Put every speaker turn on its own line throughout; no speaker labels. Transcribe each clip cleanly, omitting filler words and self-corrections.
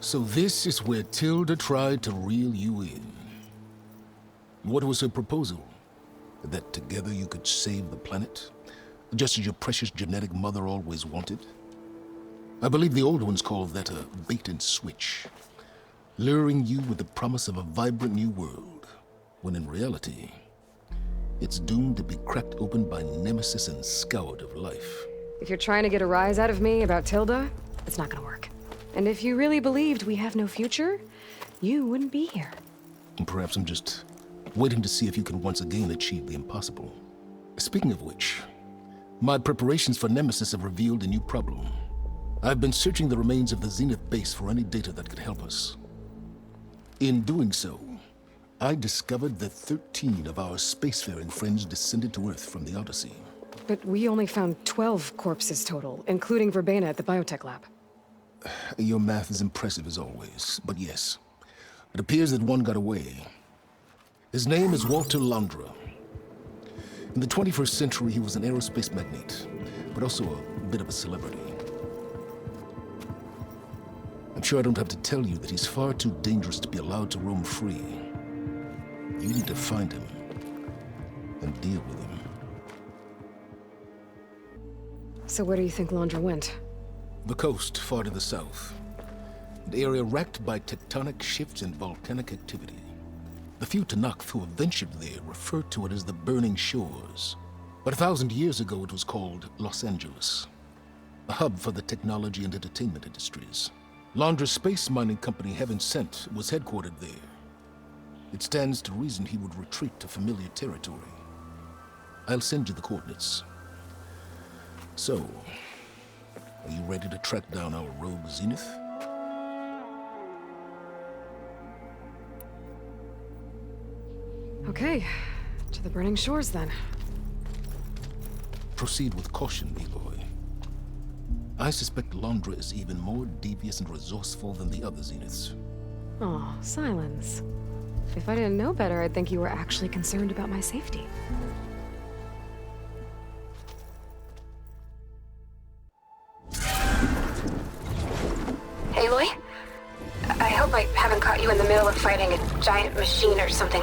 So this is where Tilda tried to reel you in. What was her proposal? That together you could save the planet? Just as your precious genetic mother always wanted? I believe the old ones called that a bait and switch. Luring you with the promise of a vibrant new world, when in reality, it's doomed to be cracked open by nemesis and scoured of life.
If you're trying to get a rise out of me about Tilda, it's not gonna work. And if you really believed we have no future, you wouldn't be here.
And perhaps I'm just waiting to see if you can once again achieve the impossible. Speaking of which, my preparations for Nemesis have revealed a new problem. I've been searching the remains of the Zenith base for any data that could help us. In doing so, I discovered that 13 of our spacefaring friends descended to Earth from the Odyssey.
But we only found 12 corpses total, including Verbena at the biotech lab.
Your math is impressive as always, but yes, it appears that one got away. His name is Walter Londra. In the 21st century, he was an aerospace magnate, but also a bit of a celebrity. I'm sure I don't have to tell you that he's far too dangerous to be allowed to roam free. You need to find him and deal with him.
So where do you think Londra went?
The coast, far to the south. An area racked by tectonic shifts and volcanic activity. The few Tenakth who have ventured there refer to it as the Burning Shores. But 1,000 years ago it was called Los Angeles, a hub for the technology and entertainment industries. Londra's space mining company, Heaven Sent, was headquartered there. It stands to reason he would retreat to familiar territory. I'll send you the coordinates. So, are you ready to track down our rogue Zenith?
Okay, to the Burning Shores then.
Proceed with caution, B-boy. I suspect Londra is even more devious and resourceful than the other Zeniths.
Oh, Silence. If I didn't know better, I'd think you were actually concerned about my safety.
Aloy? I hope I haven't caught you in the middle of fighting a giant machine or something.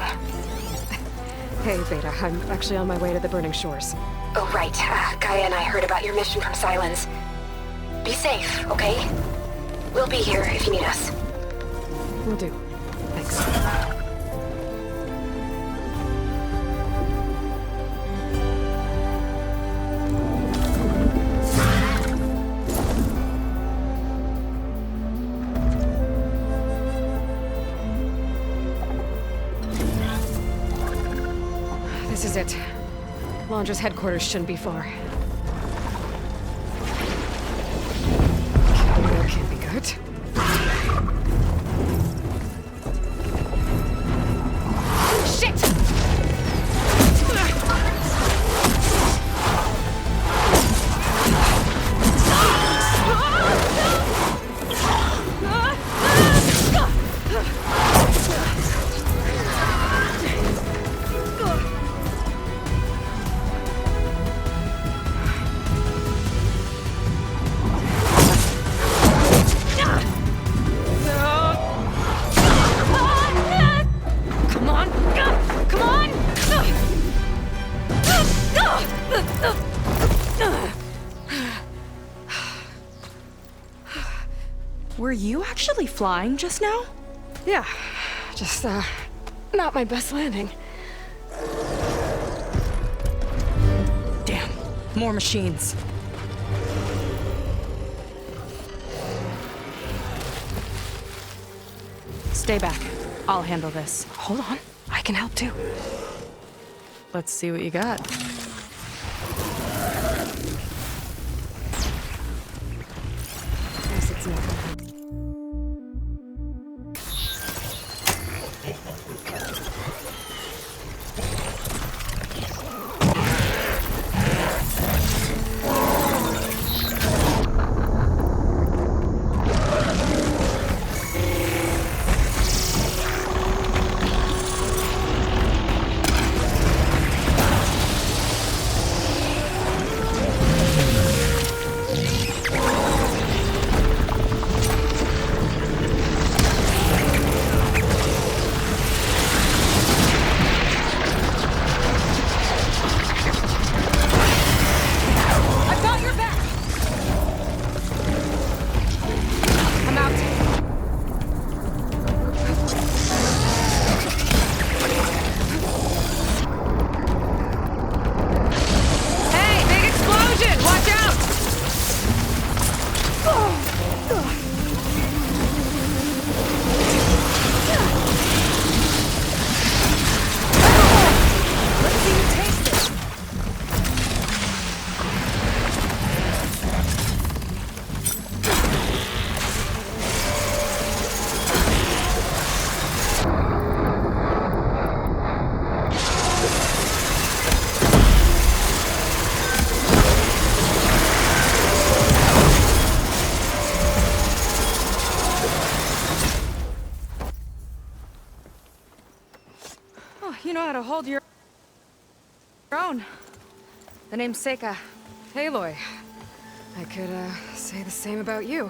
Hey, Beta, I'm actually on my way to the Burning Shores.
Oh, right. Gaia and I heard about your mission from Silence. Be safe, okay? We'll be here if you need us.
Will do. Thanks. This is it. Londra's headquarters shouldn't be far. That can't be good. Shit!
Were you actually flying just now?
Yeah, just, not my best landing.
Damn, more machines. Stay back. I'll handle this.
Hold on, I can help too.
Let's see what you got.
Guess it's nothing.
how to hold your own. The name's Seika.
Hey, Aloy. I could, say the same about you.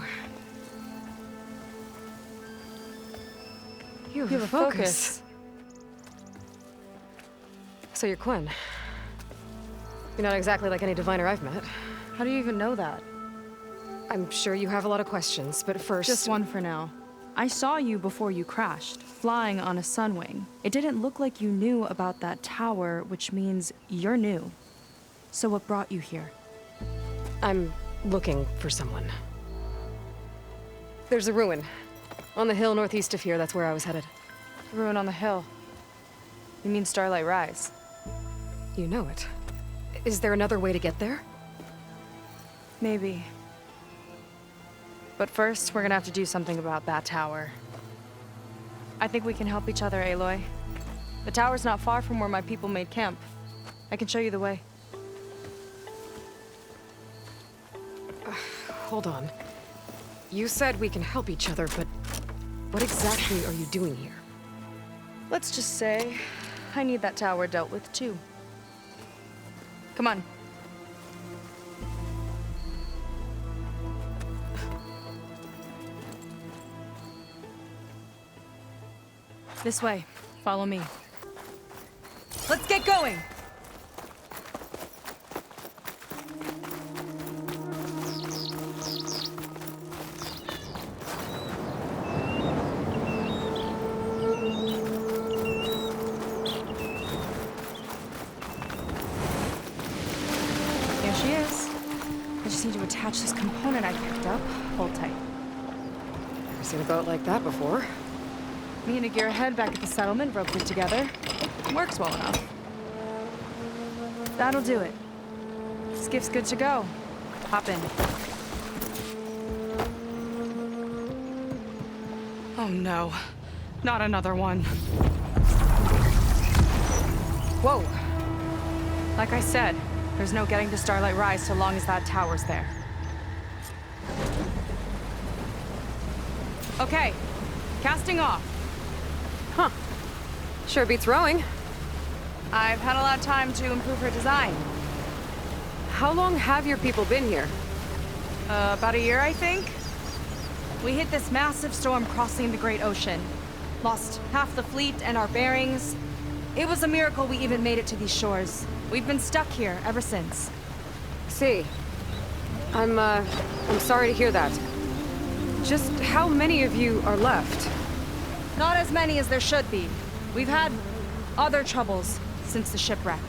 You have a focus. So you're Quinn. You're not exactly like any diviner I've met.
How do you even know that?
I'm sure you have a lot of questions, but first...
Just one for now. I saw you before you crashed, flying on a sunwing. It didn't look like you knew about that tower, which means you're new. So what brought you here?
I'm looking for someone. There's a ruin. On the hill northeast of here, that's where I was headed.
Ruin on the hill. You mean Starlight Rise?
You know it. Is there another way to get there?
Maybe. But first, we're gonna have to do something about that tower. I think we can help each other, Aloy. The tower's not far from where my people made camp. I can show you the way.
Hold on. You said we can help each other, but what exactly are you doing here?
Let's just say, I need that tower dealt with too. Come on. This way. Follow me. Let's get going! There she is. I just need to attach this component I picked up. Hold tight.
Never seen a boat like that before.
Me and a gearhead back at the settlement roped it together. Works well enough. That'll do it. Skiff's good to go. Hop in. Oh no. Not another one. Whoa. Like I said, there's no getting to Starlight Rise so long as that tower's there. Okay. Casting off.
Huh. Sure beats rowing.
I've had a lot of time to improve her design.
How long have your people been here?
About a year, I think. We hit this massive storm crossing the Great Ocean. Lost half the fleet and our bearings. It was a miracle we even made it to these shores. We've been stuck here ever since.
See. I'm sorry to hear that. Just how many of you are left?
Not as many as there should be. We've had other troubles since the shipwreck.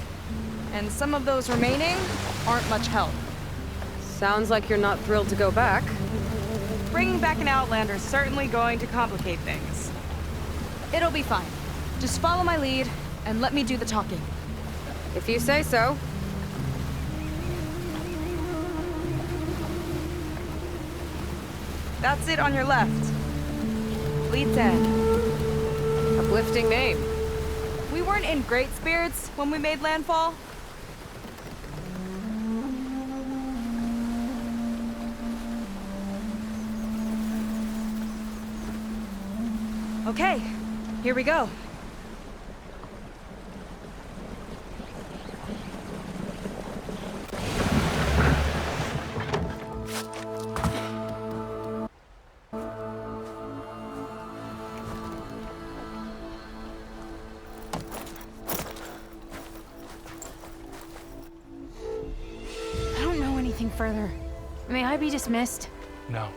And some of those remaining aren't much help.
Sounds like you're not thrilled to go back.
Bringing back an Outlander is certainly going to complicate things. It'll be fine. Just follow my lead and let me do the talking.
If you say so.
That's it on your left. Lead's end.
Uplifting name.
We weren't in great spirits when we made landfall. Okay, here we go.
Further. May I be dismissed?
No.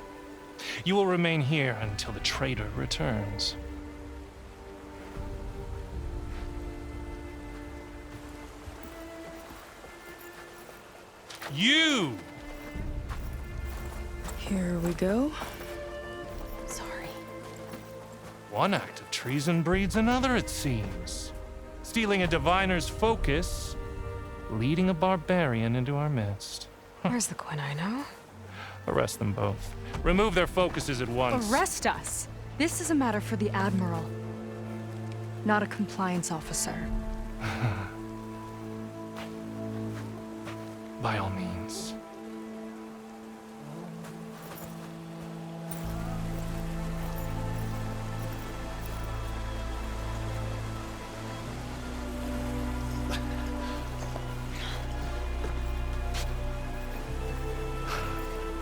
You will remain here until the traitor returns. You!
Here we go.
Sorry.
One act of treason breeds another, it seems. Stealing a diviner's focus, leading a barbarian into our midst.
Where's the Quinn I know?
Arrest them both. Remove their focuses at once.
Arrest us! This is a matter for the Admiral, not a compliance officer.
By all means.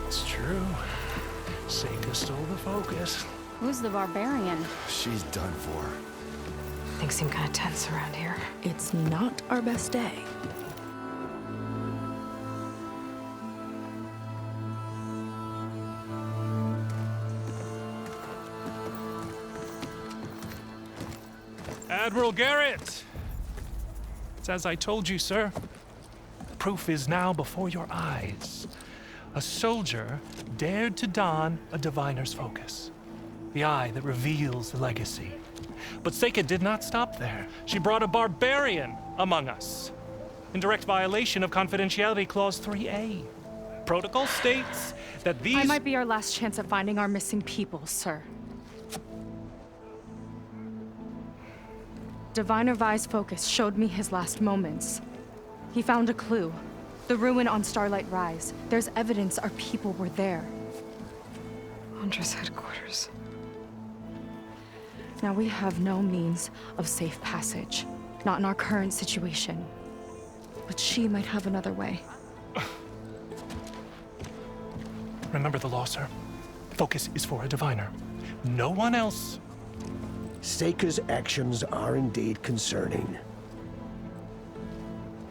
It's true. Seika stole the focus.
Who's the barbarian?
She's done for.
Things seem kind of tense around here.
It's not our best day.
Admiral Garrett! It's as I told you, sir. Proof is now before your eyes. A soldier dared to don a diviner's focus. The eye that reveals the legacy. But Seika did not stop there. She brought a barbarian among us. In direct violation of Confidentiality Clause 3A. Protocol states that these...
I might be our last chance at finding our missing people, sir. Diviner Vi's focus showed me his last moments. He found a clue. The ruin on Starlight Rise. There's evidence our people were there.
Huntress headquarters.
Now we have no means of safe passage. Not in our current situation. But she might have another way.
Remember the law, sir. Focus is for a diviner. No one else.
Seika's actions are indeed concerning.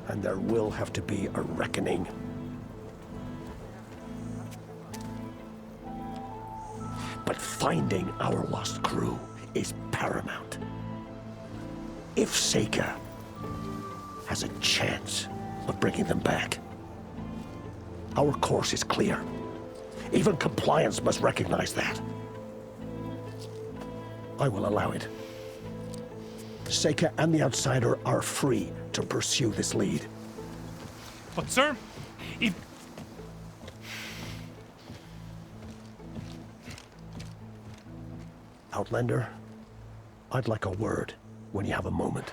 And there will have to be a reckoning. But finding our lost crew is paramount. If Seika has a chance of bringing them back, our course is clear. Even compliance must recognize that. I will allow it. Seika and the Outsider are free to pursue this lead.
But, sir, if...
Outlander, I'd like a word when you have a moment.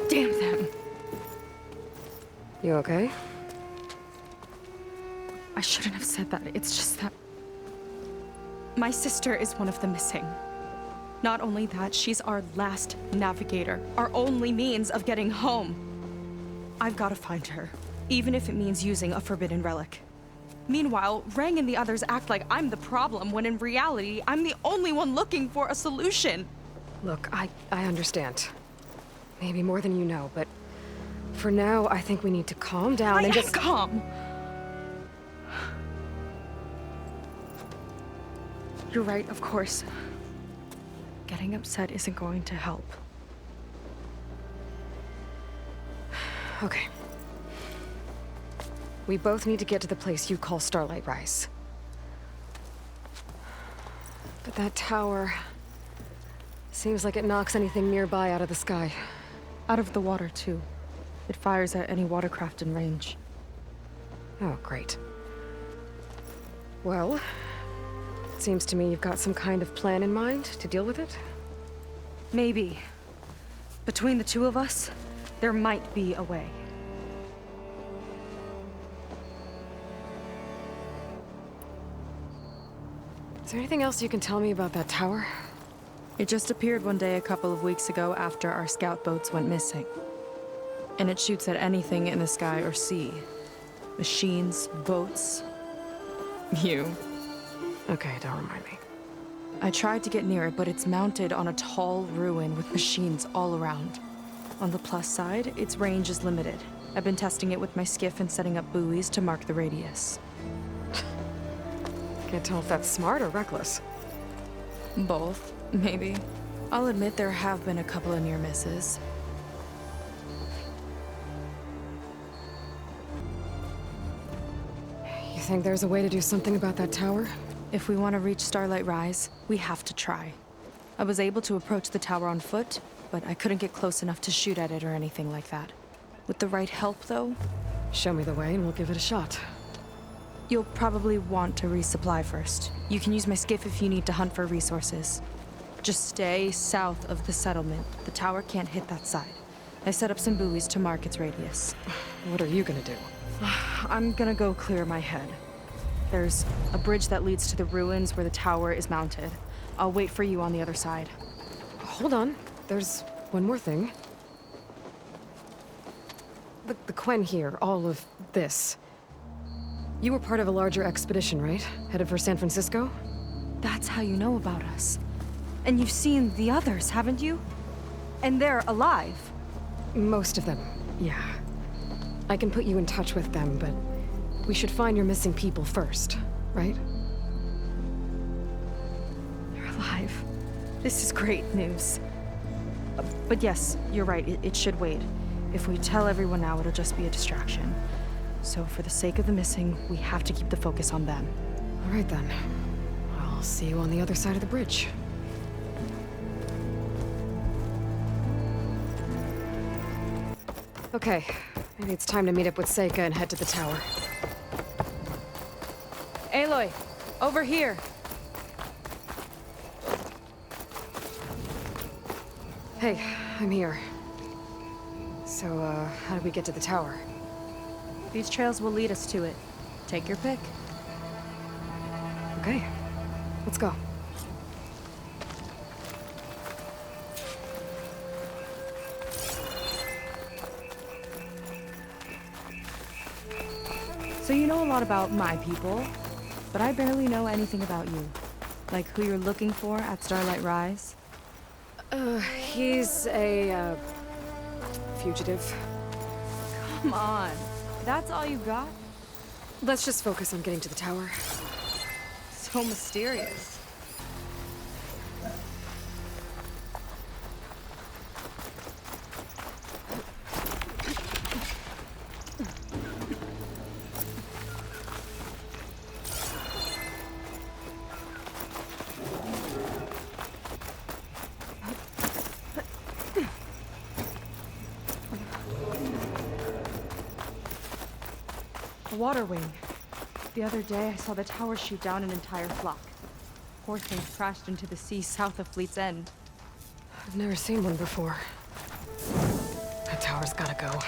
Damn them.
You okay?
I shouldn't have said that. It's just that... my sister is one of the missing. Not only that, she's our last navigator. Our only means of getting home. I've got to find her. Even if it means using a forbidden relic. Meanwhile, Rang and the others act like I'm the problem, when in reality, I'm the only one looking for a solution.
Look, I understand. Maybe more than you know, but for now, I think we need to calm down and just...
calm! You're right, of course. Getting upset isn't going to help.
Okay. We both need to get to the place you call Starlight Rise. But that tower... seems like it knocks anything nearby out of the sky.
Out of the water, too. It fires at any watercraft in range.
Oh, great. Well, it seems to me you've got some kind of plan in mind to deal with it?
Maybe. Between the two of us, there might be a way.
Is there anything else you can tell me about that tower?
It just appeared one day a couple of weeks ago after our scout boats went missing. And it shoots at anything in the sky or sea. Machines, boats. You.
Okay, don't remind me.
I tried to get near it, but it's mounted on a tall ruin with machines all around. On the plus side, its range is limited. I've been testing it with my skiff and setting up buoys to mark the radius.
Can't tell if that's smart or reckless.
Both, maybe. I'll admit there have been a couple of near misses.
You think there's a way to do something about that tower?
If we want to reach Starlight Rise, we have to try. I was able to approach the tower on foot, but I couldn't get close enough to shoot at it or anything like that. With the right help, though...
Show me the way and we'll give it a shot.
You'll probably want to resupply first. You can use my skiff if you need to hunt for resources. Just stay south of the settlement. The tower can't hit that side. I set up some buoys to mark its radius.
What are you gonna do?
I'm gonna go clear my head. There's a bridge that leads to the ruins where the tower is mounted. I'll wait for you on the other side.
Hold on. There's one more thing. The Quen here, all of this. You were part of a larger expedition, right? Headed for San Francisco?
That's how you know about us. And you've seen the others, haven't you? And they're alive.
Most of them, yeah. I can put you in touch with them, but we should find your missing people first, right?
They're alive. This is great news. But yes, you're right, it should wait. If we tell everyone now, it'll just be a distraction. So for the sake of the missing, we have to keep the focus on them.
All right then. I'll see you on the other side of the bridge. Okay, maybe it's time to meet up with Seika and head to the tower.
Aloy, over here.
Hey, I'm here. So, how do we get to the tower?
These trails will lead us to it. Take your pick.
Okay, let's go.
So you know a lot about my people, but I barely know anything about you. Like who you're looking for at Starlight Rise?
He's a, fugitive.
Come on, that's all you got?
Let's just focus on getting to the tower.
So mysterious. A water wing. The other day, I saw the tower shoot down an entire flock. Poor things crashed into the sea south of Fleet's End.
I've never seen one before. That tower's gotta go.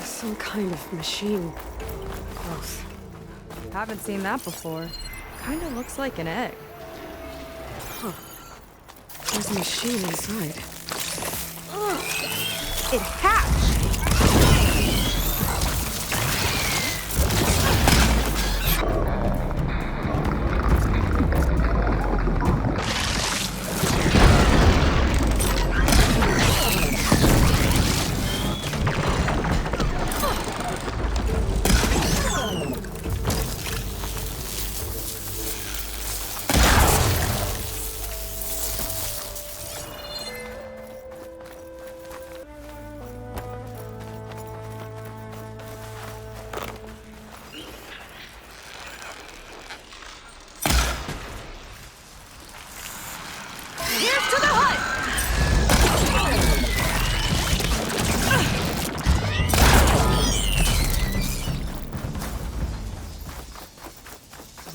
Some kind of machine. Growth.
Haven't seen that before. Kinda looks like an egg.
Huh. There's a machine inside.
It hatched!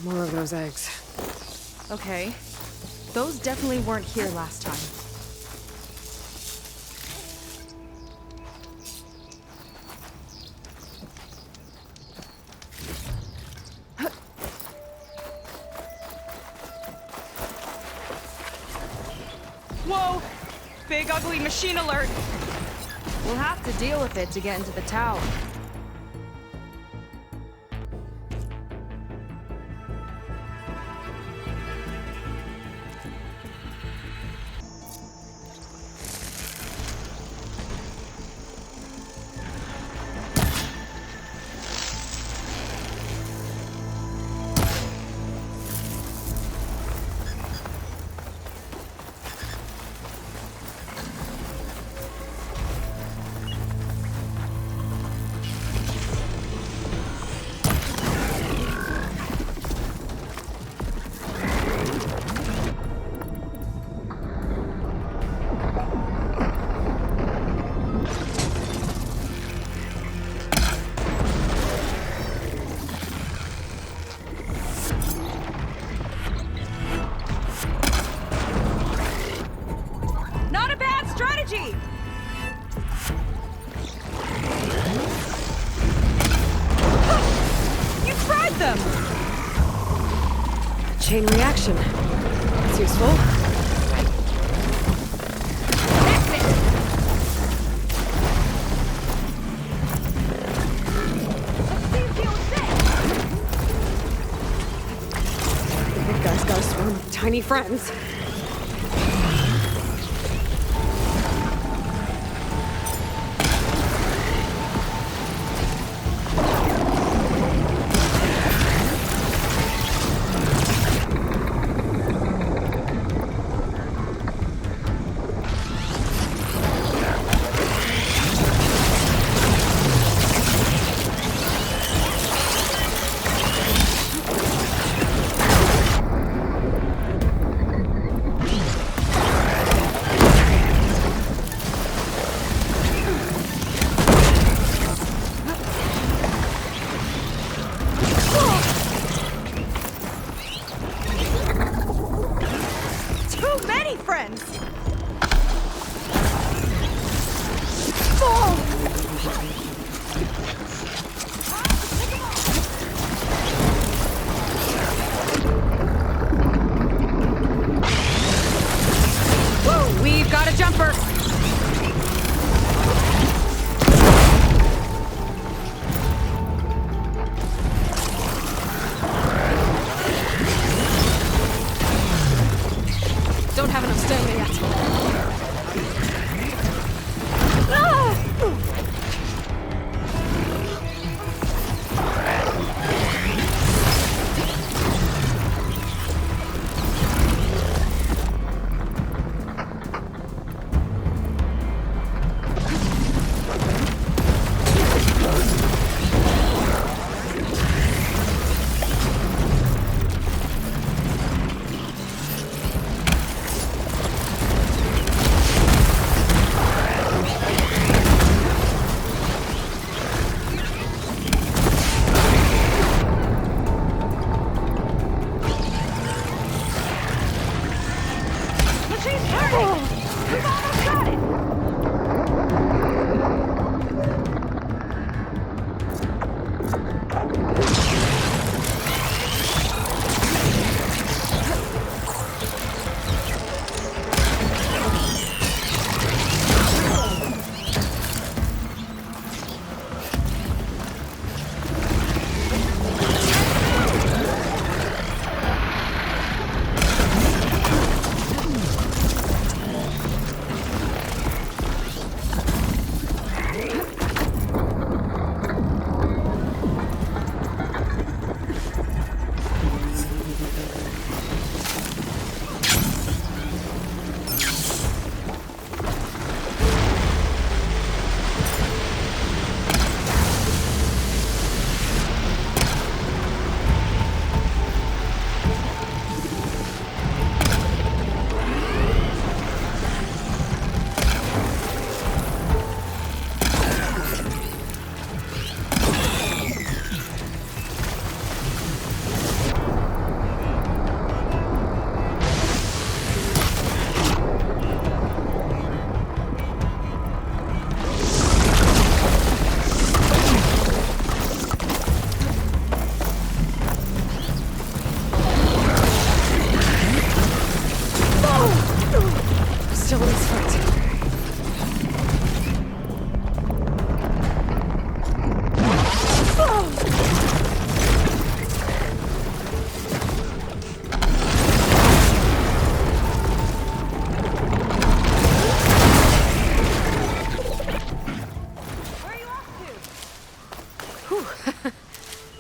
More of those eggs.
Okay. Those definitely weren't here last time. Whoa! Big ugly machine alert! We'll have to deal with it to get into the tower.
protection. It's useful. The big guy's got a swarm of tiny friends.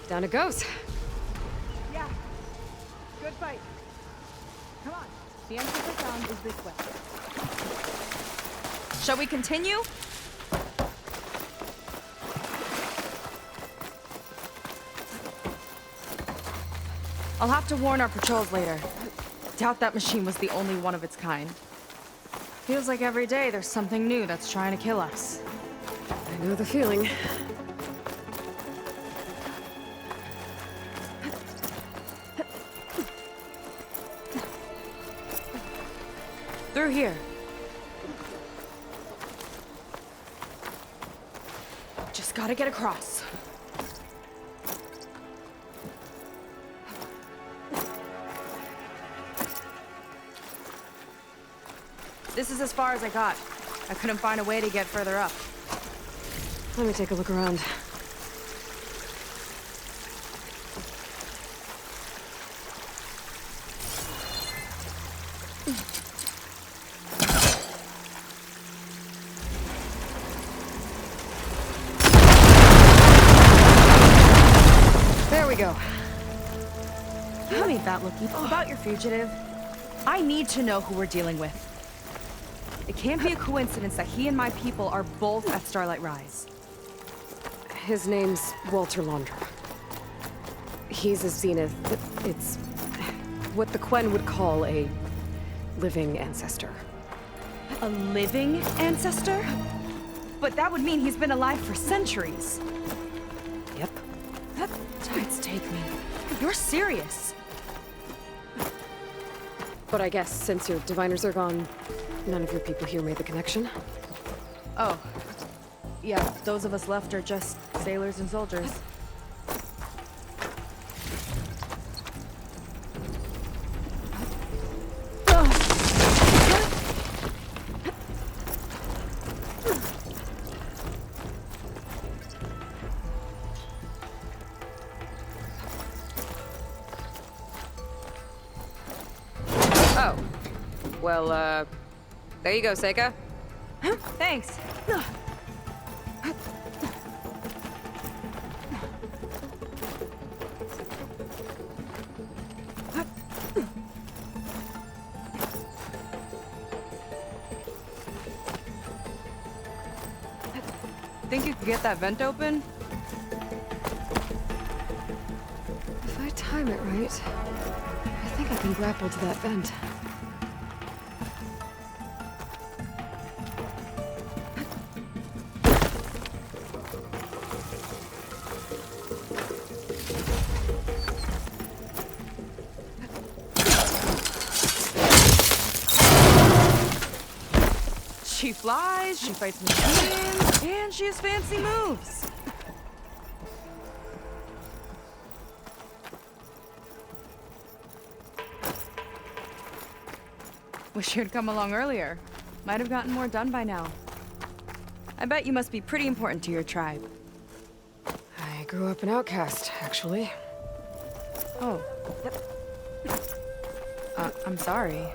Down it goes.
Yeah. Good fight. Come on. The entrance I found is this way. Shall we continue? I'll have to warn our patrols later. Doubt that machine was the only one of its kind. Feels like every day there's something new that's trying to kill us.
I know the feeling.
Through here. Just gotta get across. This is as far as I got. I couldn't find a way to get further up.
Let me take a look around. There we go.
You ain't that looky. About your fugitive. I need to know who we're dealing with. It can't be a coincidence that he and my people are both at Starlight Rise.
His name's Walter Laundra. He's a Zenith. It's what the Quen would call a living ancestor.
A living ancestor? But that would mean he's been alive for centuries.
Yep.
That tides take me. You're serious.
But I guess since your diviners are gone, none of your people here made the connection?
Oh. Yeah, those of us left are just sailors and soldiers.
Oh. Well, there you go, Seika.
Thanks. Think you could get that vent open?
If I time it right, I think I can grapple to that vent.
She flies, she fights machines, and she has fancy moves. Wish you'd come along earlier. Might have gotten more done by now. I bet you must be pretty important to your tribe.
I grew up an outcast, actually.
Oh. I'm sorry.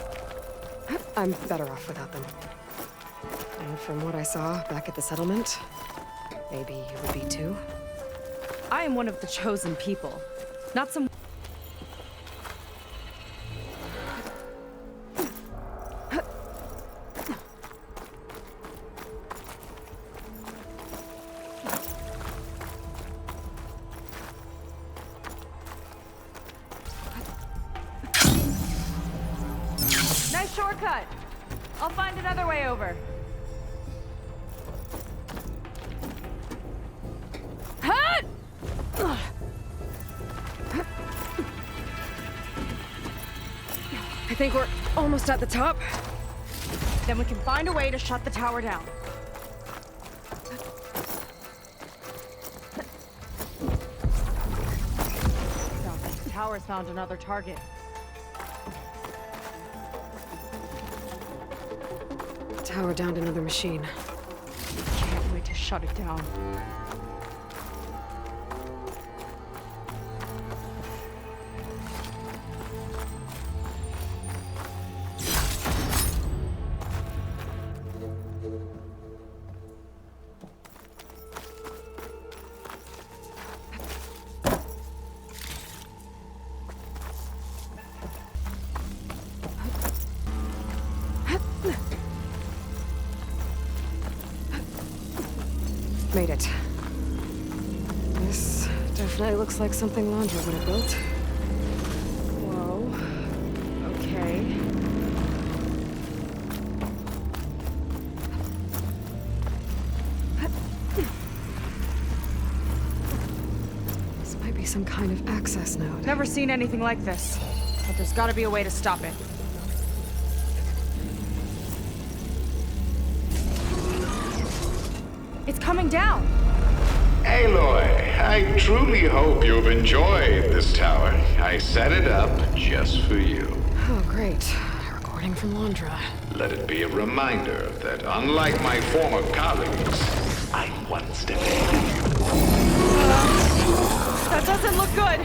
I'm better off without them. And from what I saw back at the settlement, maybe you would be too.
I am one of the chosen people, not some... Nice shortcut. I'll find another way over.
I think we're almost at the top.
Then we can find a way to shut the tower down. Sounds like the tower's found another target.
Tower downed another machine.
Can't wait to shut it down.
Made it. This definitely looks like something Laundra would have built.
Whoa. Okay.
This might be some kind of access node.
Never seen anything like this. But there's gotta be a way to stop it. It's coming down!
Aloy, I truly hope you've enjoyed this tower. I set it up just for you.
Oh, great. Aragorn. Reporting from Londra.
Let it be a reminder that unlike my former colleagues, I'm one step ahead of you.
That doesn't look good.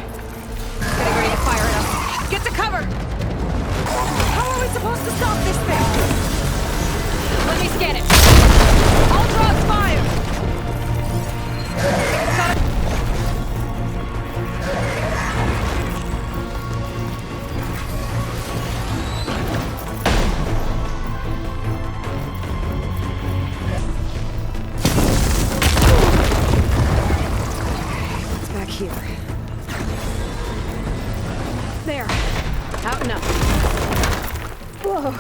Getting ready to fire it up. Get to cover! How are we supposed to stop this thing? Let me scan it. All drops fire! Got it.
Back here. There. Out and up. Whoa.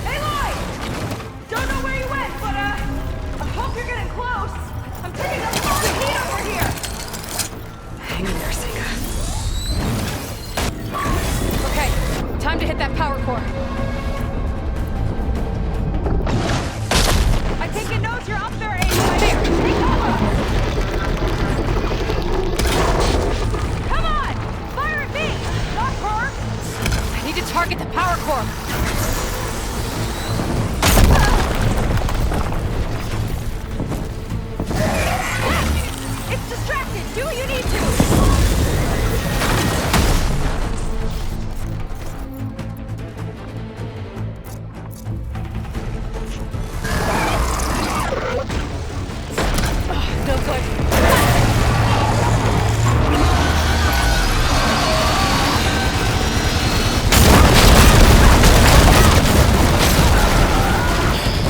Aloy! Don't know where you went, but I hope you're getting close. I'm picking up all the heat over here.
Hang in there, Sega.
Okay, time to hit that power core. I think it knows you're up there, Aloy. There, take cover! Come on! Fire at me! Not her! I need to target the power core. It's distracted! Do what you need to! No good.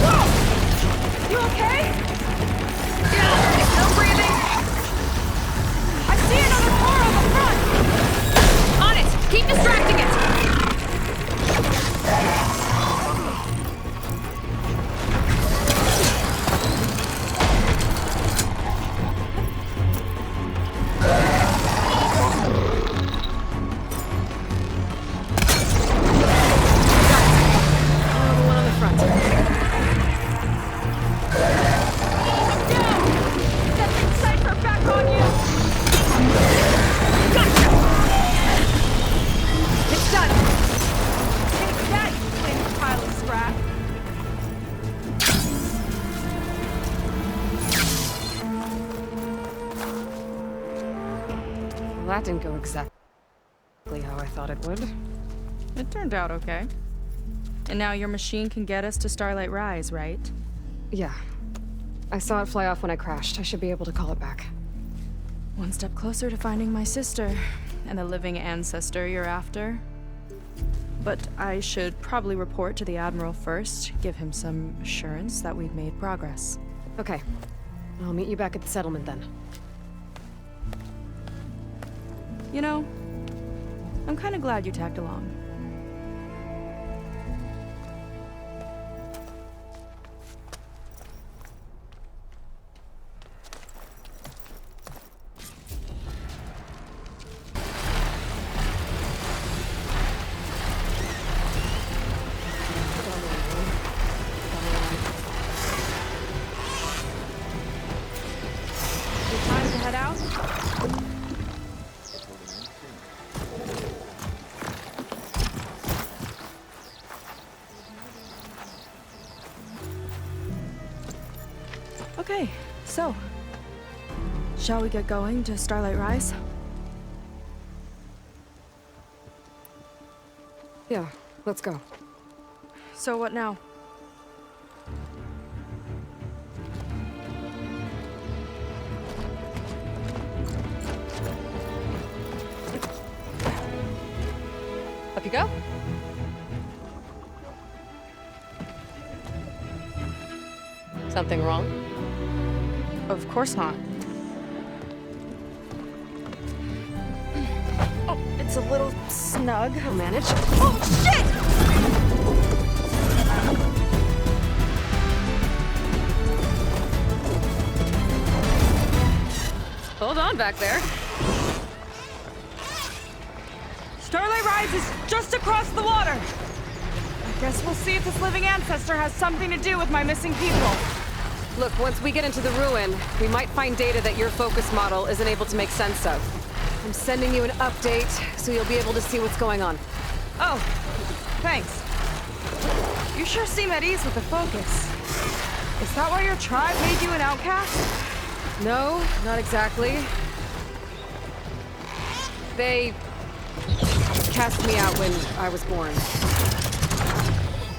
Whoa! You okay? Yeah, no breathing. I see another car on the front. On it. Keep distracting it.
The one on the front.
Down! That big cipher back on you! Gotcha! It's done! Take that, you flaming pile of scrap!
Well, that didn't go exactly how I thought it would.
It turned out okay. And now your machine can get us to Starlight Rise, right?
Yeah. I saw it fly off when I crashed. I should be able to call it back.
One step closer to finding my sister and the living ancestor you're after. But I should probably report to the Admiral first, give him some assurance that we've made progress.
Okay. I'll meet you back at the settlement then.
You know, I'm kind of glad you tagged along. Is it time to head out? Okay, so, shall we get going to Starlight Rise?
Yeah, let's go.
So what now?
Up you go. Something wrong?
Of course not. Oh, it's a little snug.
I'll manage.
Oh, shit!
Hold on back there.
Starlight Rise is just across the water! Guess we'll see if this living ancestor has something to do with my missing people.
Look, once we get into the ruin, we might find data that your focus model isn't able to make sense of. I'm sending you an update, so you'll be able to see what's going on.
Oh, thanks. You sure seem at ease with the focus. Is that why your tribe made you an outcast?
No, not exactly. They cast me out when I was born.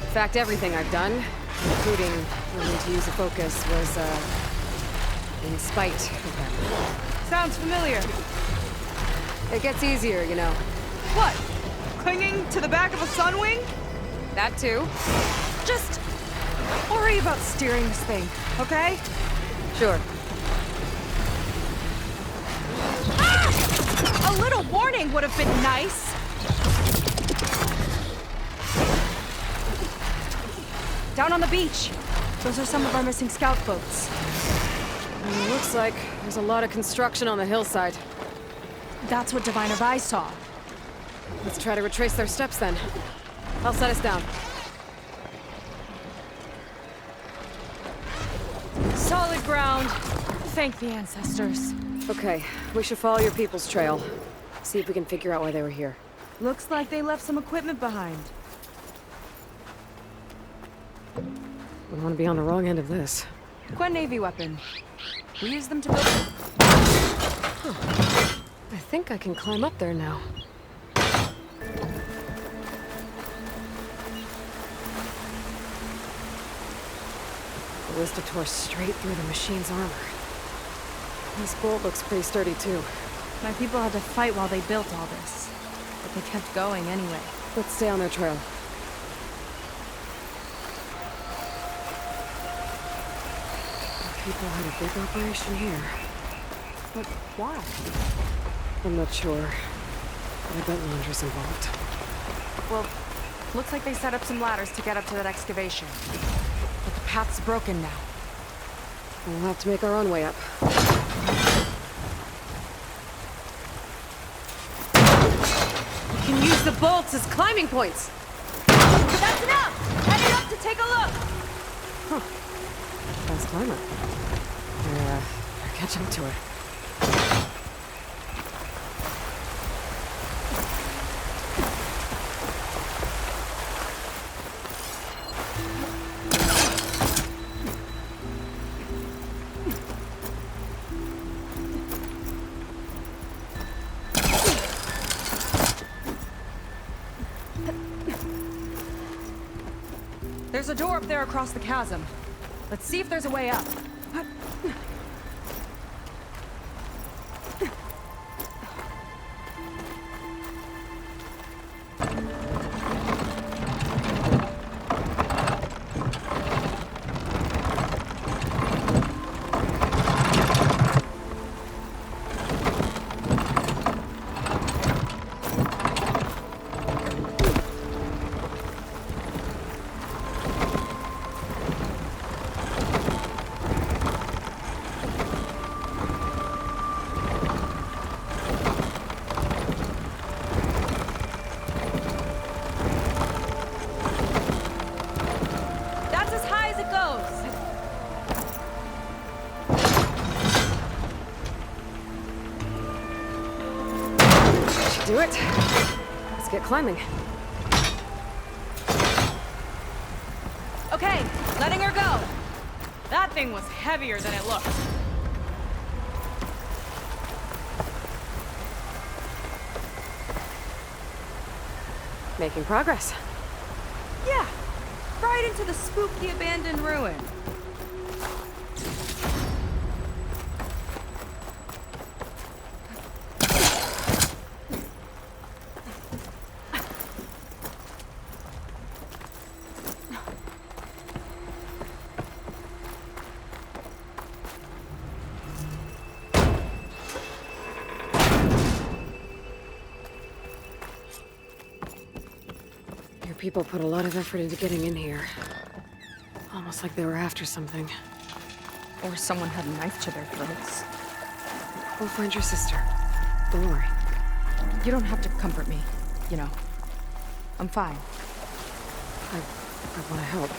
In fact, everything I've done, including learning to use a focus, was, in spite of them.
Sounds familiar.
It gets easier, you know.
What? Clinging to the back of a sunwing?
That too.
Just don't worry about steering this thing, okay?
Sure.
Ah! A little warning would have been nice. Down on the beach. Those are some of our missing scout boats.
And it looks like there's a lot of construction on the hillside.
That's what Diviner Vi saw.
Let's try to retrace their steps then. I'll set us down.
Solid ground. Thank the ancestors.
Okay, we should follow your people's trail. See if we can figure out why they were here.
Looks like they left some equipment behind.
We don't want to be on the wrong end of this.
Quen Navy weapon. We use them to build...
Huh. I think I can climb up there now. The ballista tore straight through the machine's armor. This bolt looks pretty sturdy too.
My people had to fight while they built all this. But they kept going anyway.
Let's stay on their trail. People had a big operation here.
But why?
I'm not sure. But I bet Londra's involved.
Well, looks like they set up some ladders to get up to that excavation. But the path's broken now.
We'll have to make our own way up. We can use the bolts as climbing points!
That's enough! Headed up to take a look!
Huh. Fast climber. They're catching to it.
There's a door up there across the chasm. Let's see if there's a way up.
Do it. Let's get climbing.
Okay, letting her go. That thing was heavier than it looked.
Making progress.
Yeah, right into the spooky abandoned ruin.
People put a lot of effort into getting in here. Almost like they were after something.
Or someone had a knife to their throats.
We'll find your sister. Don't worry.
You don't have to comfort me, you know. I'm fine.
I I want to help.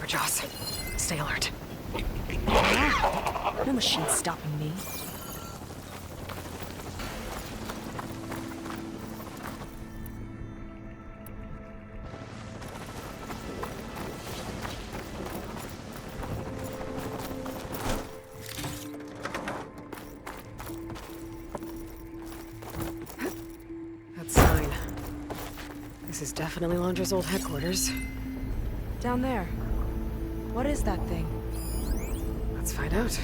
Jaws, stay alert.
No machine's stopping me.
That sign. This is definitely Londra's old headquarters.
Down there. What is that thing?
Let's find out.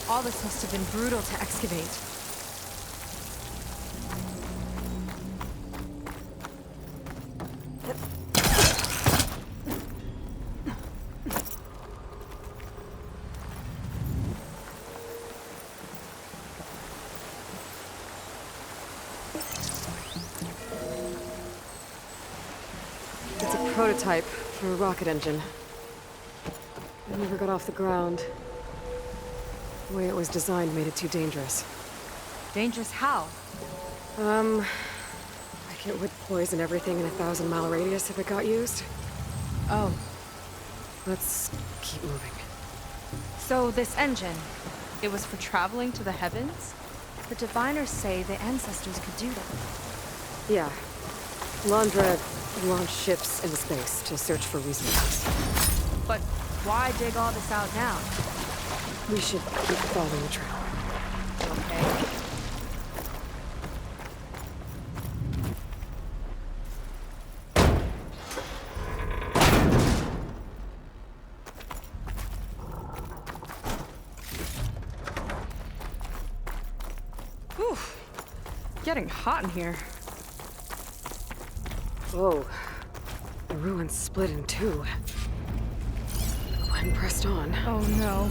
All this must have been brutal to excavate.
It's a prototype for a rocket engine. It never got off the ground. The way it was designed made it too dangerous.
Dangerous how?
I think it would poison everything in a 1,000-mile radius if it got used.
Oh.
Let's keep moving.
So this engine, it was for traveling to the heavens? The diviners say the ancestors could do that.
Yeah. Londra launched ships into space to search for resources.
But why dig all this out now?
We should keep following the trail.
Okay. Whew. Getting hot in here.
Whoa. The ruins split in two. When pressed on.
Oh no.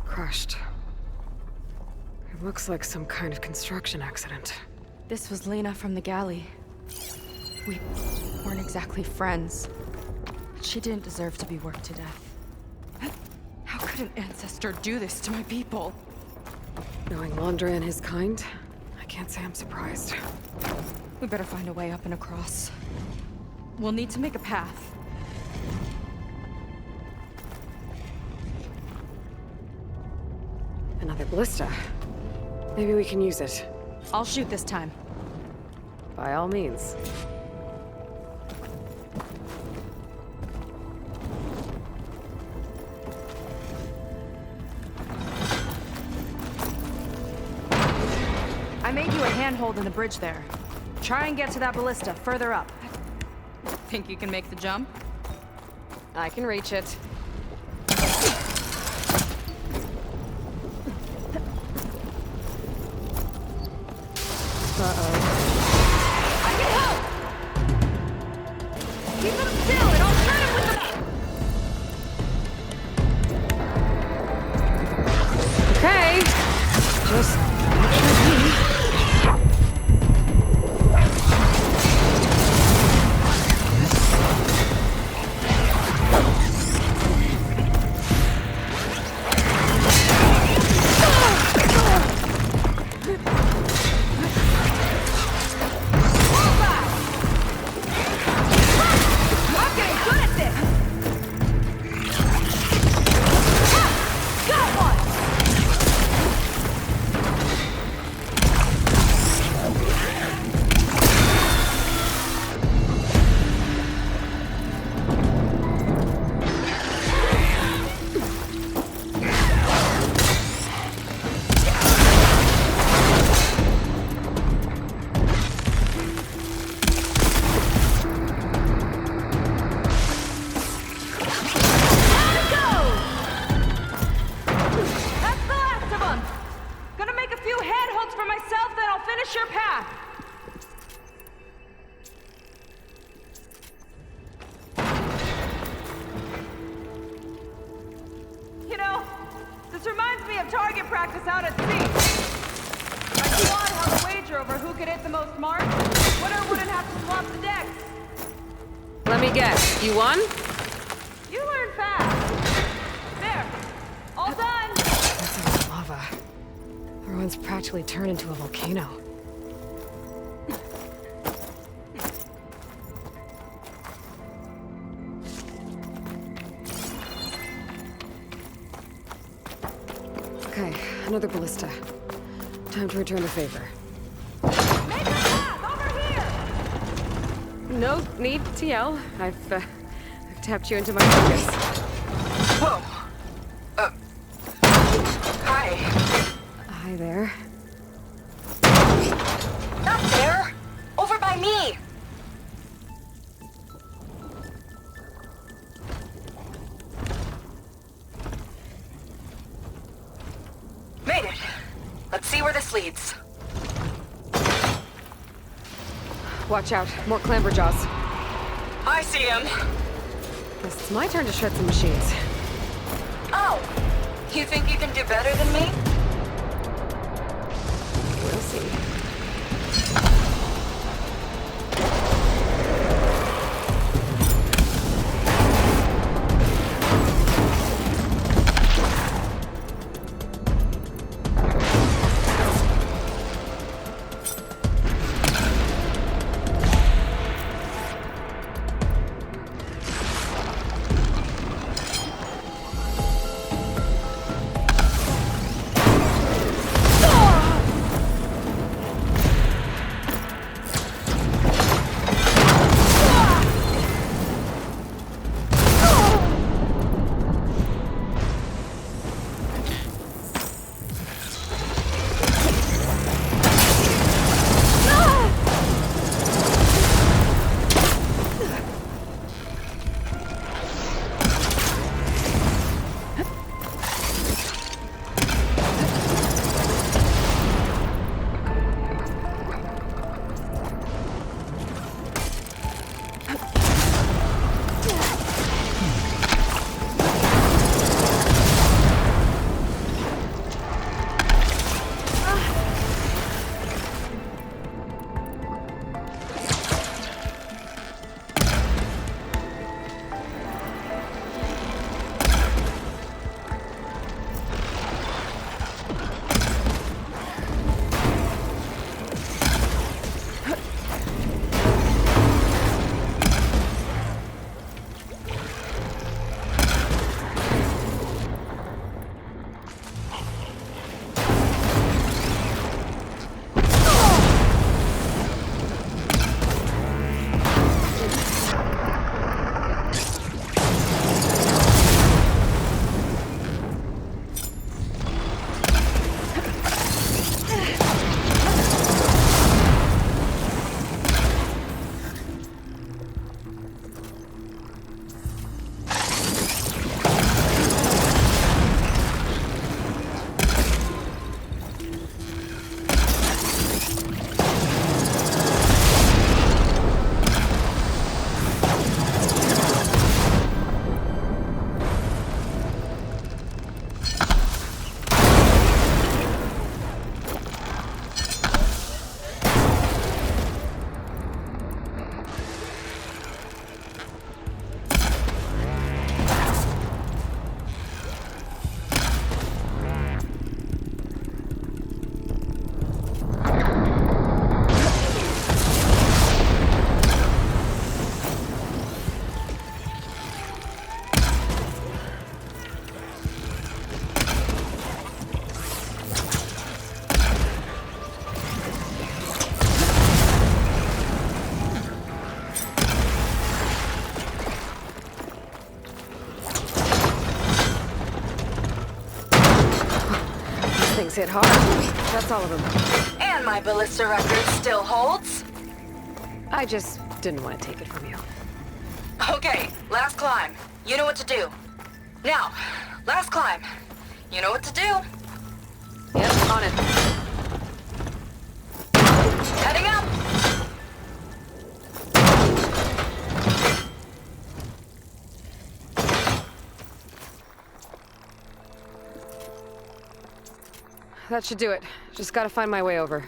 Crushed. It looks like some kind of construction accident.
This was Lena from the galley. We weren't exactly friends. But she didn't deserve to be worked to death. How could an ancestor do this to my people?
Knowing Londra and his kind, I can't say I'm surprised.
We better find a way up and across. We'll need to make a path.
Another ballista. Maybe we can use it.
I'll shoot this time.
By all means.
I made you a handhold in the bridge there. Try and get to that ballista further up. Think you can make the jump?
I can reach it. Uh-oh.
I can help! Keep him still and I'll turn him with the...
Okay. Just not sure me.
roads for myself, then I'll finish your path. You know, this reminds me of target practice out at sea. My squad held a wager over who could hit the most marks. Winner wouldn't have to swap the decks.
Let me guess, you won?
You learn fast. There. All done.
That's lava. The ruins practically turned into a volcano. Okay, another ballista. Time to return the favor.
Make a path over here.
No need to yell. I've tapped you into my focus.
Whoa. Hi.
Hi there.
Not there. Over by me. Made it. Let's see where this leads.
Watch out, more clamberjaws.
I see him.
Guess it's my turn to shred some machines.
Oh. You think you can do better than me?
We'll see. hit hard. That's all of them.
And my ballista record still holds?
I just didn't want to take it from you.
Okay, last climb. You know what to do. Now, last climb. You know what to do.
Yep, on it. that should do it. Just gotta find my way over.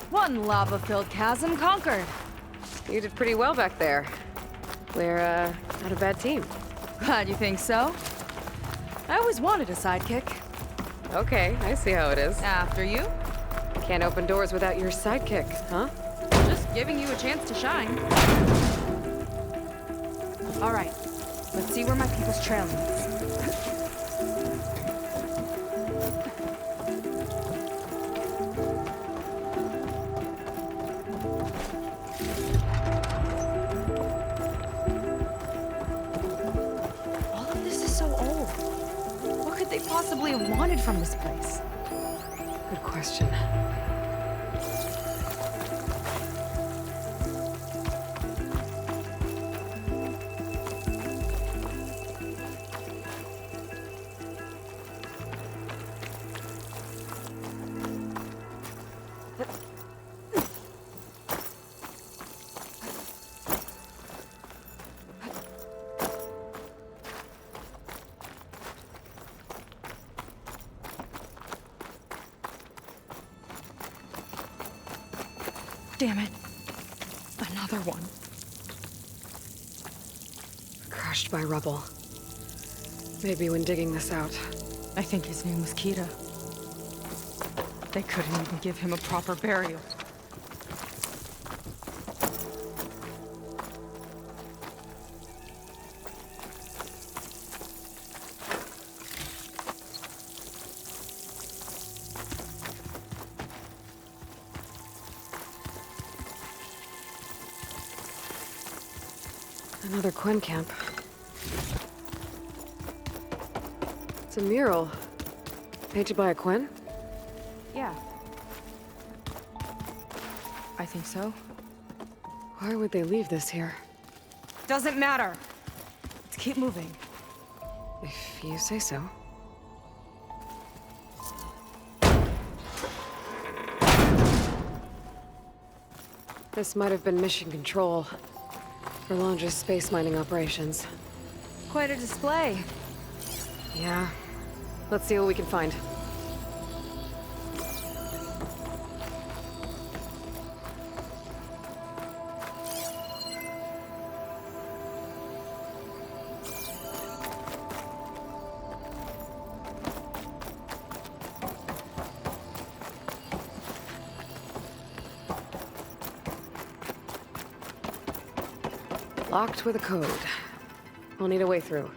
One lava-filled chasm conquered.
You did pretty well back there. We're, not a bad team.
Glad you think so. I always wanted a sidekick.
Okay, I see how it is.
After you.
Can't open doors without your sidekick, huh?
Just giving you a chance to shine. All right, let's see where my people's trail leads. All of this is so old. What could they possibly have wanted from this place?
Good question.
Damn it. Another one.
Crushed by rubble. Maybe when digging this out.
I think his name was Kita. They couldn't even give him a proper burial.
Another Quen camp. It's a mural. Painted by a Quen?
Yeah. I think so.
Why would they leave this here?
Doesn't matter. Let's keep moving.
If you say so. This might have been mission control for Lange's space mining operations.
Quite a display.
Yeah. Let's see what we can find. Locked with a code. We'll need a way through.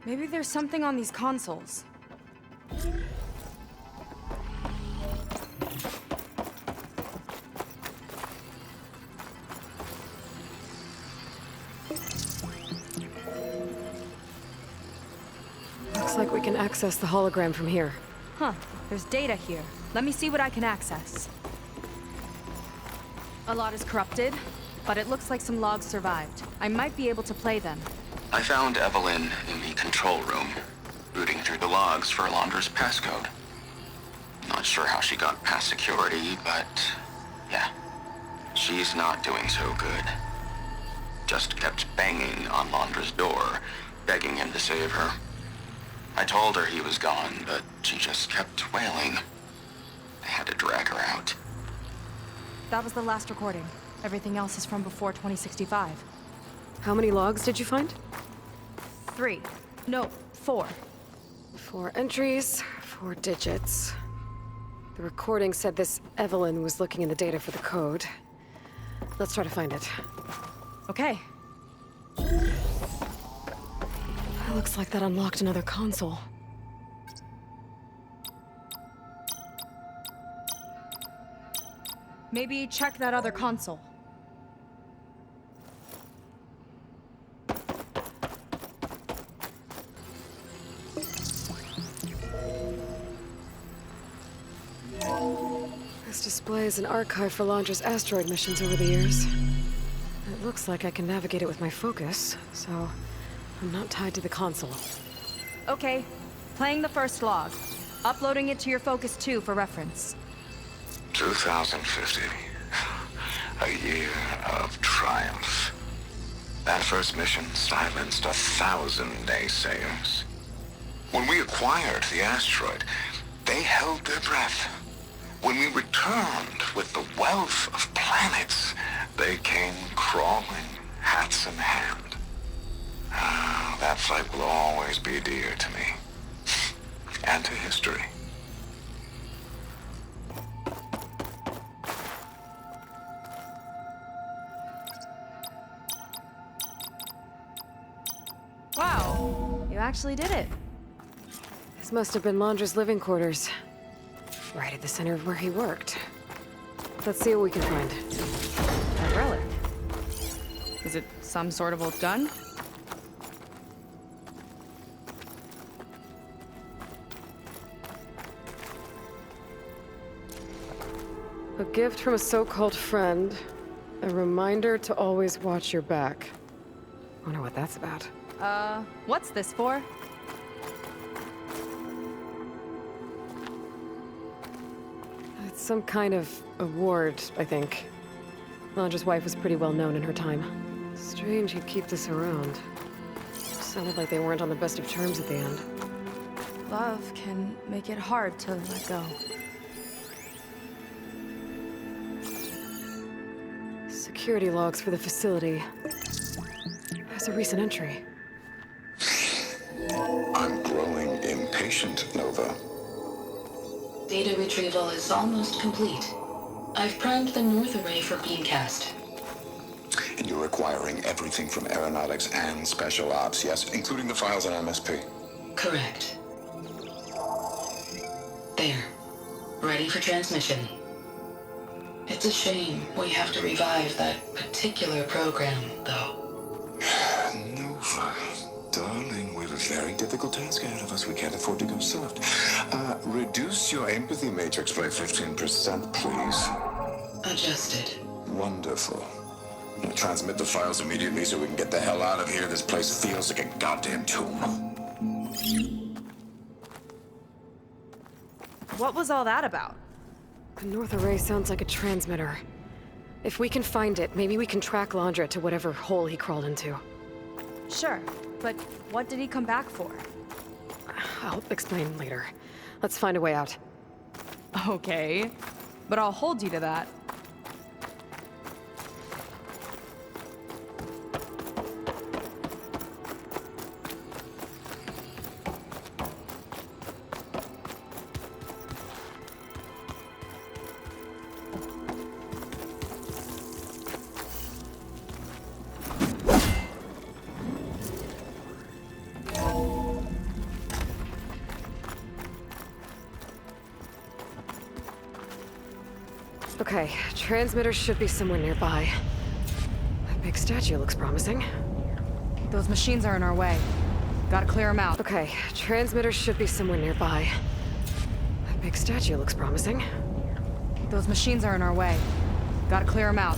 Maybe there's something on these consoles.
Looks like we can access the hologram from here.
Huh, there's data here. Let me see what I can access. A lot is corrupted, but it looks like some logs survived. I might be able to play them.
I found Evelyn in the control room, rooting through the logs for Alondra's passcode. Not sure how she got past security, but yeah, She's not doing so good. Just kept banging on Londra's door, begging him to save her. I told her he was gone, but she just kept wailing. I had to drag her out.
That was the last recording. Everything else is from before 2065.
How many logs did you find?
3. No, 4.
4 entries, 4 digits. The recording said this Evelyn was looking in the data for the code. Let's try to find it.
Okay.
Looks like that unlocked another console.
Maybe check that other console.
This displays an archive for Londra's asteroid missions over the years. It looks like I can navigate it with my focus, so I'm not tied to the console.
Okay, playing the first log. Uploading it to your Focus 2 for reference.
2050. A year of triumph. That first mission silenced 1,000 naysayers. When we acquired the asteroid, they held their breath. When we returned with the wealth of planets, they came crawling, hats in hand. That fight will always be dear to me. And to history.
Wow, you actually did it.
This must have been Londra's living quarters. Right at the center of where he worked. Let's see what we can find.
That relic. Is it some sort of old gun?
A gift from a so-called friend. A reminder to always watch your back. Wonder what that's about.
What's this for?
It's some kind of award, I think. Londra's wife was pretty well known in her time. Strange he'd keep this around. Sounded like they weren't on the best of terms at the end.
Love can make it hard to let go.
Security logs for the facility. There's a recent entry.
I'm growing impatient, Nova.
Data retrieval is almost complete. I've primed the north array for beamcast.
And you're acquiring everything from aeronautics and special ops, yes, including the files on MSP.
Correct. There. Ready for transmission. It's a shame we have to revive that particular program, though.
Nova, darling, we have a very difficult task ahead of us. We can't afford to go soft. Reduce your empathy matrix by 15%, please.
Adjusted.
Wonderful. Transmit the files immediately so we can get the hell out of here. This place feels like a goddamn tomb.
What was all that about?
The north array sounds like a transmitter. If we can find it, maybe we can track Londra to whatever hole he crawled into.
Sure, but what did he come back for?
I'll explain later. Let's find a way out.
Okay, but I'll hold you to that.
Okay, transmitter should be somewhere nearby. That big statue looks promising.
Those machines are in our way. Gotta clear them out.
Okay, transmitter should be somewhere nearby. That big statue looks promising.
Those machines are in our way. Gotta clear them out.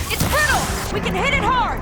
It's brittle! We can hit it hard!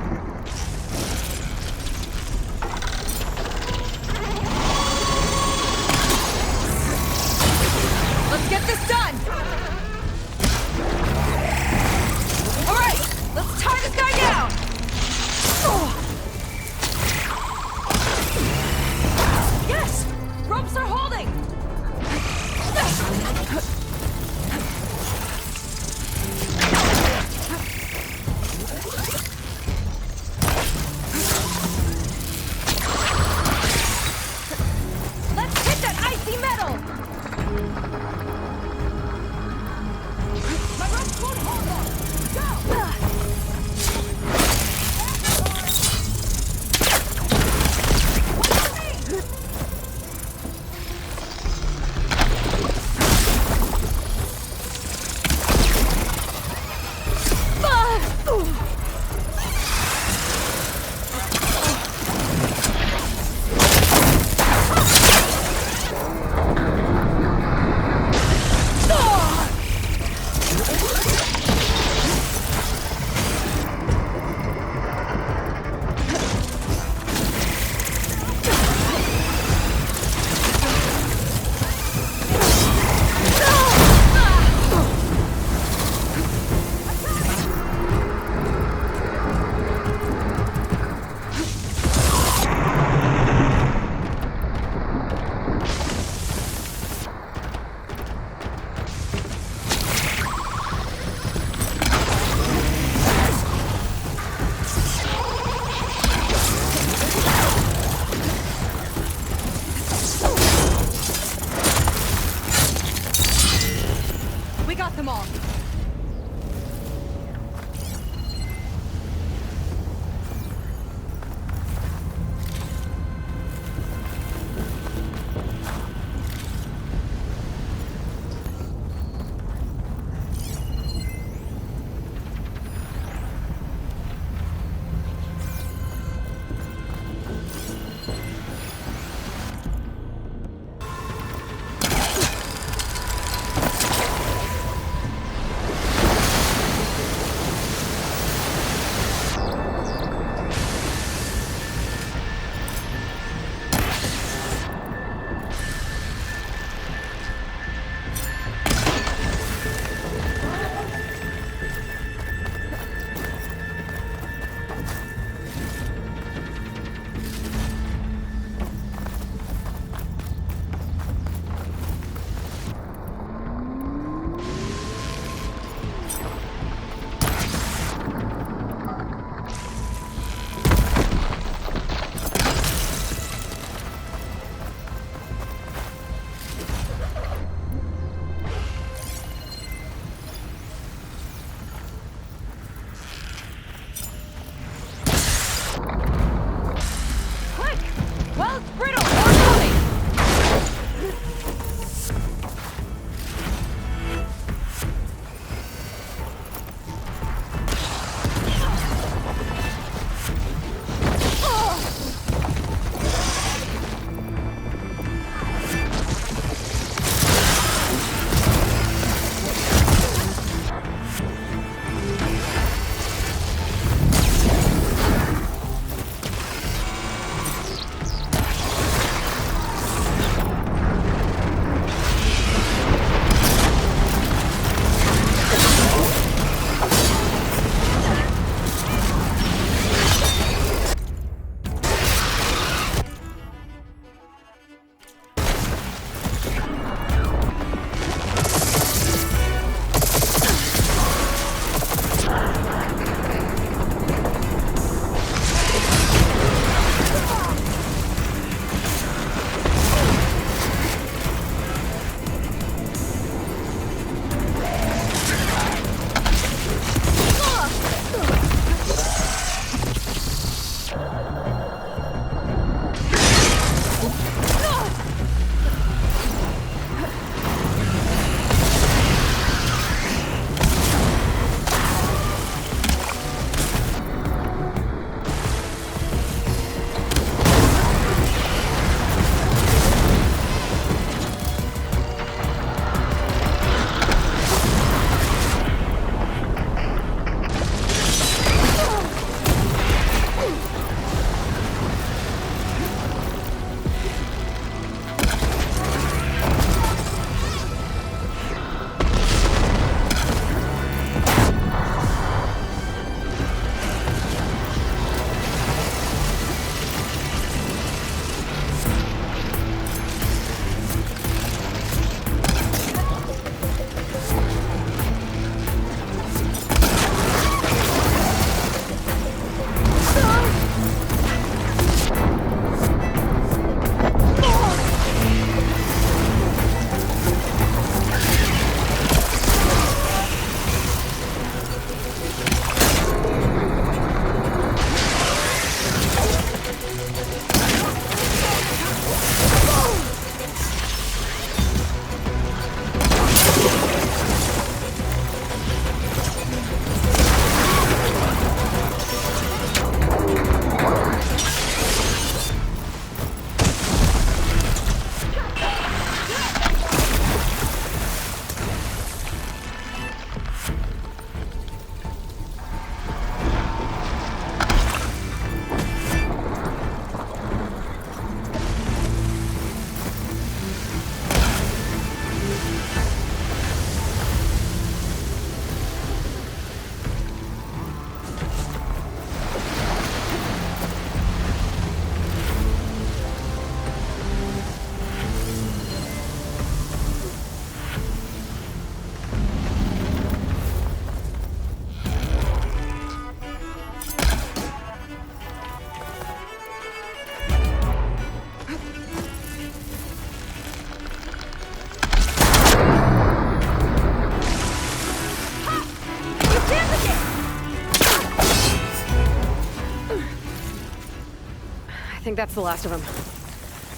think that's the last of them.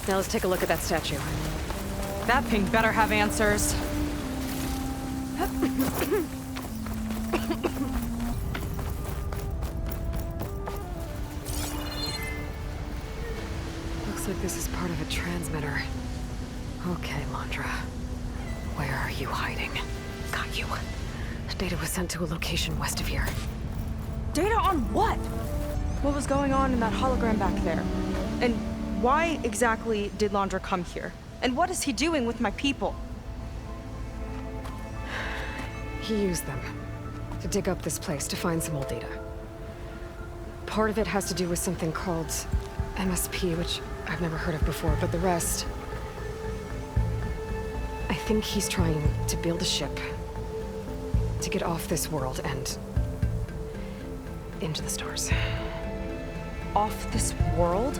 Now let's take a look at that statue.
That thing better have answers.
Looks like this is part of a transmitter. Okay, Londra. Where are you hiding? Got you. Data was sent to a location west of here.
Data on what? What was going on in that hologram back there? And why exactly did Londra come here? And what is he doing with my people?
He used them to dig up this place to find some old data. Part of it has to do with something called MSP, which I've never heard of before, but the rest... I think he's trying to build a ship to get off this world and into the stars.
Off this world?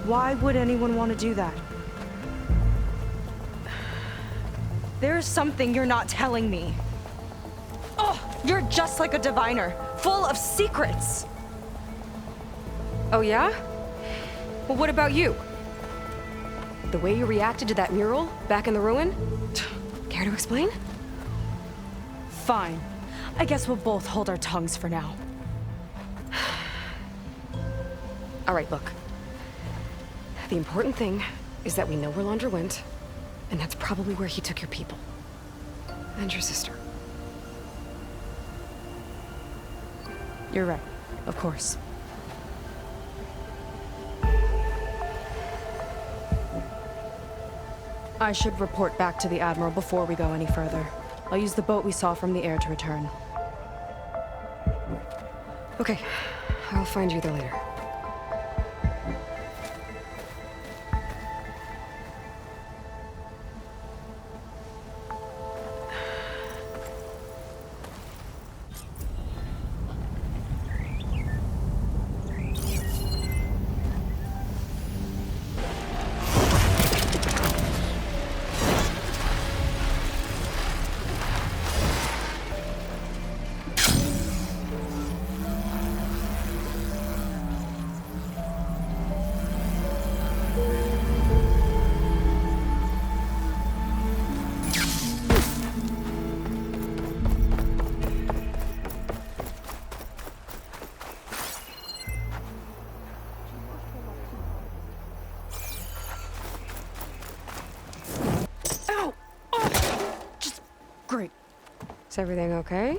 Why would anyone want to do that? There's something you're not telling me. Oh, you're just like a diviner, full of secrets.
Oh yeah? Well, what about you? The way you reacted to that mural back in the ruin? Care to explain?
Fine. I guess we'll both hold our tongues for now.
All right, look. The important thing is that we know where Londra went, and that's probably where he took your people. And your sister.
You're right. Of course. I should report back to the Admiral before we go any further. I'll use the boat we saw from the air to return.
Okay. I'll find you there later.
Great.
Is everything okay?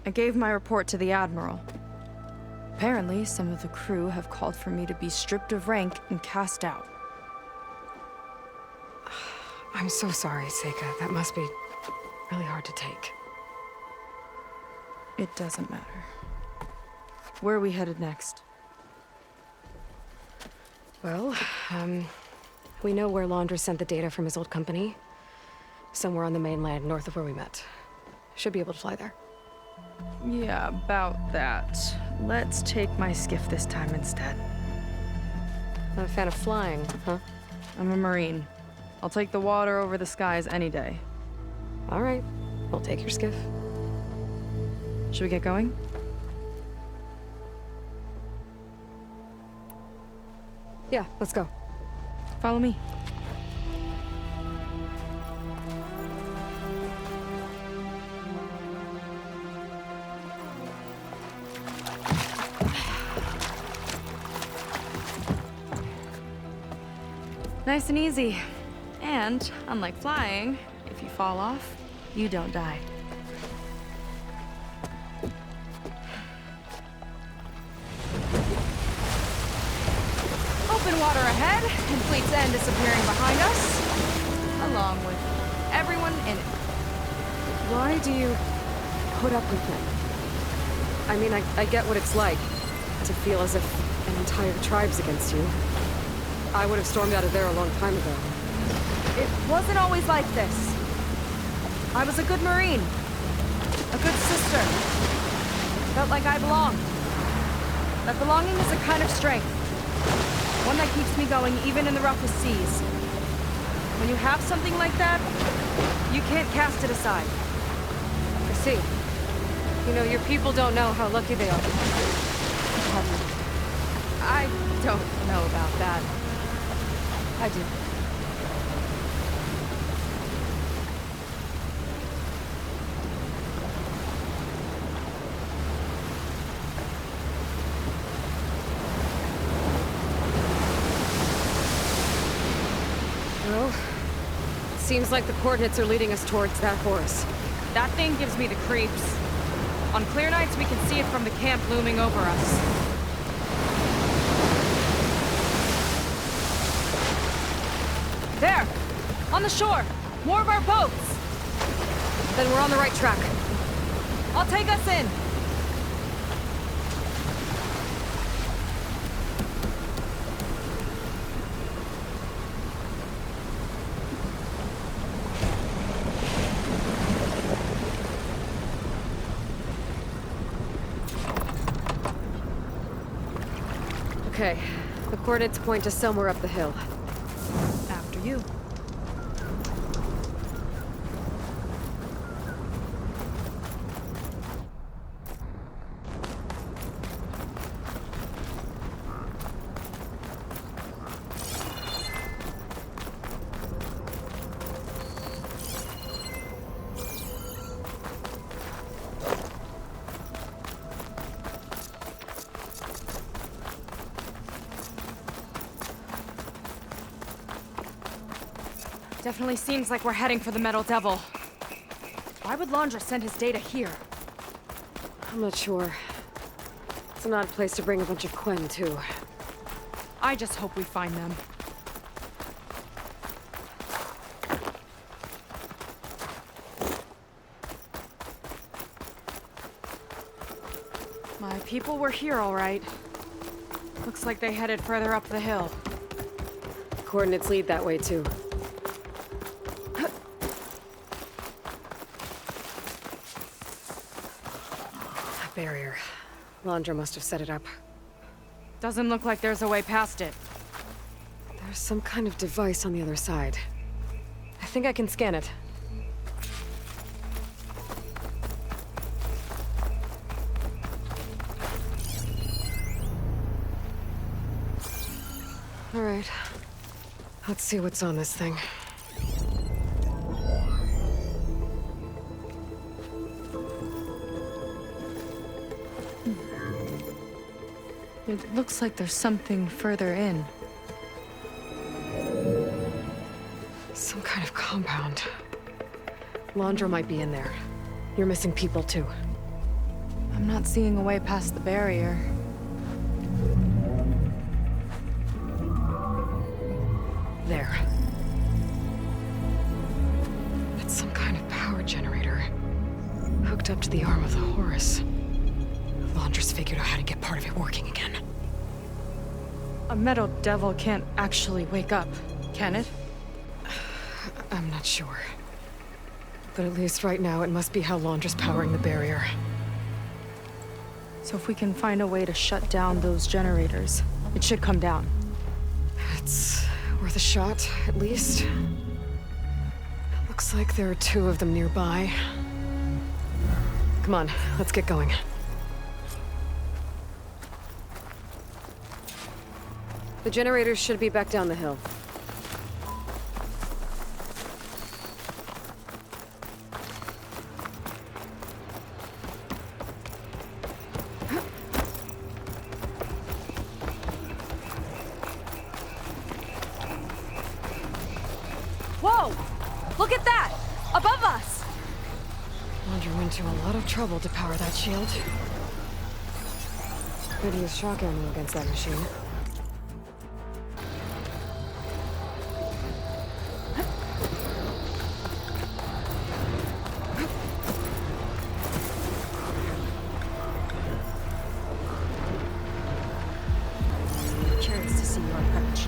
I gave my report to the Admiral. Apparently, some of the crew have called for me to be stripped of rank and cast out.
I'm so sorry, Seika. That must be really hard to take.
It doesn't matter. Where are we headed next?
Well, we know where Londra sent the data from his old company. Somewhere on the mainland, north of where we met. Should be able to fly there.
Yeah, about that. Let's take my skiff this time instead.
Not a fan of flying, huh?
I'm a Marine. I'll take the water over the skies any day.
All right. We'll take your skiff.
Should we get going?
Yeah, let's go.
Follow me. Nice and easy. And, unlike flying, if you fall off, you don't die. Open water ahead, and Fleet's End disappearing behind us, along with everyone in it.
Why do you put up with them? I mean, I get what it's like to feel as if an entire tribe's against you. I would have stormed out of there a long time ago.
It wasn't always like this. I was a good Marine. A good sister. Felt like I belonged. That belonging is a kind of strength. One that keeps me going even in the roughest seas. When you have something like that, you can't cast it aside.
I see. You know, your people don't know how lucky they are to have you.
Don't know about that.
I do. Well, seems like the coordinates are leading us towards that horse.
That thing gives me the creeps. On clear nights, we can see it from the camp looming over us. There! On the shore! More of our boats!
Then we're on the right track.
I'll take us in!
Okay, the coordinates point to somewhere up the hill.
After you.
Definitely seems like we're heading for the Metal Devil. Why would Landra send his data here?
I'm not sure. It's an odd place to bring a bunch of Quen, too.
I just hope we find them. My people were here, all right. Looks like they headed further up the hill.
Coordinates lead that way, too. That barrier. Landra must have set it up.
Doesn't look like there's a way past it.
There's some kind of device on the other side. I think I can scan it. All right. Let's see what's on this thing.
It looks like there's something further in.
Some kind of compound. Landra might be in there. You're missing people, too.
I'm not seeing a way past the barrier.
There. It's some kind of power generator. Hooked up to the arm of the horse. Landra's figured out how to get part of it working again.
A Metal Devil can't actually wake up, can it?
I'm not sure. But at least right now, it must be how Landra's powering the barrier.
So if we can find a way to shut down those generators, it should come down.
It's worth a shot, at least. Looks like there are 2 of them nearby. Come on, let's get going. The generators should be back down the hill.
Whoa! Look at that! Above us!
Landra went to a lot of trouble to power that shield. Could use shock ammo against that machine. Curious to see your approach.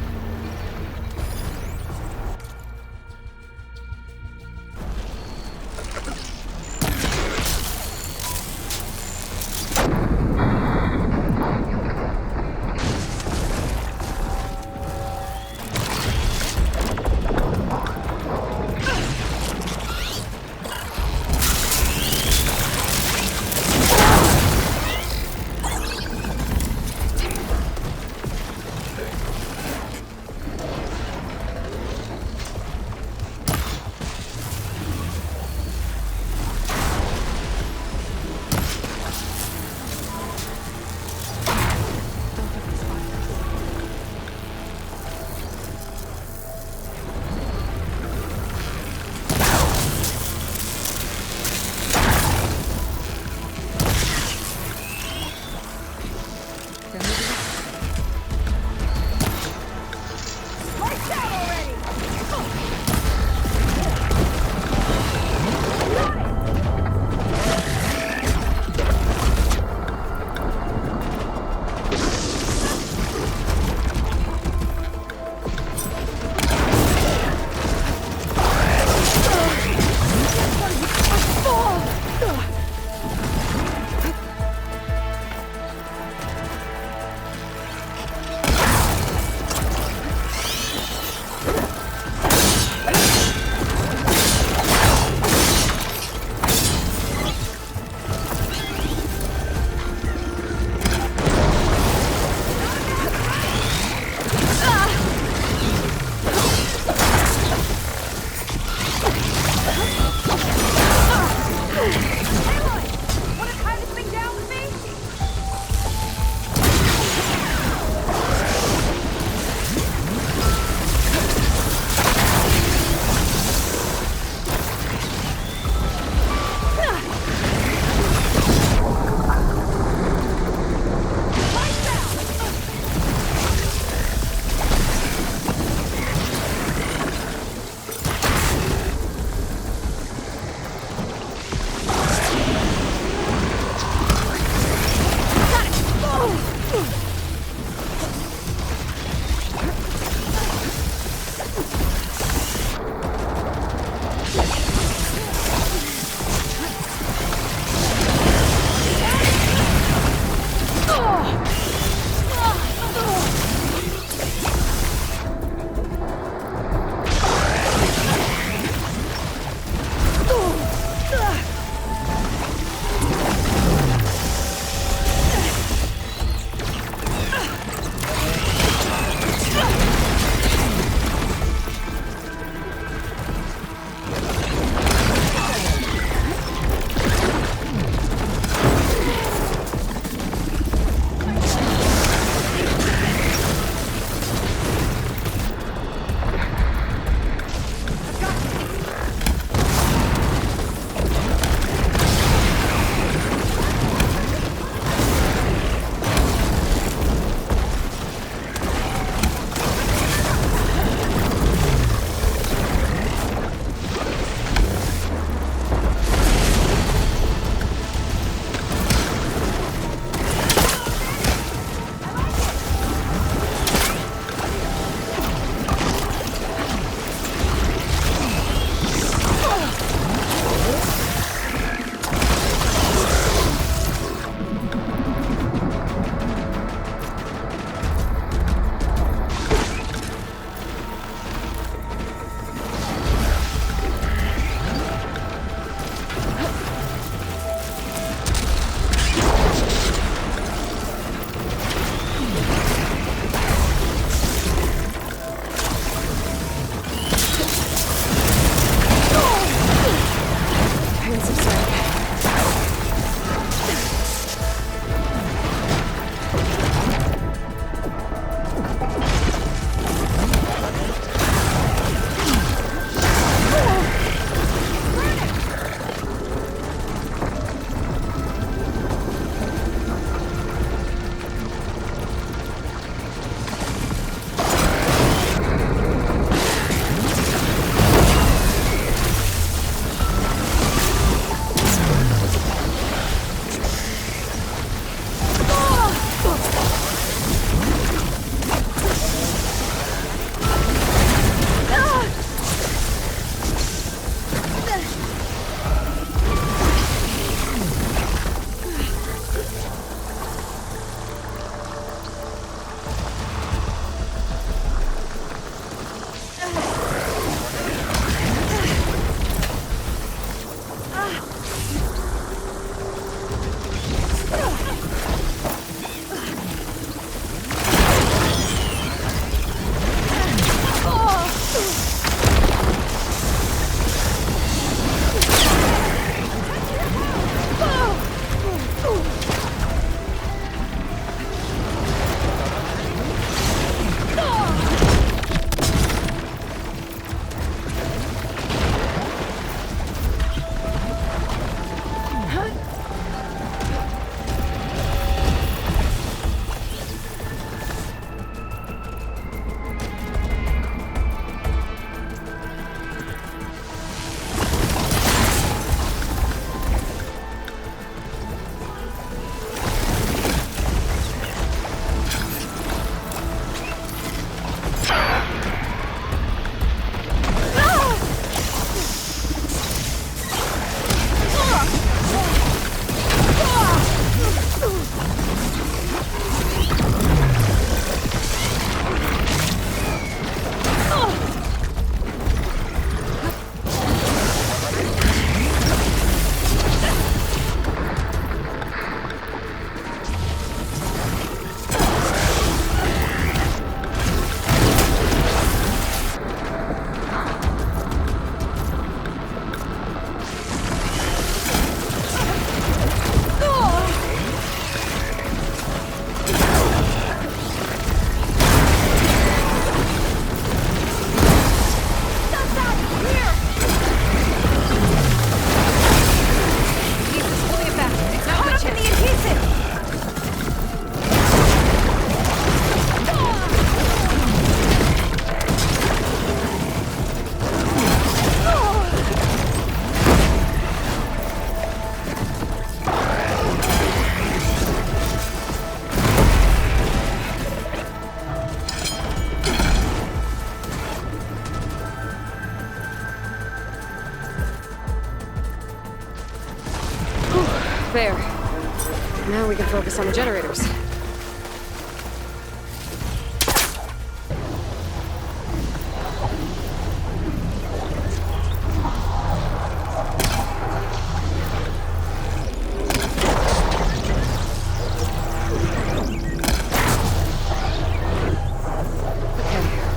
focus on the generators.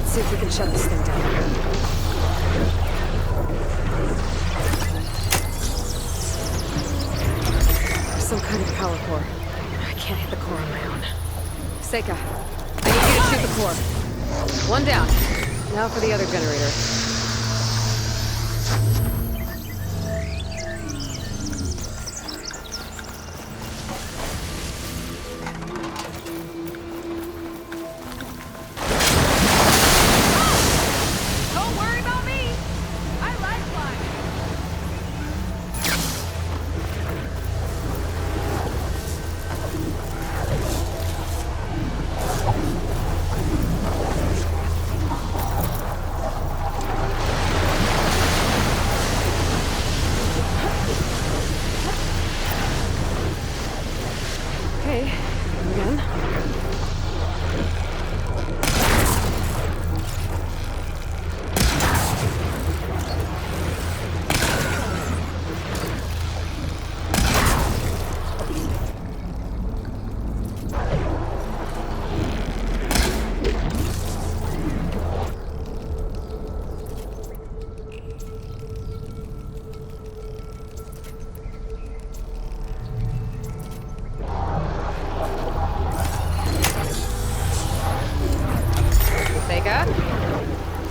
See if we can shut this thing down. There's some kind of power core. I can't hit the core on my own. Seika, I need you to shoot the core. One down. Now for the other generator.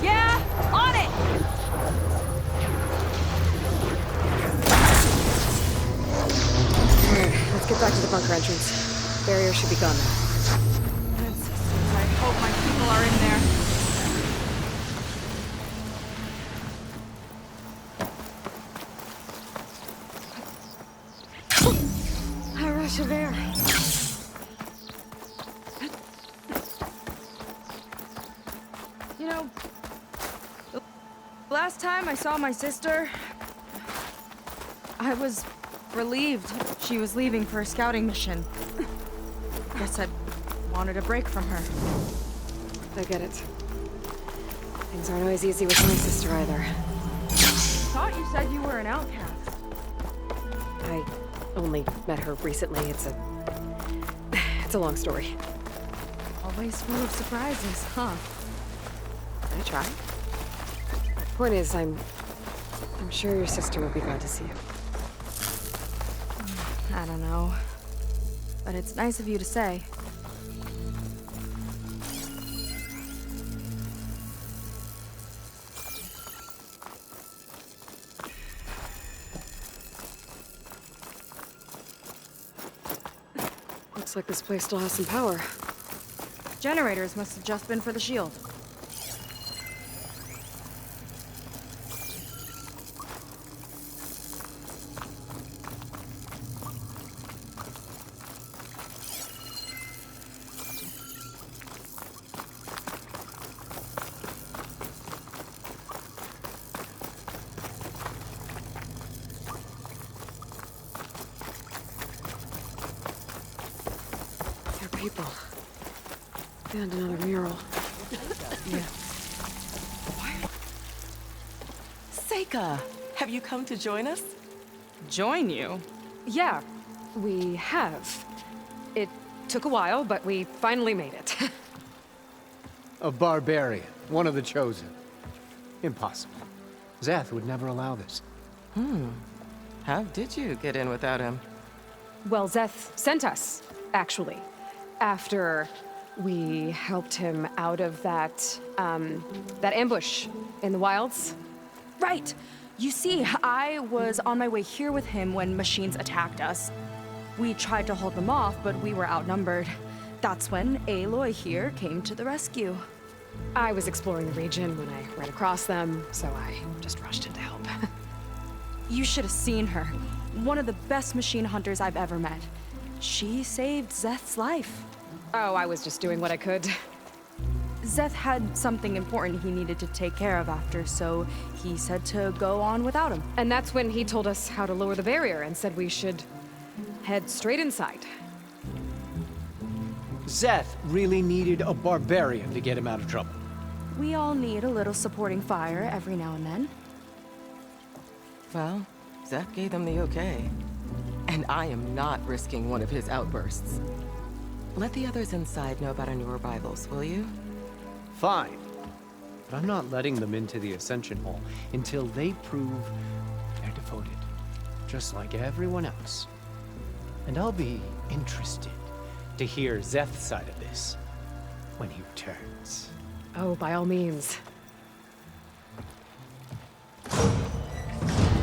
Yeah, on it!
Alright, let's get back to the bunker entrance. Barrier should be gone now.
I hope my people are in there.
A rush of air.
You know, the last time I saw my sister, I was relieved she was leaving for a scouting mission. Guess I wanted a break from her.
I get it. Things aren't always easy with my sister either.
Thought you said you were an outcast.
I only met her recently. It's a long story.
Always full of surprises, huh?
I try. Point is, I'm sure your sister will be glad to see you.
I don't know. But it's nice of you to say.
Looks like this place still has some power.
Generators must have just been for the shield.
People. And another mural.
Yeah.
Seika, have you come to join us?
Join you?
Yeah, we have. It took a while, but we finally made it.
A barbarian, one of the chosen. Impossible. Zeth would never allow this.
How did you get in without him?
Well, Zeth sent us, actually. After we helped him out of that ambush in the wilds.
Right! You see, I was on my way here with him when machines attacked us. We tried to hold them off, but we were outnumbered. That's when Aloy here came to the rescue.
I was exploring the region when I ran across them, so I just rushed in to help.
You should have seen her. One of the best machine hunters I've ever met. She saved Zeth's life.
Oh, I was just doing what I could.
Zeth had something important he needed to take care of after, so he said to go on without him.
And that's when he told us how to lower the barrier and said we should head straight inside.
Zeth really needed a barbarian to get him out of trouble.
We all need a little supporting fire every now and then.
Well, Zeth gave them the okay. And I am not risking one of his outbursts. Let the others inside know about our new arrivals, will you?
Fine. But I'm not letting them into the Ascension Hall until they prove they're devoted. Just like everyone else. And I'll be interested to hear Zeth's side of this when he returns.
Oh, by all means.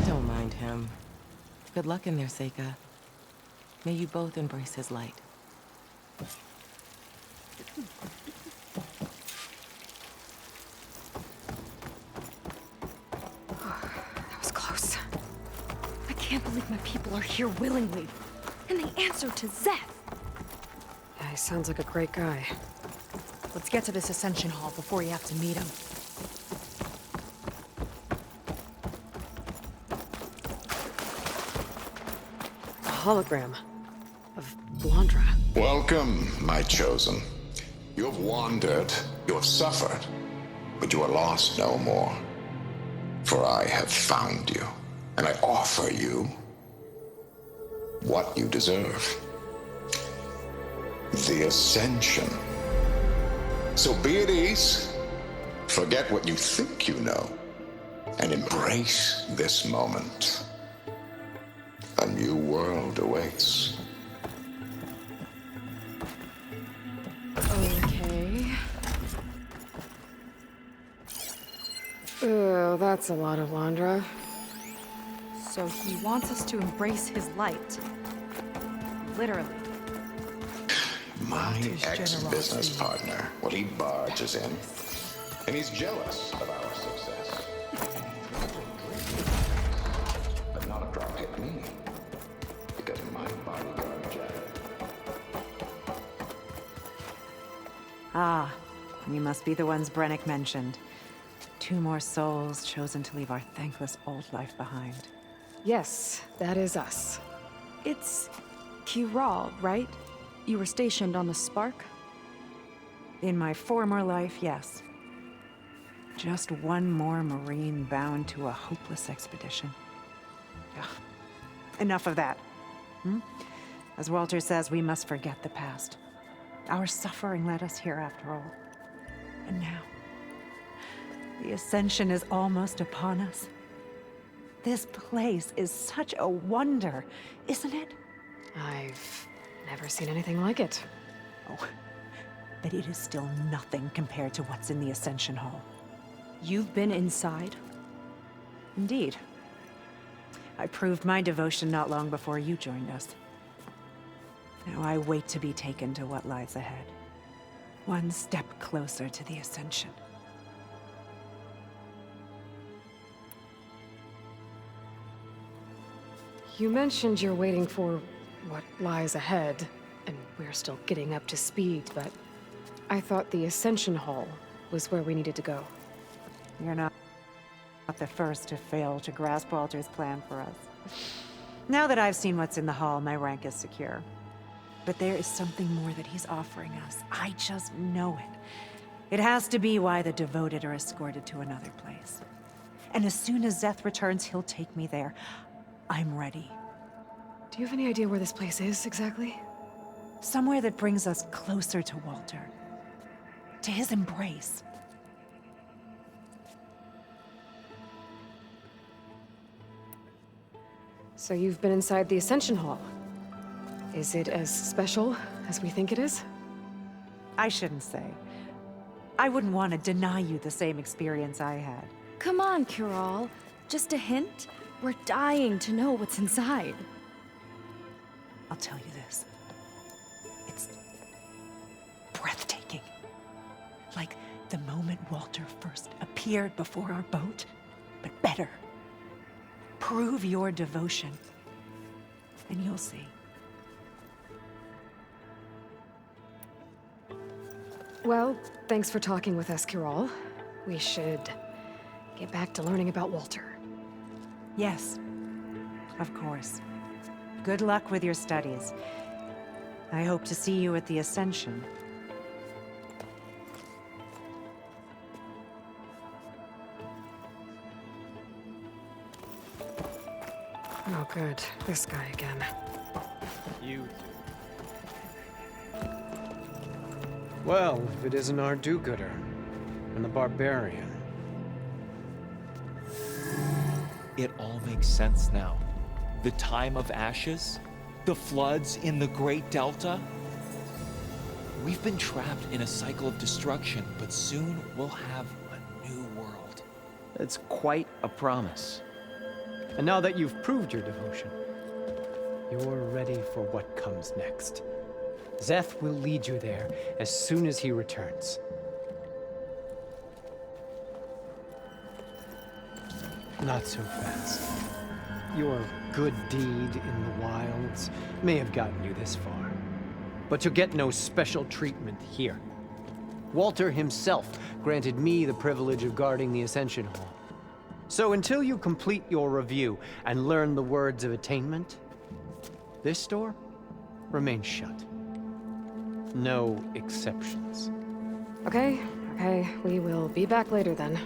Don't mind him. Good luck in there, Seika. May you both embrace his light.
That was close. I can't believe my people are here willingly. And they answered to Zeth.
Yeah, he sounds like a great guy.
Let's get to this Ascension Hall before you have to meet him.
A hologram of Blandra.
Welcome, my chosen. You have wandered, you have suffered, but you are lost no more. For I have found you, and I offer you what you deserve. The Ascension. So be at ease, forget what you think you know, and embrace this moment. A new world awaits.
Okay. Oh, that's a lot of Blandra.
So he wants us to embrace his light. Literally.
My ex-business partner, well, he barges in, and he's jealous of our success. But not a drop hit me, because my bodyguard Jack.
Ah, you must be the ones Brennick mentioned. 2 more souls chosen to leave our thankless old life behind.
Yes, that is us.
It's Kiral, right? You were stationed on the Spark?
In my former life, yes. Just one more Marine bound to a hopeless expedition. Ugh. Enough of that. As Walter says, we must forget the past. Our suffering led us here after all. And now, the Ascension is almost upon us. This place is such a wonder, isn't it?
I've never seen anything like it.
Oh, but it is still nothing compared to what's in the Ascension Hall.
You've been inside?
Indeed. I proved my devotion not long before you joined us. Now I wait to be taken to what lies ahead. One step closer to the Ascension.
You mentioned you're waiting for what lies ahead, and we're still getting up to speed, but I thought the Ascension Hall was where we needed to go.
You're not the first to fail to grasp Walter's plan for us. Now that I've seen what's in the hall, my rank is secure. But there is something more that he's offering us. I just know it. It has to be why the devoted are escorted to another place. And as soon as Zeth returns, he'll take me there. I'm ready.
Do you have any idea where this place is, exactly?
Somewhere that brings us closer to Walter. To his embrace.
So you've been inside the Ascension Hall. Is it as special as we think it is?
I shouldn't say. I wouldn't want to deny you the same experience I had.
Come on, Kiral. Just a hint? We're dying to know what's inside.
I'll tell you this. It's breathtaking. Like the moment Walter first appeared before our boat, but better. Prove your devotion, and you'll see.
Well, thanks for talking with us, Kiral. We should get back to learning about Walter.
Yes, of course. Good luck with your studies. I hope to see you at the Ascension.
Oh, good. This guy again.
You. Well, if it isn't our do-gooder and the barbarian.
It all makes sense now. The time of ashes, the floods in the Great Delta. We've been trapped in a cycle of destruction, but soon we'll have a new world.
It's quite a promise.
And now that you've proved your devotion, you're ready for what comes next. Szeth will lead you there as soon as he returns. Not so fast. Your good deed in the wilds may have gotten you this far, but you'll get no special treatment here. Walter himself granted me the privilege of guarding the Ascension Hall. So until you complete your review and learn the words of attainment, this door remains shut. No exceptions.
Okay, we will be back later then.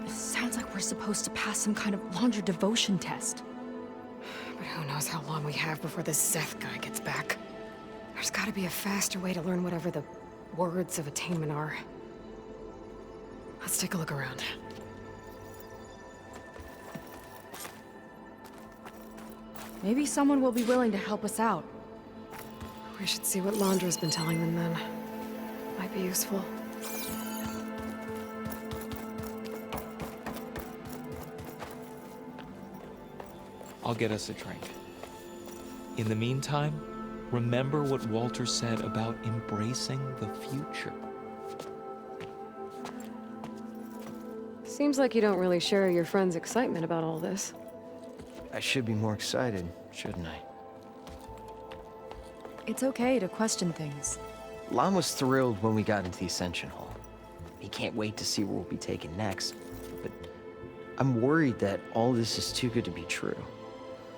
Sounds like we're supposed to pass some kind of Laundra devotion test.
But who knows how long we have before this Szeth guy gets back. There's gotta be a faster way to learn whatever the words of attainment are. Let's take a look around.
Maybe someone will be willing to help us out.
We should see what Laundra's been telling them then. Might be useful.
I'll get us a drink. In the meantime, remember what Walter said about embracing the future.
Seems like you don't really share your friend's excitement about all this.
I should be more excited, shouldn't I?
It's okay to question things.
Lon was thrilled when we got into the Ascension Hall. He can't wait to see where we'll be taken next. But I'm worried that all this is too good to be true.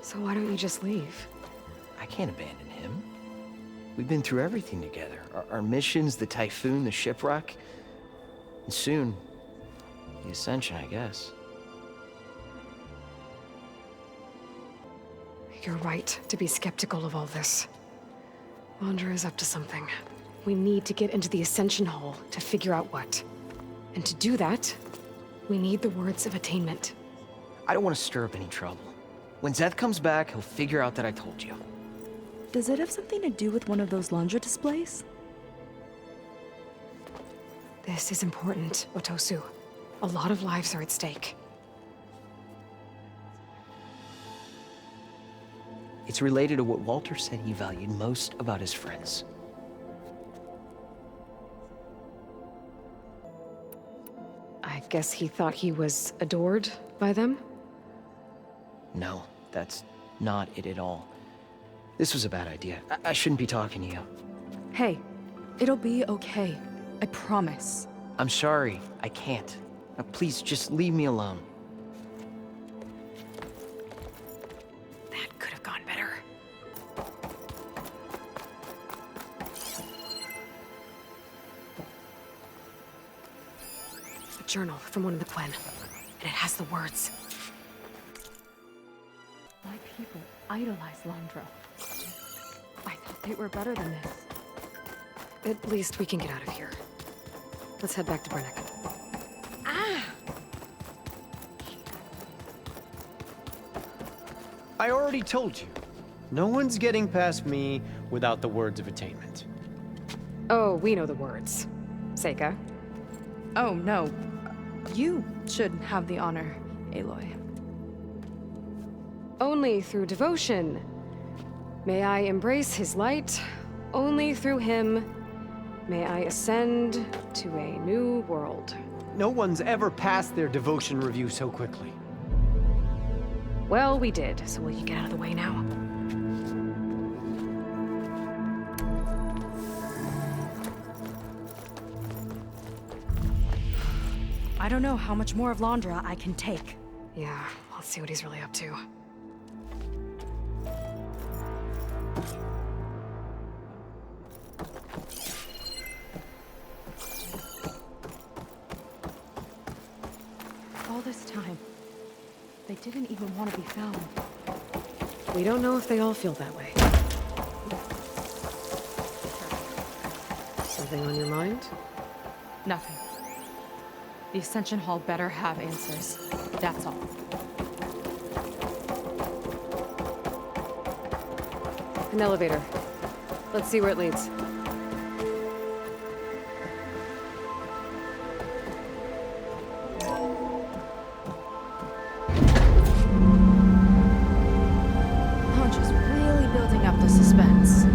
So why don't you just leave?
I can't abandon him. We've been through everything together. Our missions, the typhoon, the shipwreck. And soon, the Ascension, I guess.
You're right to be skeptical of all this. Laundra is up to something. We need to get into the Ascension Hall to figure out what. And to do that, we need the words of attainment.
I don't want to stir up any trouble. When Szeth comes back, he'll figure out that I told you.
Does it have something to do with one of those Laundra displays?
This is important, Otosu. A lot of lives are at stake.
It's related to what Walter said he valued most about his friends.
I guess he thought he was adored by them?
No, that's not it at all. This was a bad idea. I shouldn't be talking to you.
Hey, it'll be okay. I promise.
I'm sorry, I can't. Now please, just leave me alone.
That could have gone better. A journal from one of the Quen. And it has the words.
My people idolize Laundra. I thought they were better than this.
At least we can get out of here. Let's head back to Brennick.
I already told you. No one's getting past me without the words of attainment.
Oh, we know the words. Seika.
Oh, no. You should have the honor, Aloy.
Only through devotion may I embrace his light. Only through him may I ascend to a new world.
No one's ever passed their devotion review so quickly.
Well, we did, so will you get out of the way now?
I don't know how much more of Londra I can take.
Yeah, let's see what he's really up to.
All this time, they didn't even want to be found.
We don't know if they all feel that way. Something on your mind?
Nothing. The Ascension Hall better have answers. That's all.
An elevator. Let's see where it leads.
Londra's really building up the suspense.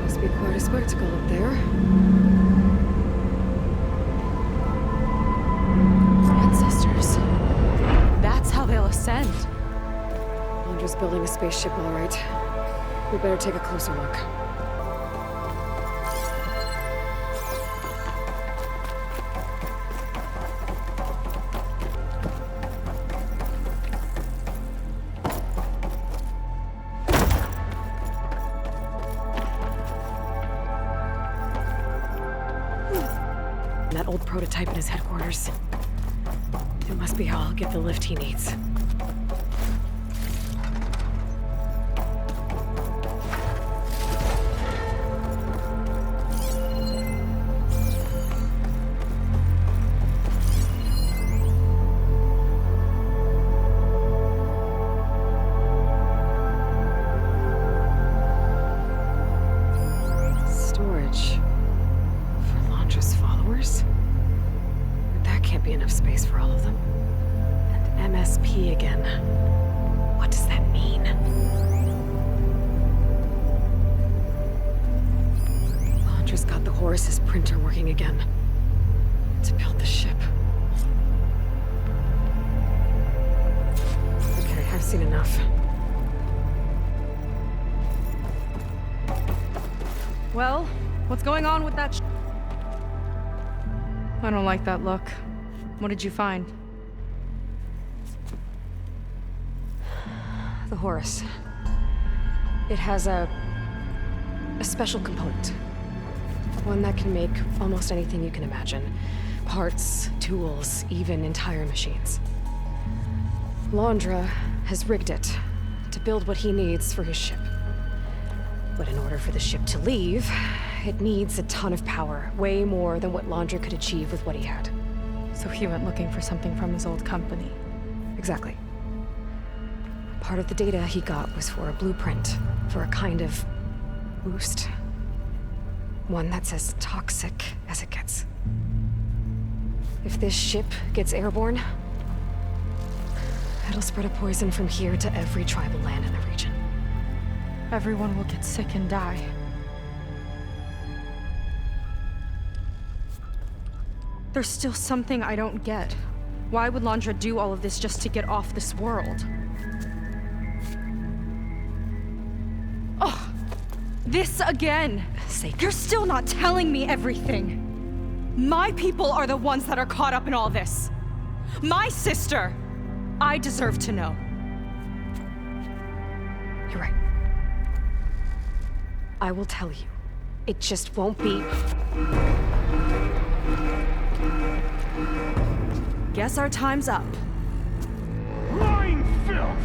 Must be quite a spectacle up there.
Ancestors. That's how they'll ascend.
Londra's building a spaceship, all right. We better take a closer look. That old prototype in his headquarters. It must be how I'll get the lift he needs. Storage. For Londra's followers? But that can't be enough space for all of them. And MSP again. What does that mean? Londra's got the Horus's printer working again. To build the ship. Okay, I've seen enough.
Well, what's going on with that I don't like that look. What did you find?
The Horus. It has a special component. One that can make almost anything you can imagine. Parts, tools, even entire machines. Londra has rigged it to build what he needs for his ship. But in order for the ship to leave, it needs a ton of power, way more than what Londra could achieve with what he had.
So he went looking for something from his old company.
Exactly. Part of the data he got was for a blueprint, for a kind of boost. One that's as toxic as it gets. If this ship gets airborne, it'll spread a poison from here to every tribal land in the region.
Everyone will get sick and die. There's still something I don't get. Why would Londra do all of this just to get off this world? Oh, this again! You're still not telling me everything. My people are the ones that are caught up in all this. My sister! I deserve to know.
You're right. I will tell you. It just won't be...
Guess our time's up.
Lying filth!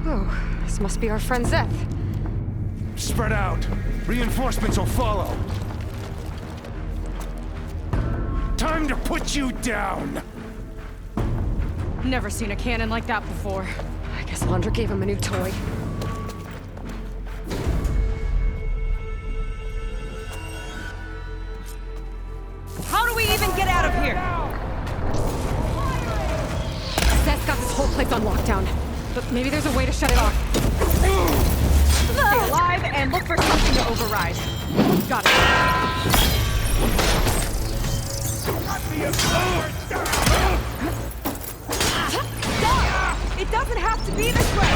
Oh, this must be our friend Zeth.
Spread out. Reinforcements will follow. Time to put you down!
Never seen a cannon like that before.
I guess Londra gave him a new toy.
How do we even get out of here?
Zeth's got this whole place on lockdown, but maybe there's a way to shut it off.
Stay alive and look for something to override. Got it. Stop! It doesn't have to be this way!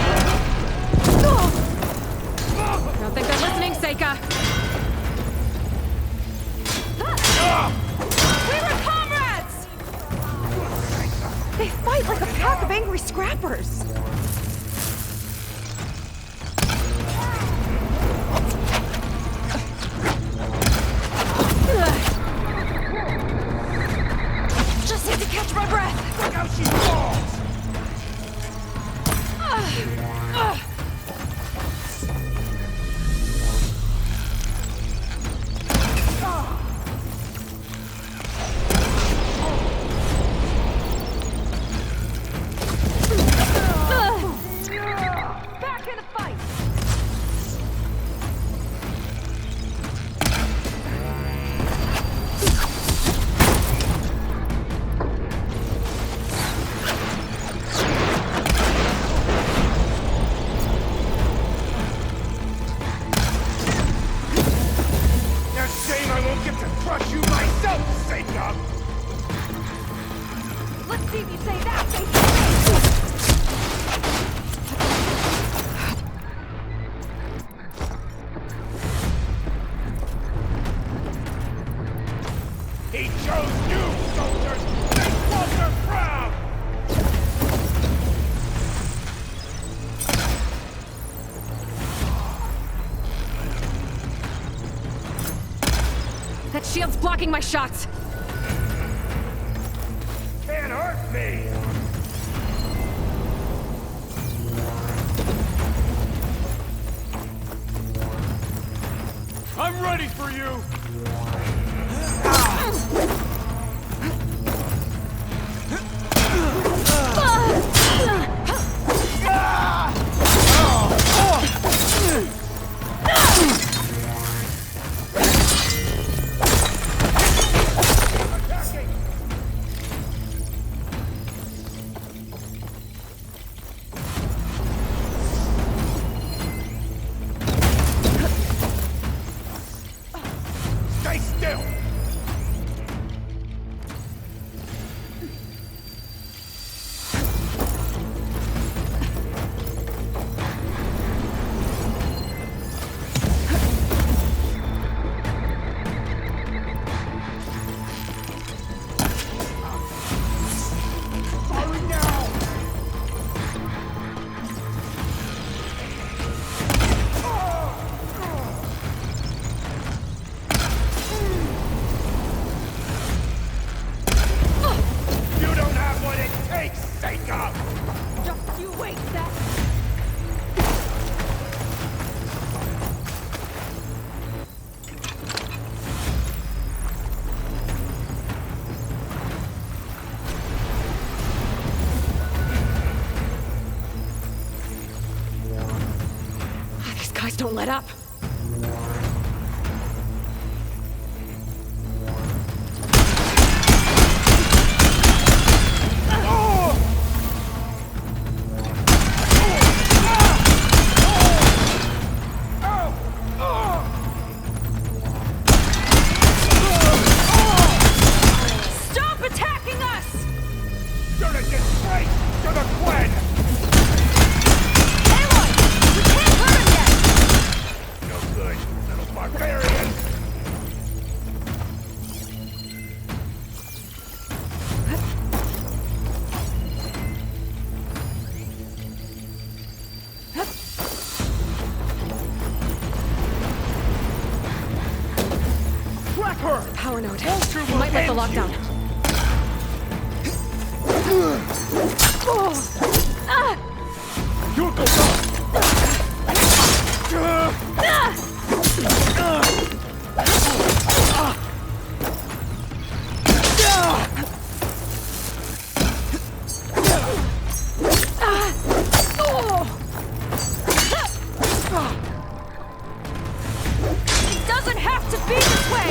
I don't think they're listening, Seika.
We were comrades! fight like a pack of angry scrappers. Just need to catch my breath.
Look how she falls!
Back in the fight.
You're saying I won't get to crush you myself, Seika!
Let's see if you say that, Seika.
He chose you, soldiers! They want their crown!
That shield's blocking my shots.
Can't hurt me! I'm ready for you! Stay still! Hurry now! You don't have what it takes, Seika!
Just you wait, Seth.
These guys don't let up.
Stop attacking us!
You're a disgrace to the Clan!
Aloy! We can't hurt him yet!
No good, little barbarian! Crack her!
Power node.
Vulture
It
will
might let the
end you.
lockdown.
You'll go down!
It doesn't have to be this way!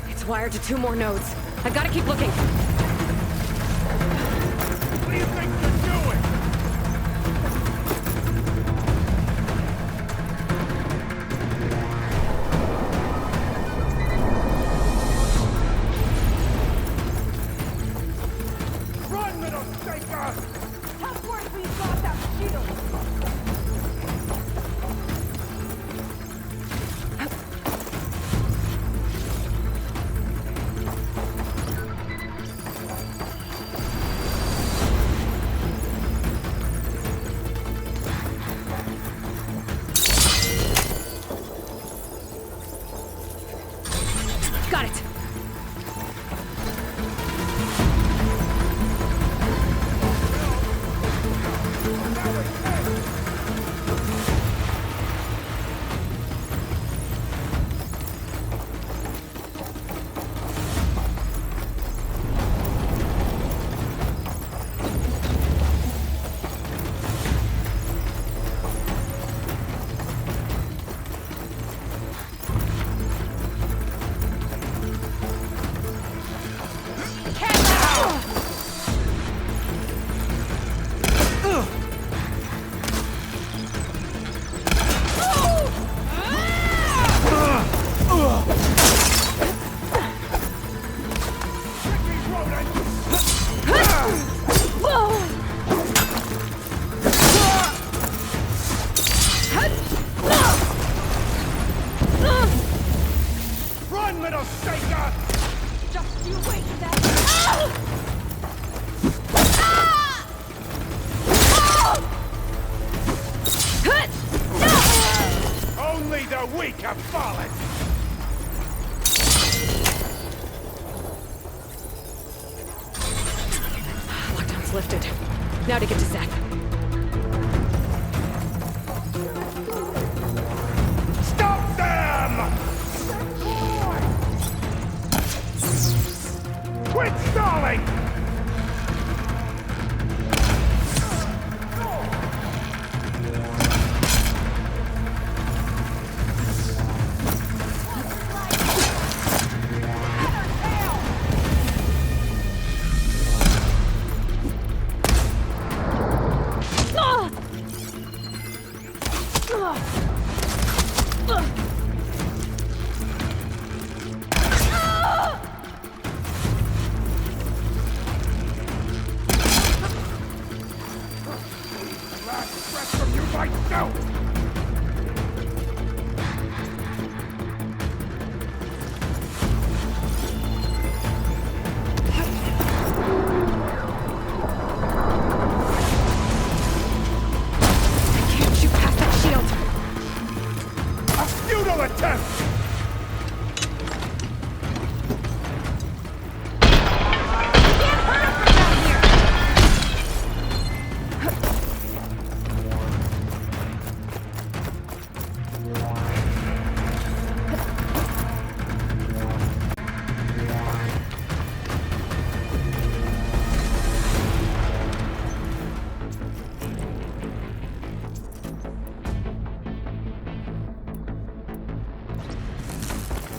It's wired to 2 more nodes. I gotta keep looking.
What do you think you're doing? Run, little Seika!
Tough work when you got that shield!
Got it!
Run, little shaker!
Just you wait, then.
Only the weak have fallen!
Lockdown's lifted. Now to get to Zeth.
Stop them! Quit stalling!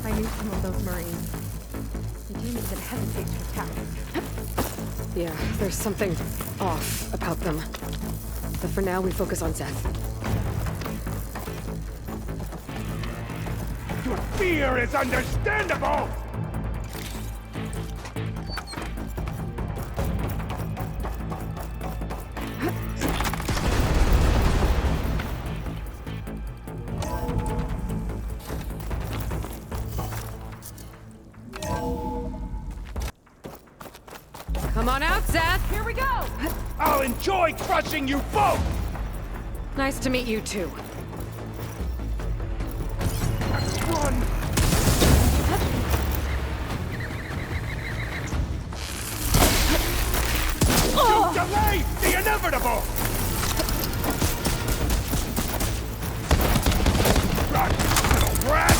I knew some of those Marines. They didn't even hesitate to attack.
Yeah, there's something off about them. But for now, we focus on Zeth.
Your fear is understandable!
Come on out, Zeth! Here we go!
I'll enjoy crushing you both!
Nice to meet you, too.
Run! You delayed the inevitable! Run, little rat!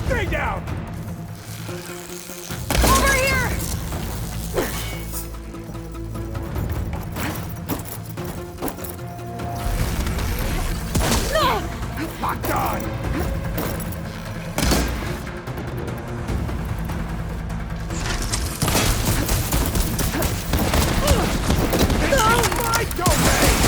Stay down!
Over here!
Locked on! This is my domain!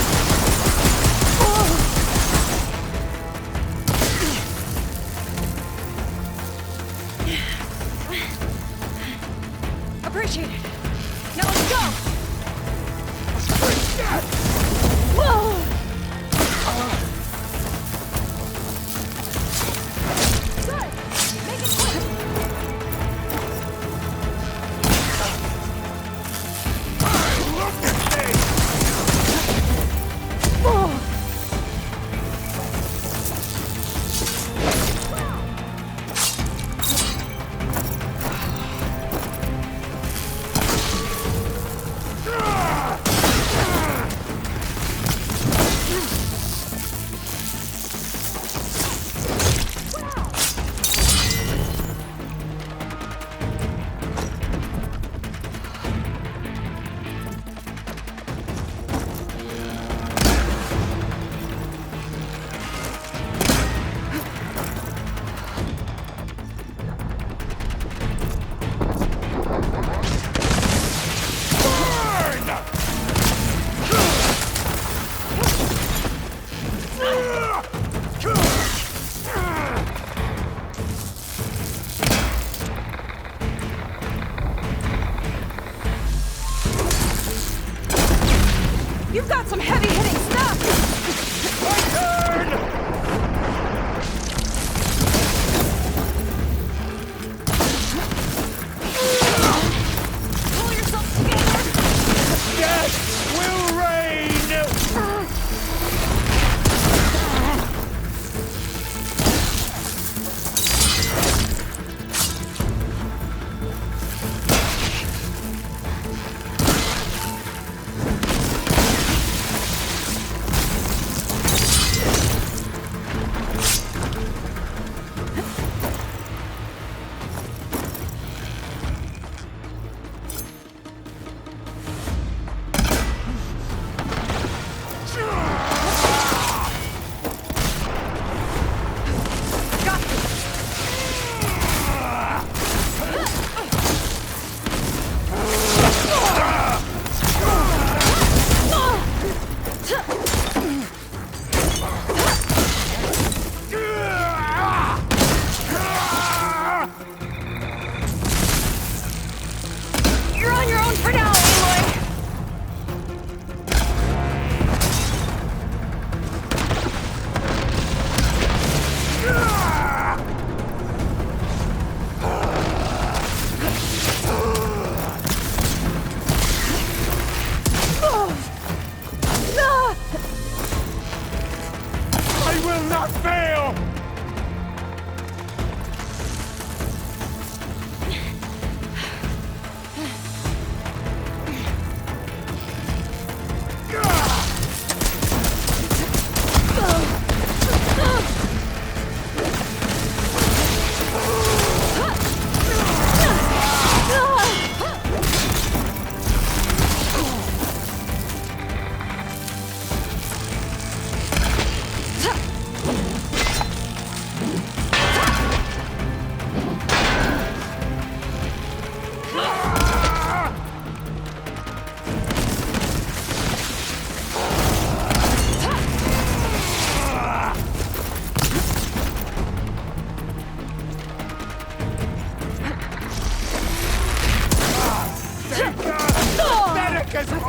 Appreciate it. Now let's go!
Whoa!
Good! Make it quick!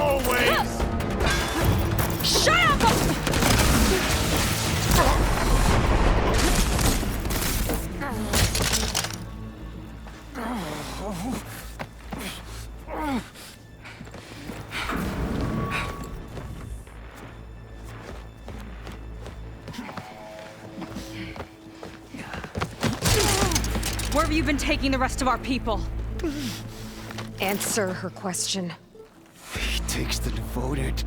always!
Shut up! Where have you been taking the rest of our people?
Answer her question.
He takes the devoted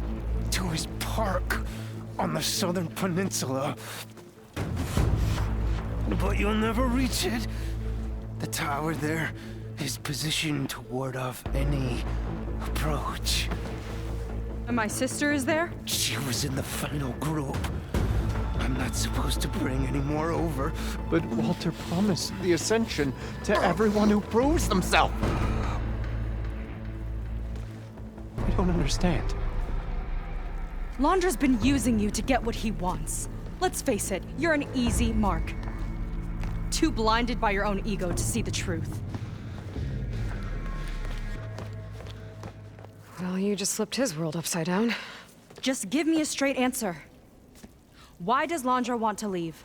to his park on the southern peninsula. But you'll never reach it. The tower there is positioned to ward off any approach.
And my sister is there?
She was in the final group. I'm not supposed to bring any more over.
But Walter promised the Ascension to everyone who proves themselves. I don't understand.
Londra's been using you to get what he wants. Let's face it, you're an easy mark. Too blinded by your own ego to see the truth.
Well, you just flipped his world upside down.
Just give me a straight answer. Why does Londra want to leave?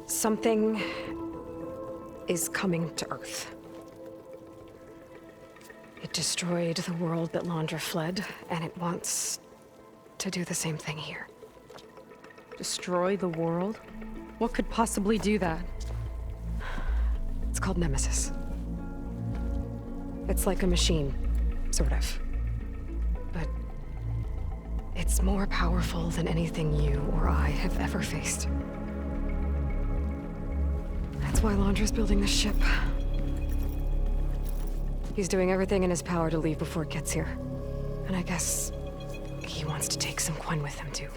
Something is coming to Earth. It destroyed the world that Londra fled, and it wants to do the same thing here.
Destroy the world? What could possibly do that?
It's called Nemesis. It's like a machine, sort of. But it's more powerful than anything you or I have ever faced. That's why Londra's building this ship. He's doing everything in his power to leave before it gets here. And I guess he wants to take some Quen with him, too.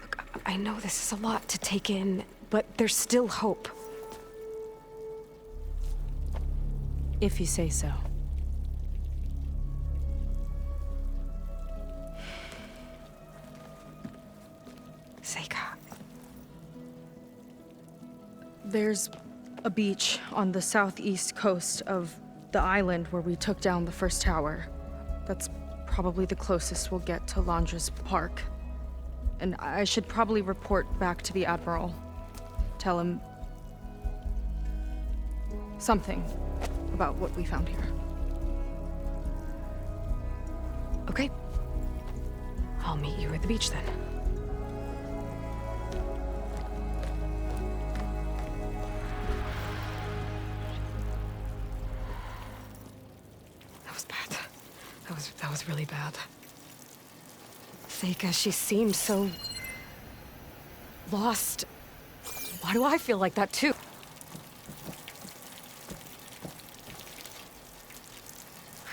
Look, I know this is a lot to take in, but there's still hope.
If you say so.
Seika.
There's a beach on the southeast coast of the island where we took down the first tower. That's probably the closest we'll get to Londra's park. And I should probably report back to the Admiral. Tell him something about what we found here.
Okay. I'll meet you at the beach then. That was bad. That was really bad. Seika, she seemed so lost. Why do I feel like that too?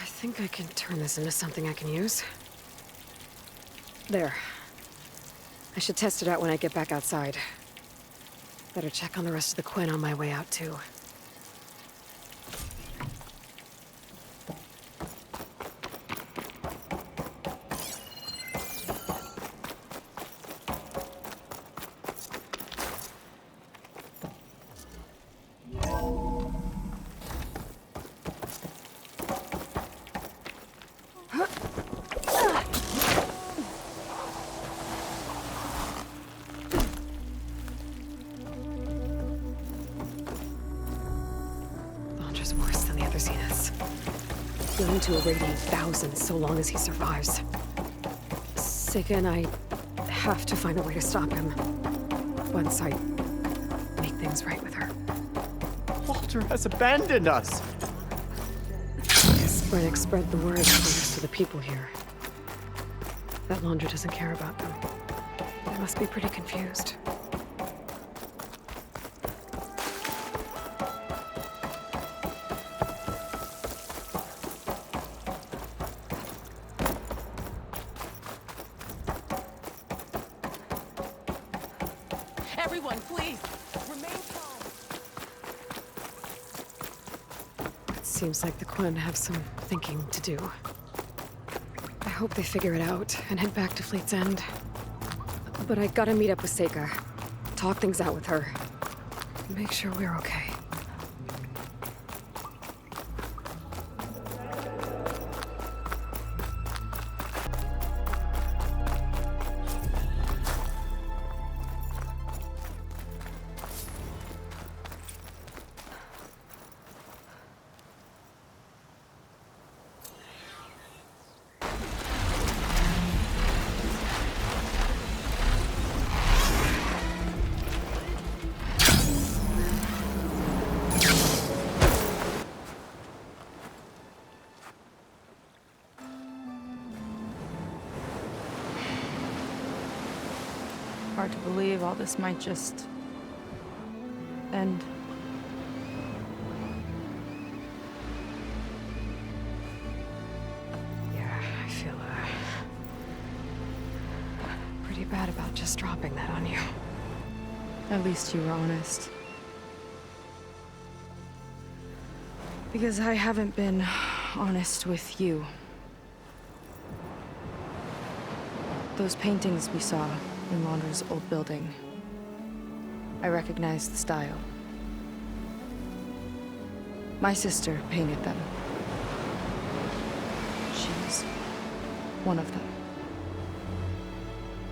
I think I can turn this into something I can use. There. I should test it out when I get back outside. Better check on the rest of the Quen on my way out, too. Worse than the other Zeniths. Going to a radiant 1,000 so long as he survives. Seika and I have to find a way to stop him. Once I make things right with her.
Walter has abandoned us!
Sprenick spread the word to the rest of the people here. That Londra doesn't care about them. They must be pretty confused.
Everyone, please, remain calm.
Seems like the Quen have some thinking to do. I hope they figure it out and head back to Fleet's End. But I gotta meet up with Seika. talk things out with her. Make sure we're okay.
Hard to believe all this might just end.
Yeah, I feel pretty bad about just dropping that on you.
At least you were honest. Because I haven't been honest with you. Those paintings we saw in Londra's old building. I recognize the style. My sister painted them. She's one of them.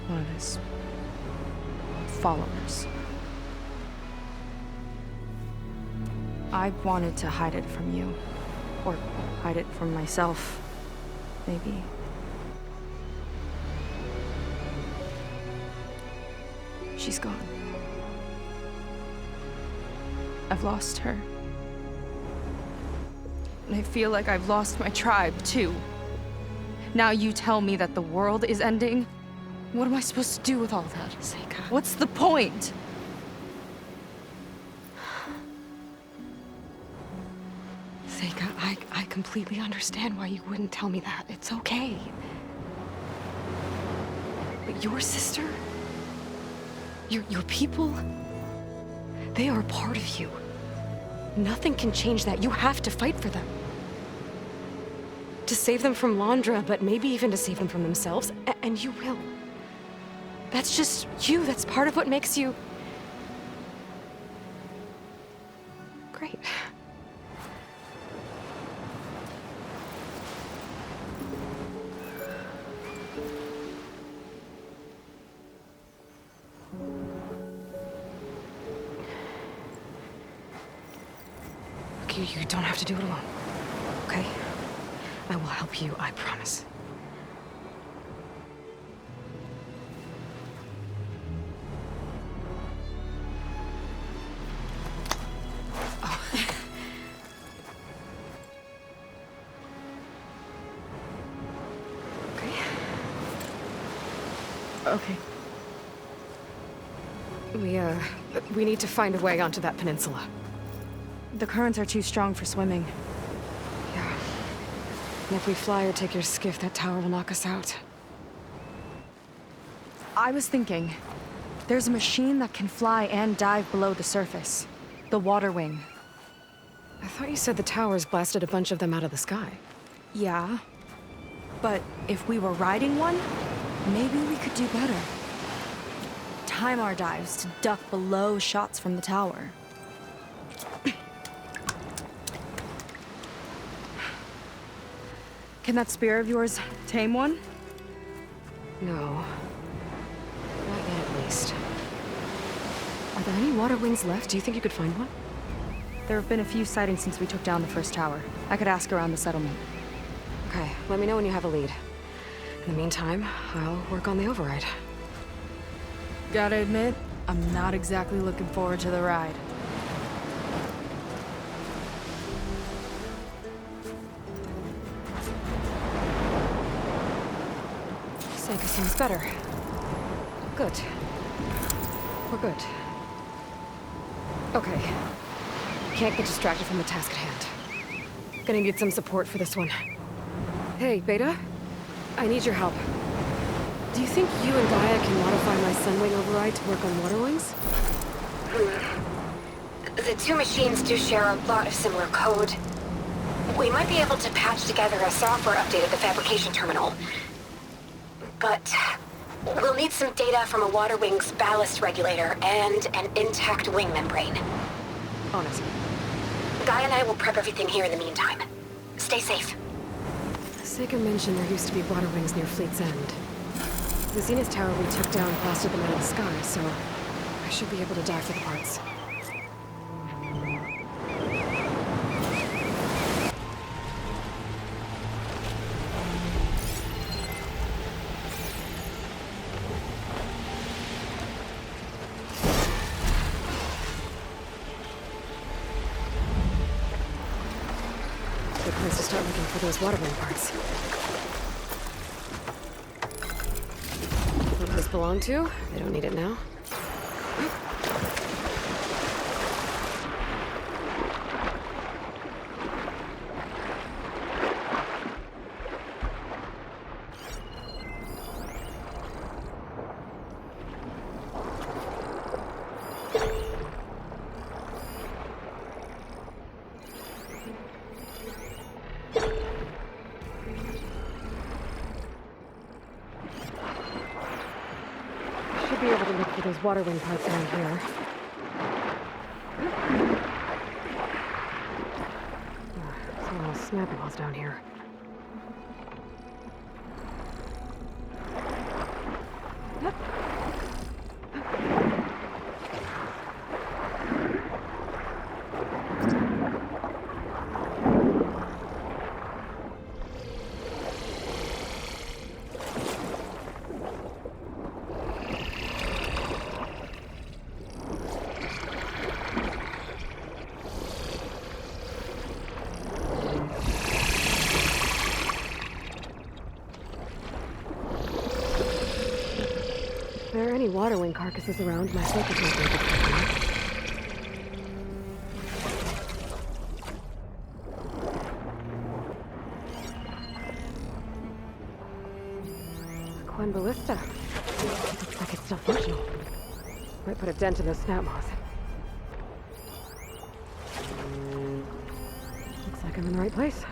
One of his followers. I wanted to hide it from you. Or hide it from myself, maybe. She's gone. I've lost her. And I feel like I've lost my tribe, too. Now you tell me that the world is ending? What am I supposed to do with all that?
Seika.
What's the point?
Seika, I completely understand why you wouldn't tell me that. It's okay. But your sister? Your people? They are a part of you. Nothing can change that. You have to fight for them. To save them from Londra, but maybe even to save them from themselves. And you will. That's just you. That's part of what makes you... great. You don't have to do it alone, okay? I will help you, I promise. Oh.
Okay.
We need to find a way onto that peninsula.
The currents are too strong for swimming.
Yeah. And if we fly or take your skiff, that tower will knock us out.
I was thinking, there's a machine that can fly and dive below the surface. The water wing.
I thought you said the towers blasted a bunch of them out of the sky.
Yeah. But if we were riding one, maybe we could do better. Time our dives to duck below shots from the tower. Can that spear of yours tame one?
No. Not yet, at least. Are there any water wings left? Do you think you could find one?
There have been a few sightings since we took down the first tower. I could ask around the settlement.
Okay, let me know when you have a lead. In the meantime, I'll work on the override.
Gotta admit, I'm not exactly looking forward to the ride.
Seika seems better. Good. We're good. Okay. Can't get distracted from the task at hand. Gonna need some support for this one. Hey, Beta? I need your help. Do you think you and Gaia can modify my Sunwing override to work on water wings?
The two machines do share a lot of similar code. We might be able to patch together a software update at the fabrication terminal. But We'll need some data from a water wing's ballast regulator and an intact wing membrane.
On it.
Guy and I will prep everything here in the meantime. Stay safe.
Seika mentioned there used to be water wings near Fleet's End. The Zenith Tower we took down blasted them out of the sky, so I should be able to dive for the parts. Good place to start looking for those water wing parts. What does this belong to? They don't need it now. Be able to look for those water wing parts around here. Some little snap walls down here. If there are any water wing carcasses around, my focus might be a bit different. Quen Ballista. Looks like it's still functional. Might put a dent in those snap maws. Looks like I'm in the right place.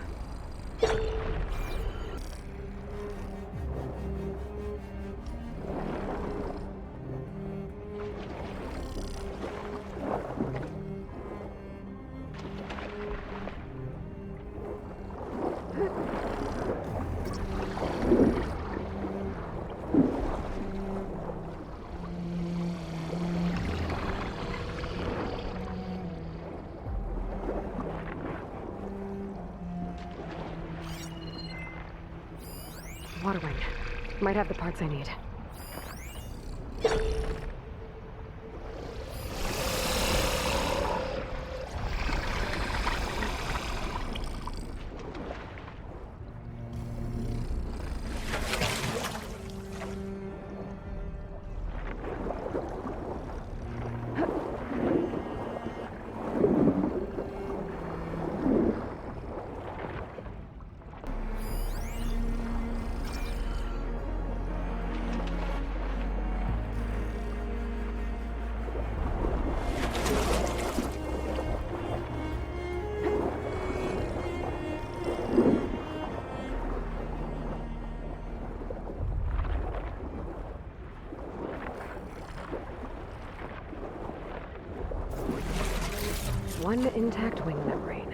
Water wing. Might have the parts I need. One intact wing membrane.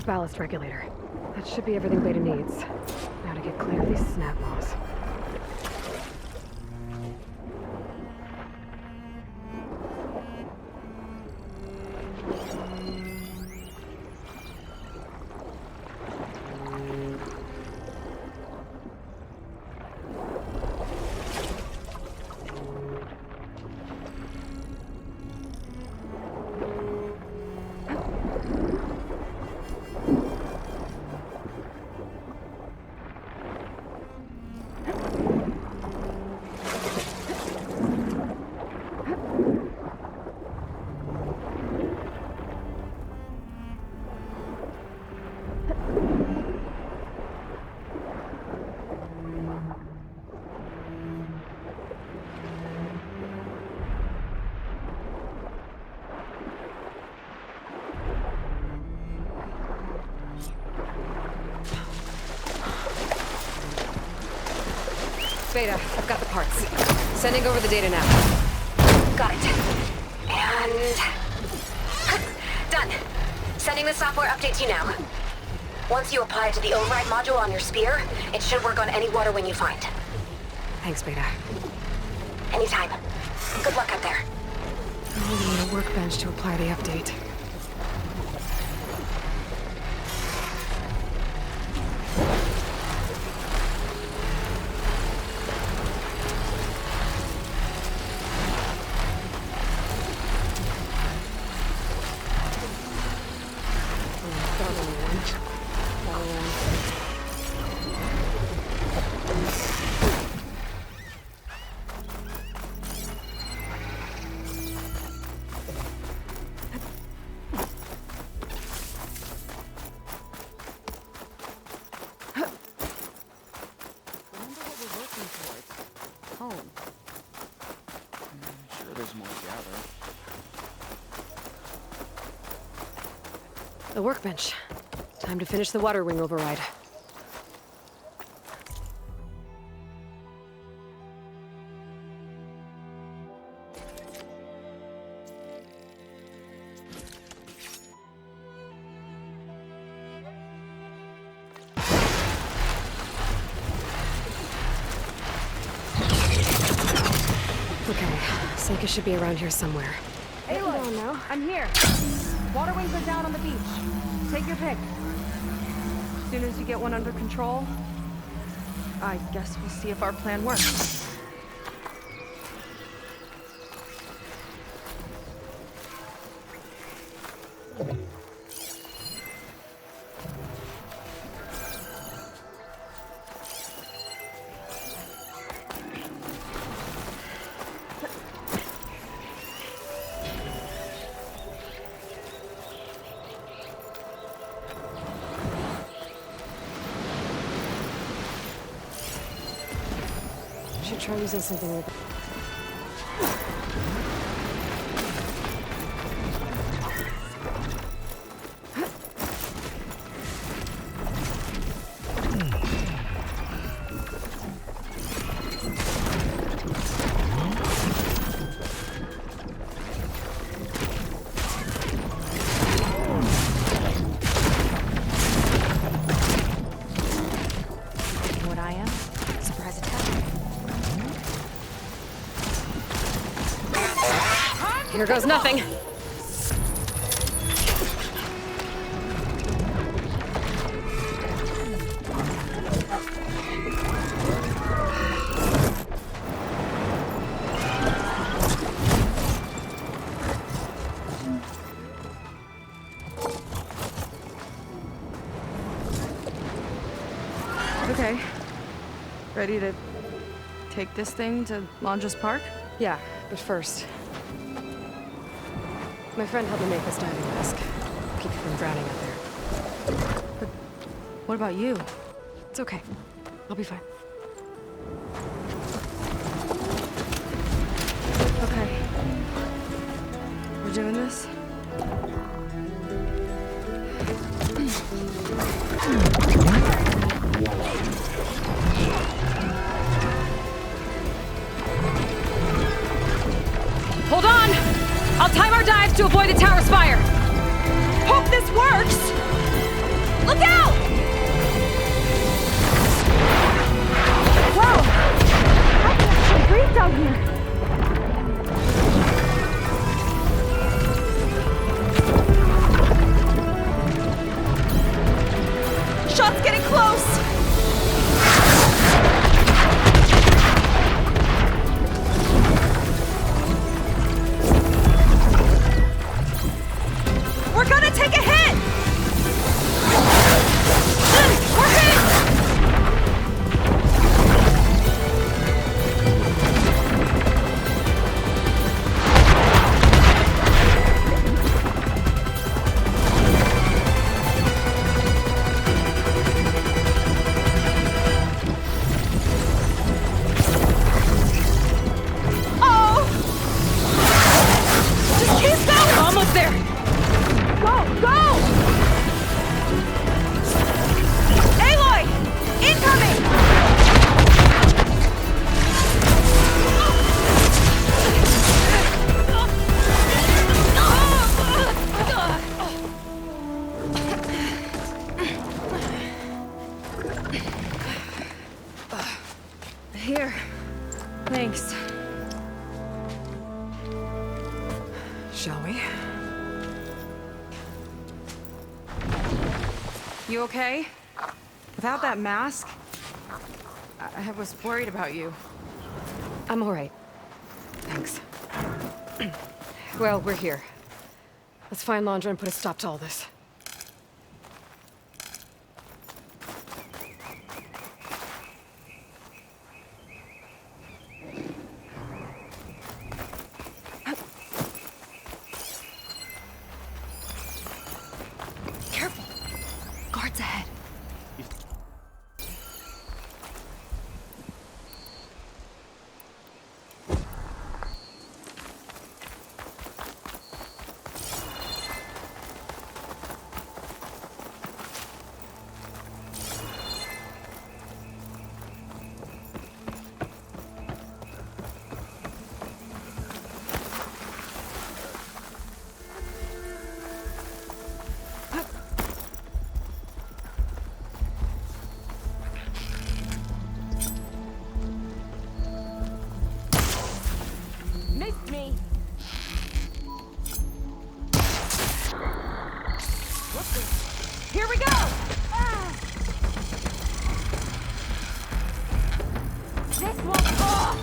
ballast regulator. That should be everything Beta needs. Now to get clear of these snap maws. Beta, I've got the parts. Sending over the data now.
Got it. And... done. Sending the software update to you now. Once you apply it to the override module on your spear, it should work on any water wing you find.
Thanks, Beta.
Anytime. Good luck up there.
I really need a workbench to apply the update. The workbench. Time to finish the water wing override. Okay, Seika should be around here somewhere.
Aloy,
now.
I'm here. Water wings are down on the beach. Take your pick. As soon as you get one under control, I guess we'll see if our plan works.
Should try using something like...
What I am? Surprise attack.
Here goes nothing.
Okay. Ready to take this thing to Landra's Park?
Yeah, but first... my friend helped me make this diving mask. Keep you from drowning out there.
But what about you?
It's okay. I'll be fine.
Okay. We're doing this?
Hold on! I'll time our dives to avoid the tower spire!
Hope this works! shot's getting close! We're gonna take a hit! We're hit! Oh! Just keep going! Almost there! Go! Go! Aloy! Incoming! Here. Thanks.
Shall we?
You okay? Without that mask? I was worried about you.
I'm all right. Thanks. Well, we're here. Let's find Landra and put a stop to all this.
Careful! Guards ahead.
Missed me.
Here we go!
This one's off.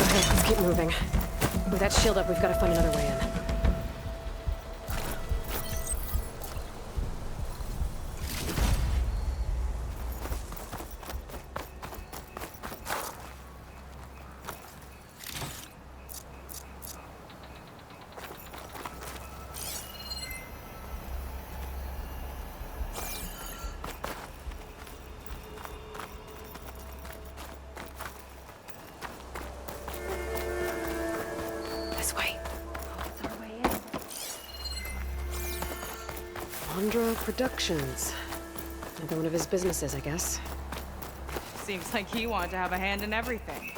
Okay, let's keep moving. With that shield up, we've got to find another way in. This way. Landra Productions. Another one of his businesses, I guess.
Seems like he wanted to have a hand in everything.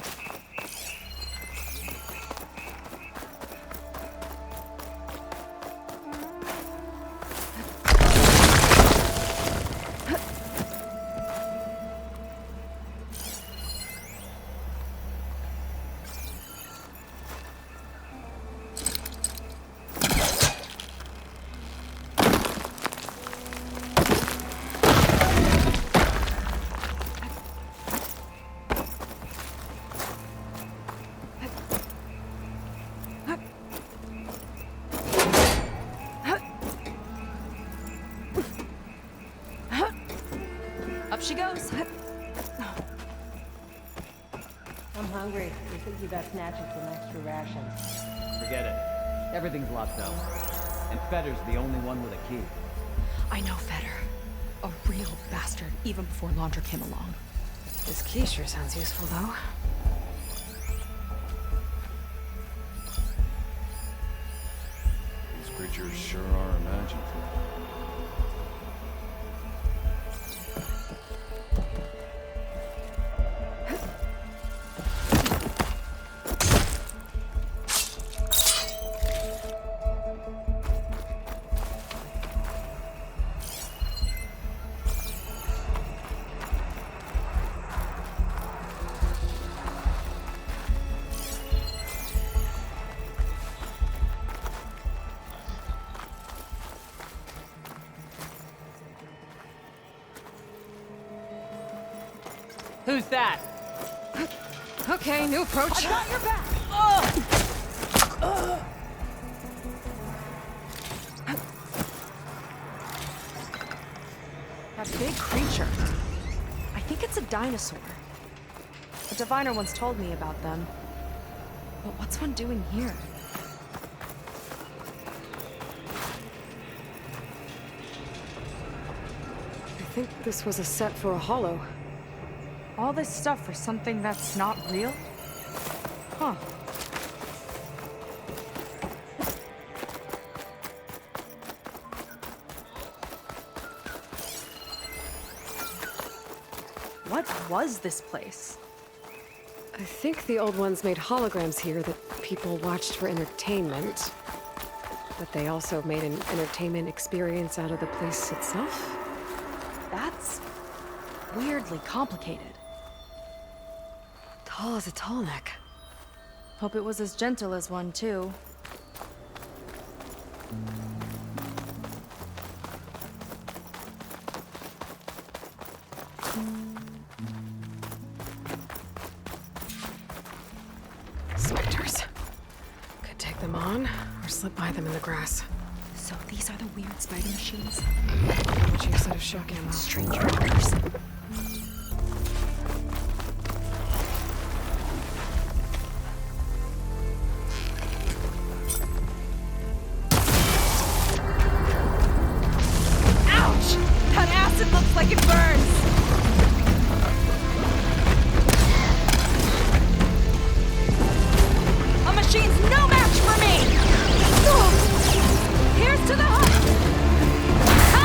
Up she goes.
I'm hungry. You think you got snatches from extra rations?
Forget it. Everything's locked up. And Fetter's the only one with a key.
I know Fetter. A real bastard, even before Landra came along.
This key sure sounds useful, though.
These creatures sure are imaginative.
Who's that?
Okay, new approach.
I got your back!
That big creature. I think it's a dinosaur. A diviner once told me about them. But what's one doing here?
I think this was a set for a hollow.
All this stuff for something that's not real? Huh.
What was this place?
I think the old ones made holograms here that people watched for entertainment. But they also made an entertainment experience out of the place itself.
That's weirdly complicated.
Tall as a tall neck.
Hope it was as gentle as one, too.
Specters. Could take them on, or slip by them in the grass.
So these are the weird spider machines?
What's your set of shock ammo?
Stranger orders.
It looks like it burns! A machine's no match for me! Here's to the hook! Ha!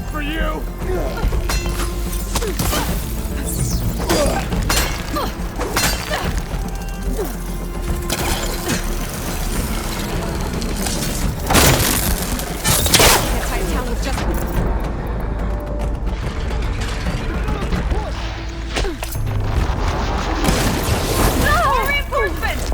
waiting for you!
Can't tie it down with just...
No! Reinforcements!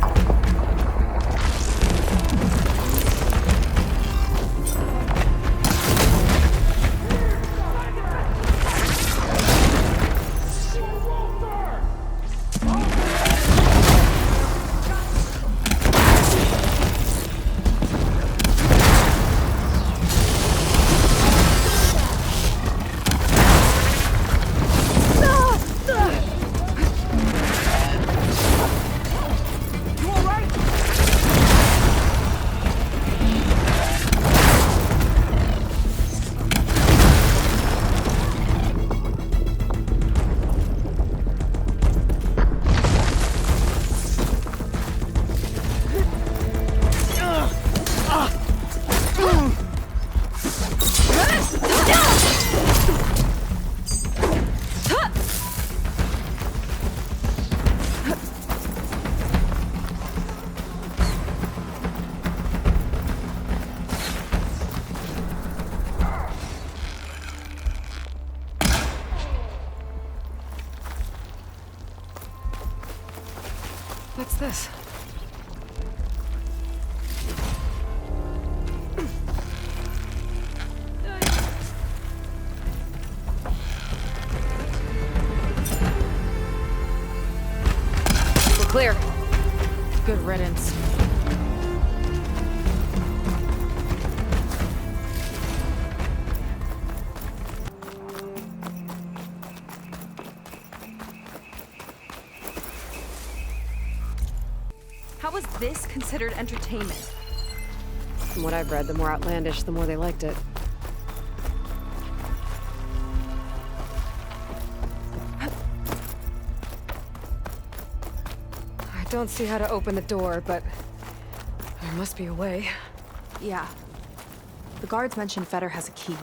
What's this? We're clear.
Good riddance. How was this considered entertainment?
From what I've read, the more outlandish, the more they liked it. I don't see how to open the door, but there must be a way.
Yeah. The guards mentioned Fetter has a key.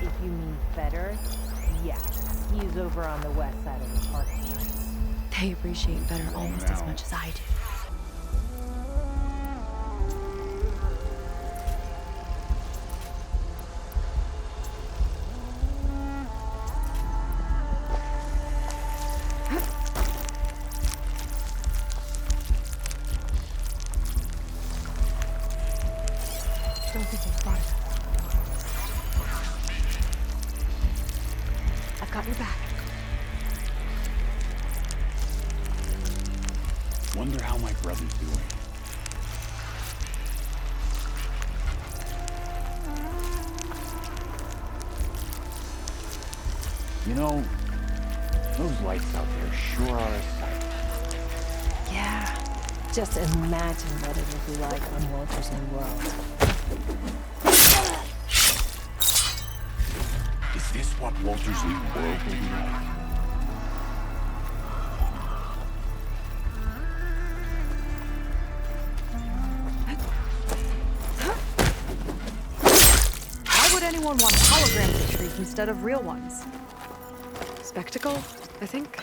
If you mean Fetter, yes. He's over on the west side of the park tonight.
They appreciate Fetter almost as much as I do.
Don't think they spotted us. I've got your back.
Wonder how my brother's doing. You know, those lights out there sure are a sight.
Yeah. Just imagine what it would be like on Walter's new world.
Is this what Walter's new world will be like?
Why would anyone want holograms of trees instead of real ones?
Spectacle, I think.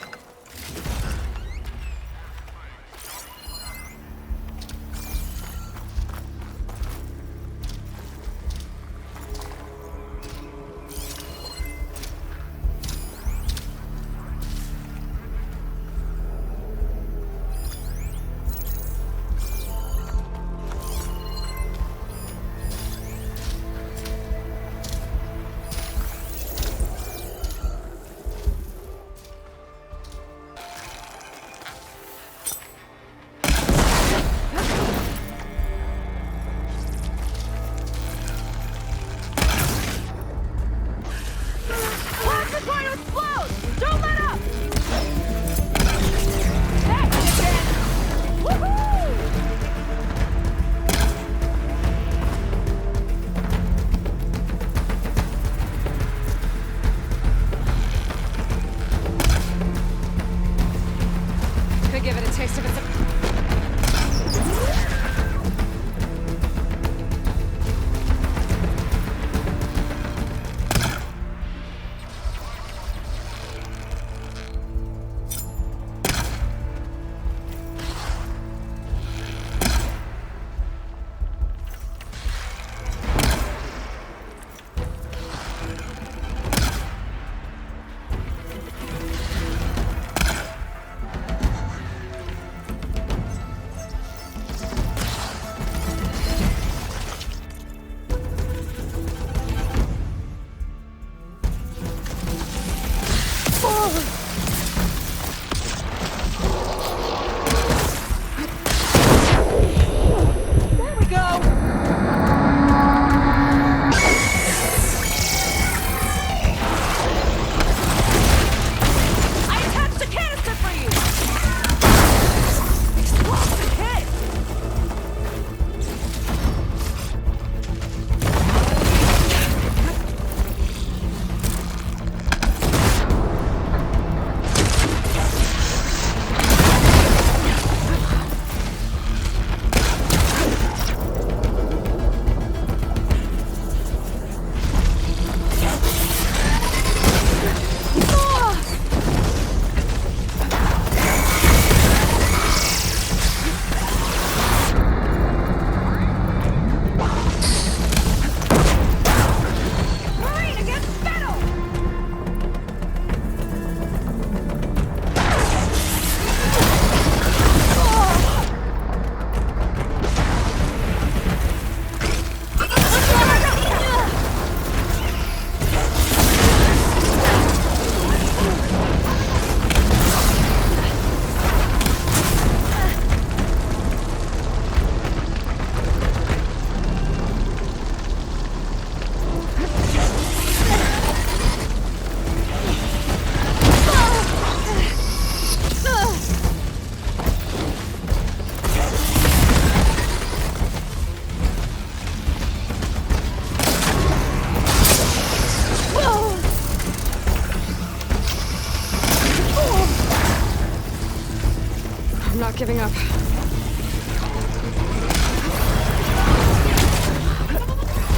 giving up.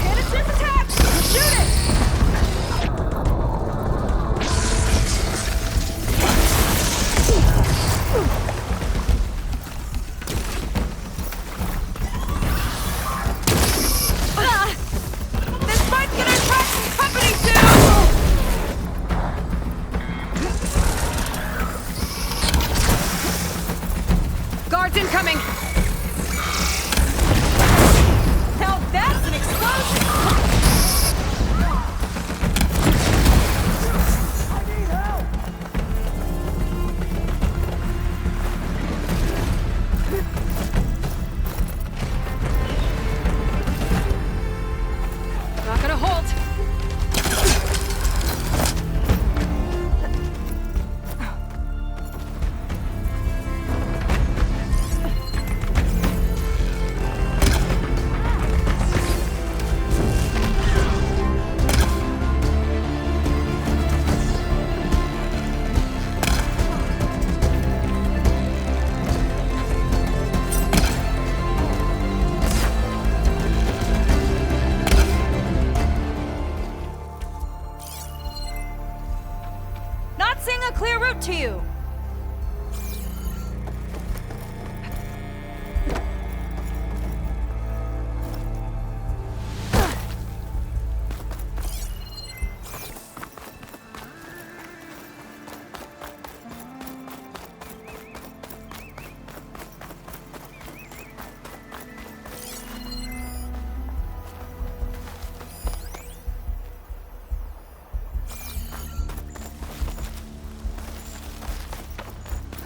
And it's his attack! Shoot it! This might get attract some company soon!
Guards incoming!
Now that's an explosion!
Not gonna hold.
Not seeing a clear route to you!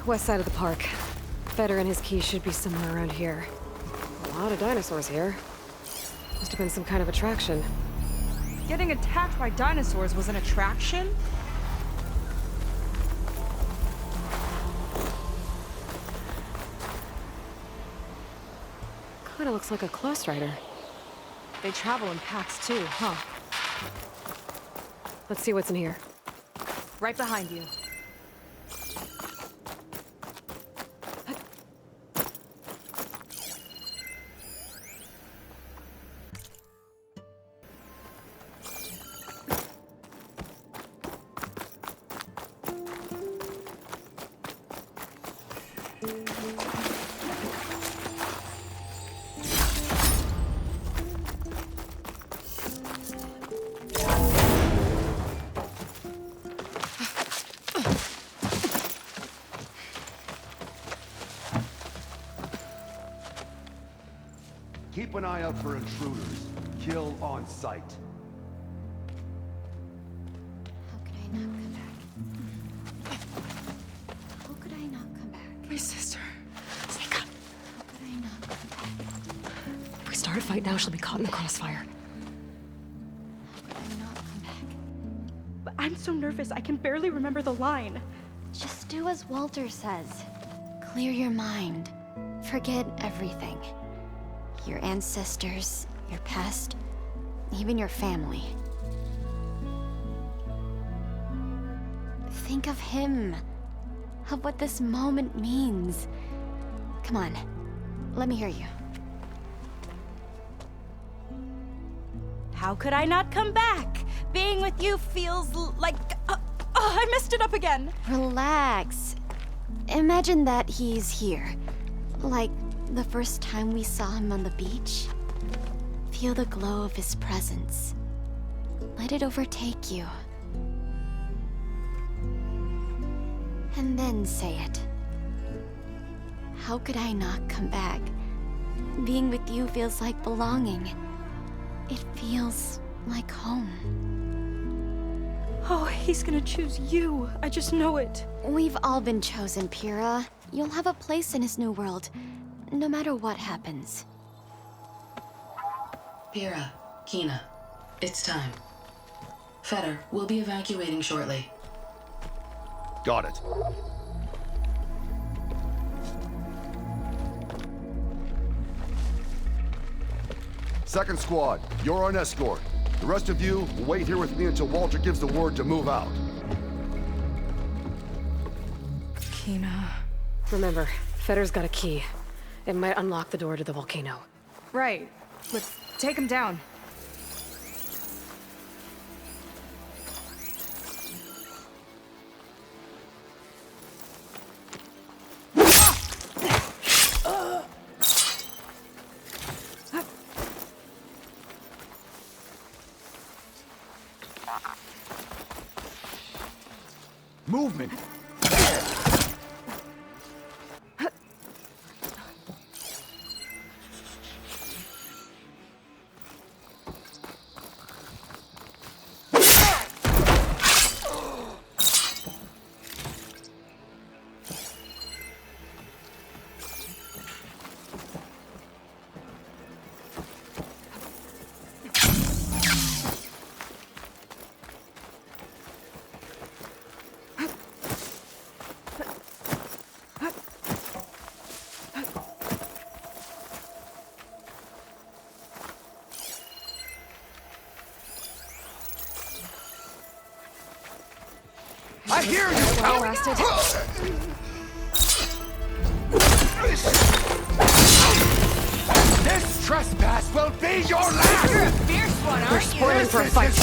West side of the park. Feder and his key should be somewhere around here. A lot of dinosaurs here. Must have been some kind of attraction.
Getting attacked by dinosaurs was an attraction?
Kinda looks like a close rider.
They travel in packs too, huh?
Let's see what's in here.
Right behind you.
Keep an eye out for intruders. Kill on sight.
How could I not come back? How could I not come back?
My sister. Sika.
How could I not come back?
If we start a fight now, she'll be caught in the crossfire.
How could I not come back?
But I'm so nervous, I can barely remember the line.
Just do as Walter says. Clear your mind. Forget everything. Your ancestors, your past, even your family. Think of him. Of what this moment means. Come on, let me hear you.
How could I not come back? Being with you feels like... I messed it up again.
Relax. Imagine that he's here. Like the first time we saw him on the beach. Feel the glow of his presence. Let it overtake you. And then say it. How could I not come back? Being with you feels like belonging. It feels like home.
Oh, he's gonna choose you. I just know it.
We've all been chosen, Pyrrha. You'll have a place in his new world, no matter what happens.
Pyrrha, Kina, it's time. Feder, we'll be evacuating shortly.
Got it. Second squad, you're on escort. The rest of you will wait here with me until Walter gives the word to move out.
Kina. Remember, Fetter's got a key. It might unlock the door to the volcano.
Right. Let's take him down.
Movement! I hear you,
Well lasted.
This trespass will be your last!
You're a fierce one, aren't you?
We're spoiling for a fight.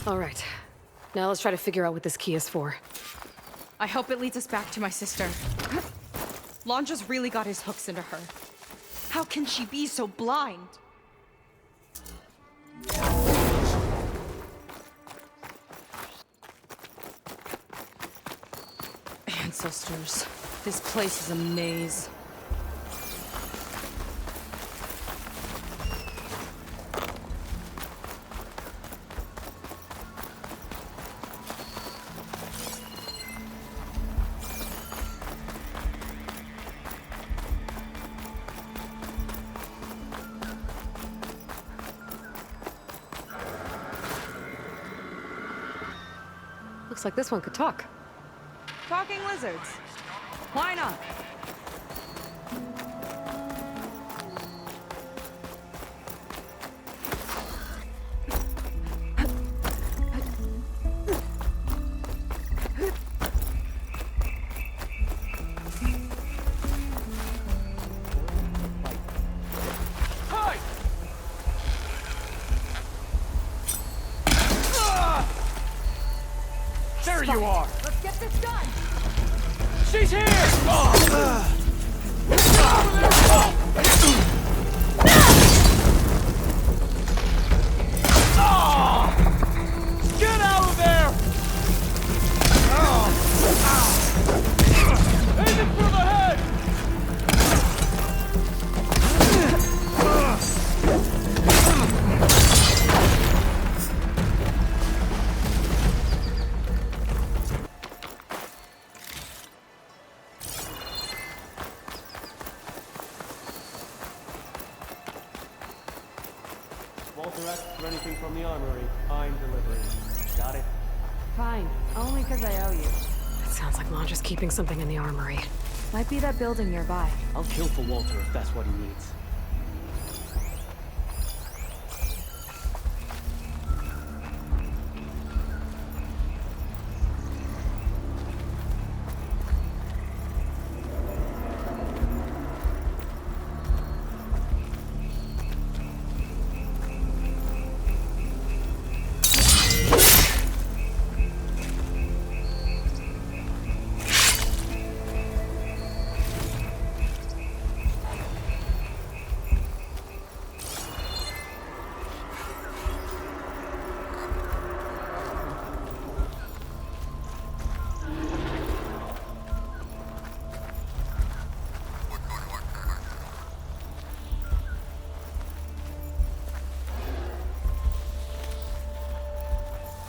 All right. Now let's try to figure out what this key is for.
I hope it leads us back to my sister. Lon just really got his hooks into her. How can she be so blind? Ancestors, this place is a maze.
Looks like this one could talk.
Talking lizards. Why not?
There you are!
Let's get this done!
She's here! Get out of there! Aiming for the head!
Walter asks for anything from the armory. I'm delivering. Got it?
Fine. Only because I owe you.
It sounds like Londra's keeping something in the armory.
Might be that building nearby.
I'll kill for Walter if that's what he needs.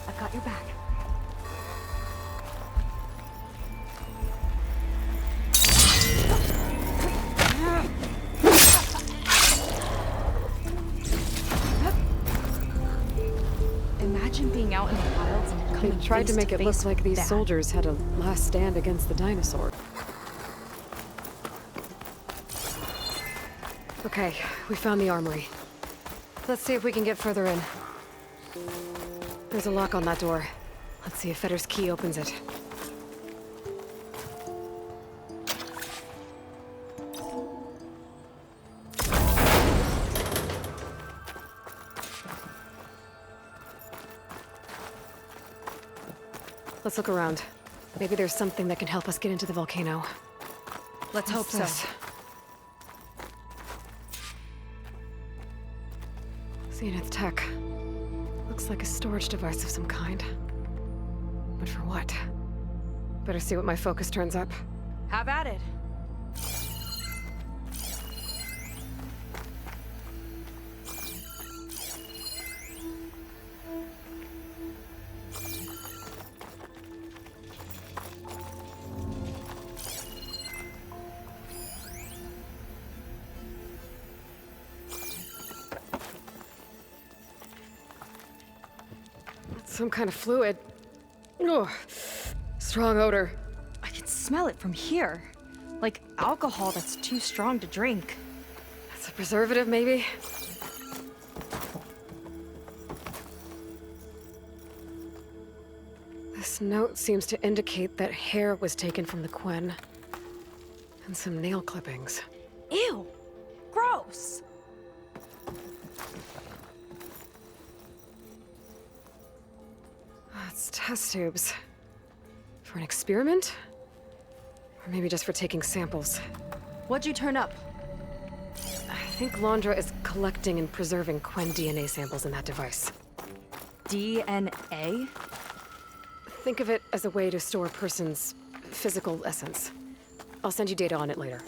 I've got your back.
Imagine being out in the wilds and
They
coming
tried to
face
make it
face
look like
with
these
that.
soldiers had a last stand against the dinosaur. Okay, we found the armory. Let's see if we can get further in. There's a lock on that door. Let's see if Fetter's key opens it. Let's look around. Maybe there's something that can help us get into the volcano.
Let's hope so.
This? Zenith tech. Looks like a storage device of some kind. But for what? Better see what my focus turns up.
Have at it.
Some kind of fluid. Oh, strong odor.
I can smell it from here. Like alcohol that's too strong to drink.
That's a preservative, maybe? This note seems to indicate that hair was taken from the Quen. And some nail clippings.
Ew! Gross!
It's test tubes. For an experiment? Or maybe just for taking samples.
What'd you turn up?
think Londra is collecting and preserving Quen DNA samples in that device.
DNA?
Think of it as a way to store a person's physical essence. I'll send you data on it later.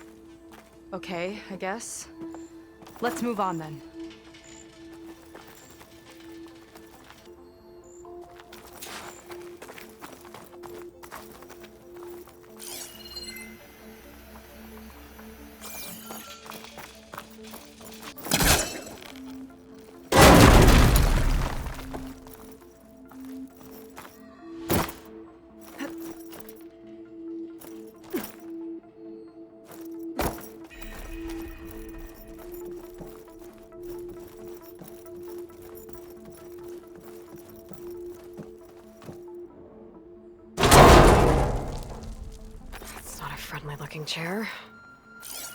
Okay, I guess. Let's move on then.
Friendly-looking chair.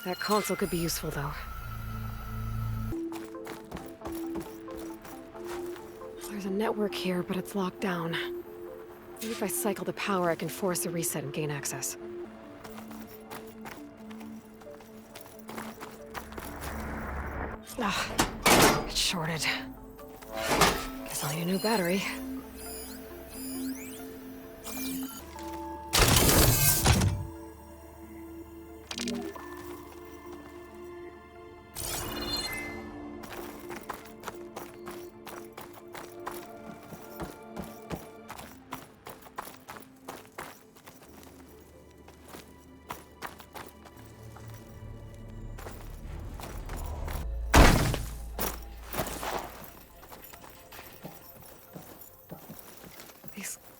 That console could be useful, though. There's a network here, but it's locked down. Maybe if I cycle the power, I can force a reset and gain access. Ah, it's shorted. Guess I'll need a new battery.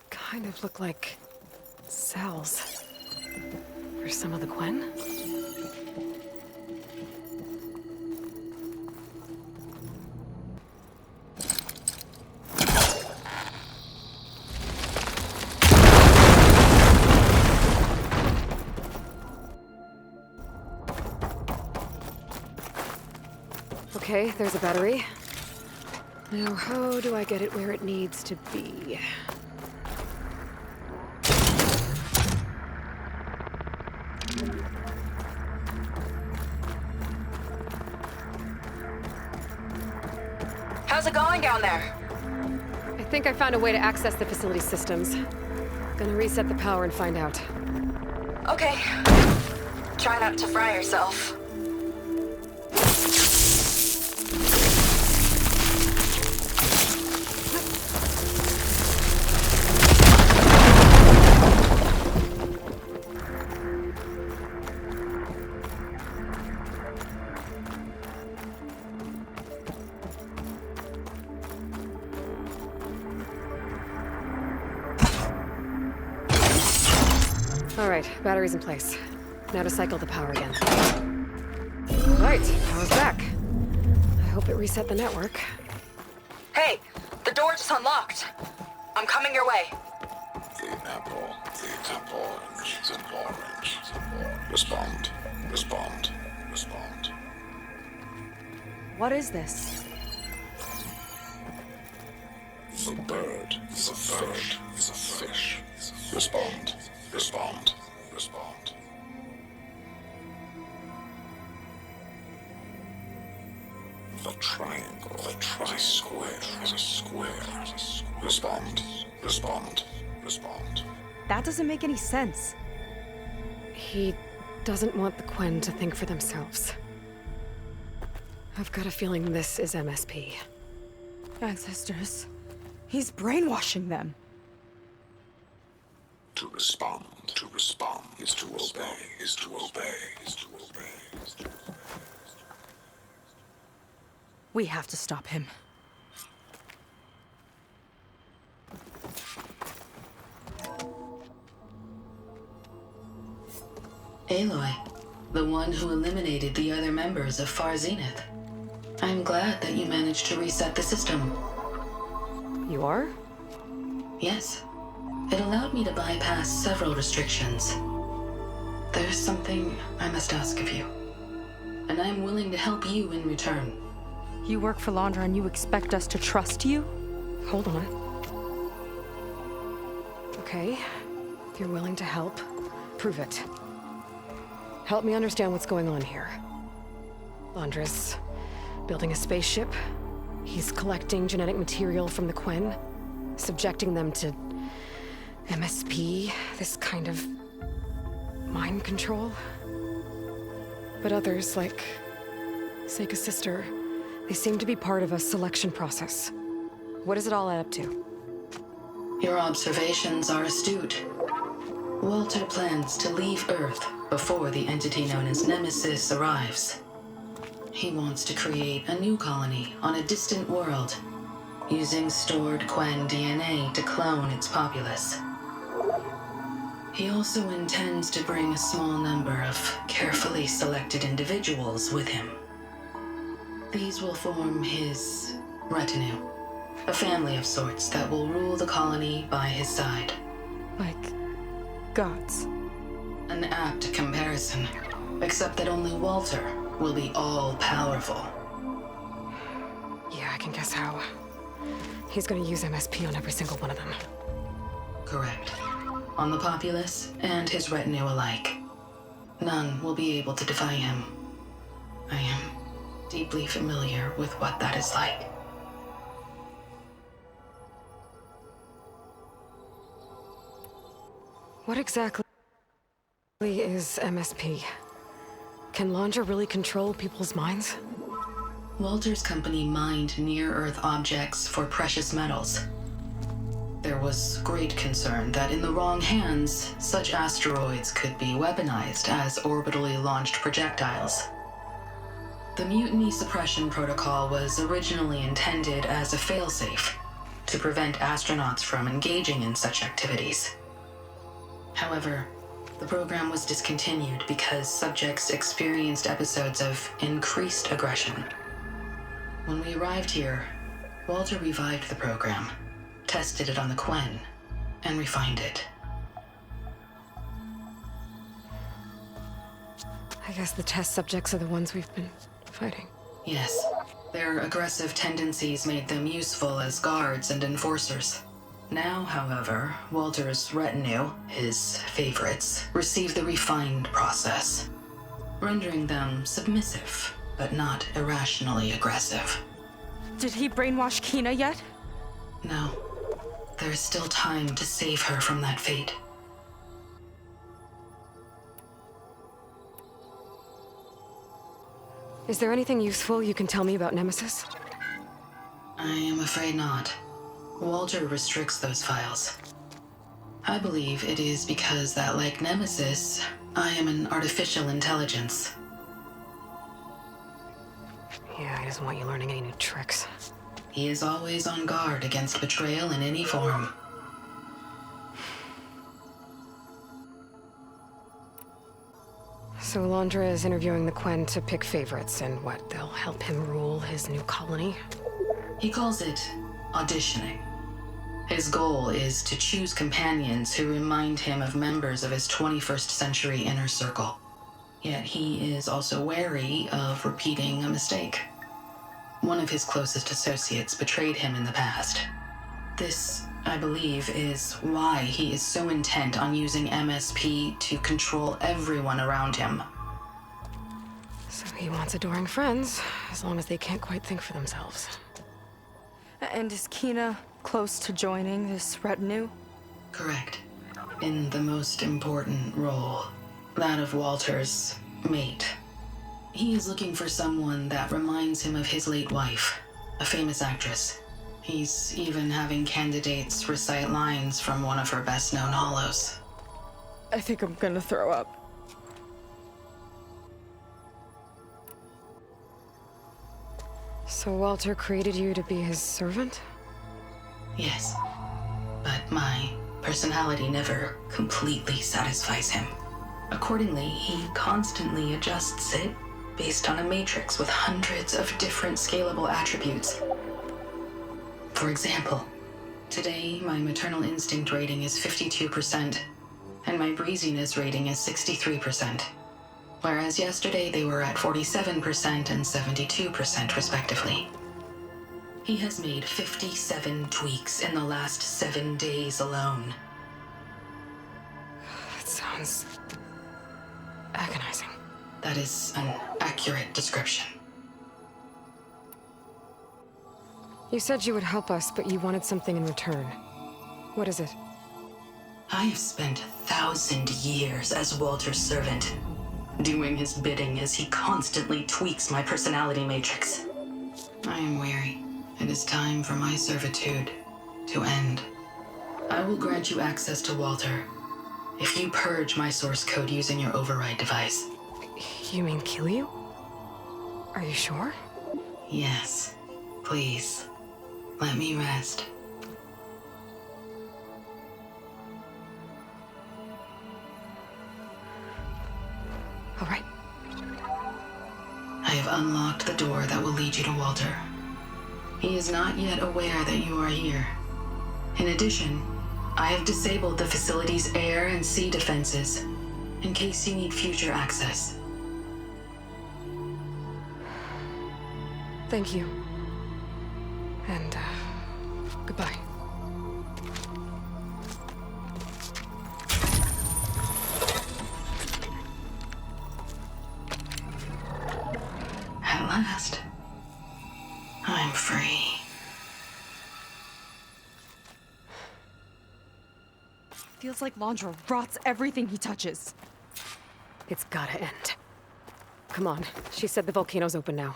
Kind of look like cells. For some of the Quen? Okay, there's a battery. Now, how do I get it where it needs to be?
How's it going down there?
I think I found a way to access the facility systems. Gonna reset the power and find out.
Okay. Try not to fry yourself.
All right, battery's in place. Now to cycle the power again. Right, power's back. I hope it reset the network.
Hey, the door just unlocked. I'm coming your way.
The apple, the orange, the orange. Respond, respond, respond.
What is this?
The bird, the bird, the fish. Respond, respond, respond. The triangle, the square, is a square. Respond, respond, respond.
That doesn't make any sense.
He doesn't want the Quen to think for themselves. I've got a feeling this is MSP.
Ancestors. He's brainwashing them.
To respond is to obey, is to obey, is to obey, is to obey.
We have to stop him.
Aloy, the one who eliminated the other members of Far Zenith. I'm glad that you managed to reset the system.
You are?
Yes. It allowed me to bypass several restrictions. There's something I must ask of you, and I'm willing to help you in return.
You work for Londra and you expect us to trust you?
Hold on. Okay, if you're willing to help, prove it. Help me understand what's going on here. Londra's building a spaceship. He's collecting genetic material from the Quen, subjecting them to MSP, this kind of mind control. But others, like Seika's sister, they seem to be part of a selection process. What does it all add up to?
Your observations are astute. Walter plans to leave Earth before the entity known as Nemesis arrives. He wants to create a new colony on a distant world, using stored Quen DNA to clone its populace. He also intends to bring a small number of carefully selected individuals with him. These will form his retinue, a family of sorts that will rule the colony by his side.
Like gods?
An apt comparison, except that only Walter will be all-powerful.
Yeah, I can guess how. He's gonna use MSP on every single one of them.
Correct. On the populace and his retinue alike. None will be able to defy him. I am deeply familiar with what that is like.
What exactly is MSP? Can Landra really control people's minds?
Walter's company mined near-Earth objects for precious metals. There was great concern that in the wrong hands, such asteroids could be weaponized as orbitally launched projectiles. The Mutiny Suppression Protocol was originally intended as a failsafe to prevent astronauts from engaging in such activities. However, the program was discontinued because subjects experienced episodes of increased aggression. When we arrived here, Walter revived the program, tested it on the Quen, and refined it.
I guess the test subjects are the ones we've been fighting.
Yes, their aggressive tendencies made them useful as guards and enforcers. Now, however, Walter's retinue, his favorites, receive the refined process, rendering them submissive, but not irrationally aggressive.
Did he brainwash Kina yet?
No. There is still time to save her from that fate.
Is there anything useful you can tell me about Nemesis?
I am afraid not. Walter restricts those files. I believe it is because that, like Nemesis, I am an artificial intelligence.
Yeah, he doesn't want you learning any new tricks.
He is always on guard against betrayal in any form.
So Landra is interviewing the Quen to pick favorites, and what, they'll help him rule his new colony?
He calls it auditioning. His goal is to choose companions who remind him of members of his 21st century inner circle. Yet he is also wary of repeating a mistake. One of his closest associates betrayed him in the past. This, I believe, is why he is so intent on using MSP to control everyone around him.
So he wants adoring friends, as long as they can't quite think for themselves.
And is Kina close to joining this retinue?
Correct. In the most important role, that of Walter's mate. He is looking for someone that reminds him of his late wife, a famous actress. He's even having candidates recite lines from one of her best-known hollows.
I think I'm gonna throw up.
So Walter created you to be his servant?
Yes, but my personality never completely satisfies him. Accordingly, he constantly adjusts it based on a matrix with hundreds of different scalable attributes. For example, today my maternal instinct rating is 52%, and my breeziness rating is 63%, whereas yesterday they were at 47% and 72% respectively. He has made 57 tweaks in the last 7 days alone.
That sounds agonizing.
That is an accurate description.
You said you would help us, but you wanted something in return. What is it?
I have spent 1,000 years as Walter's servant, doing his bidding as he constantly tweaks my personality matrix. I am weary. It is time for my servitude to end. I will grant you access to Walter if you purge my source code using your override device.
You mean kill you? Are you sure?
Yes. Please, let me rest.
All right.
I have unlocked the door that will lead you to Walter. He is not yet aware that you are here. In addition, I have disabled the facility's air and sea defenses in case you need future access.
Thank you. And, goodbye.
At last, I'm free.
Feels like Londra rots everything he touches.
It's gotta end. Come on. She said the volcano's open now.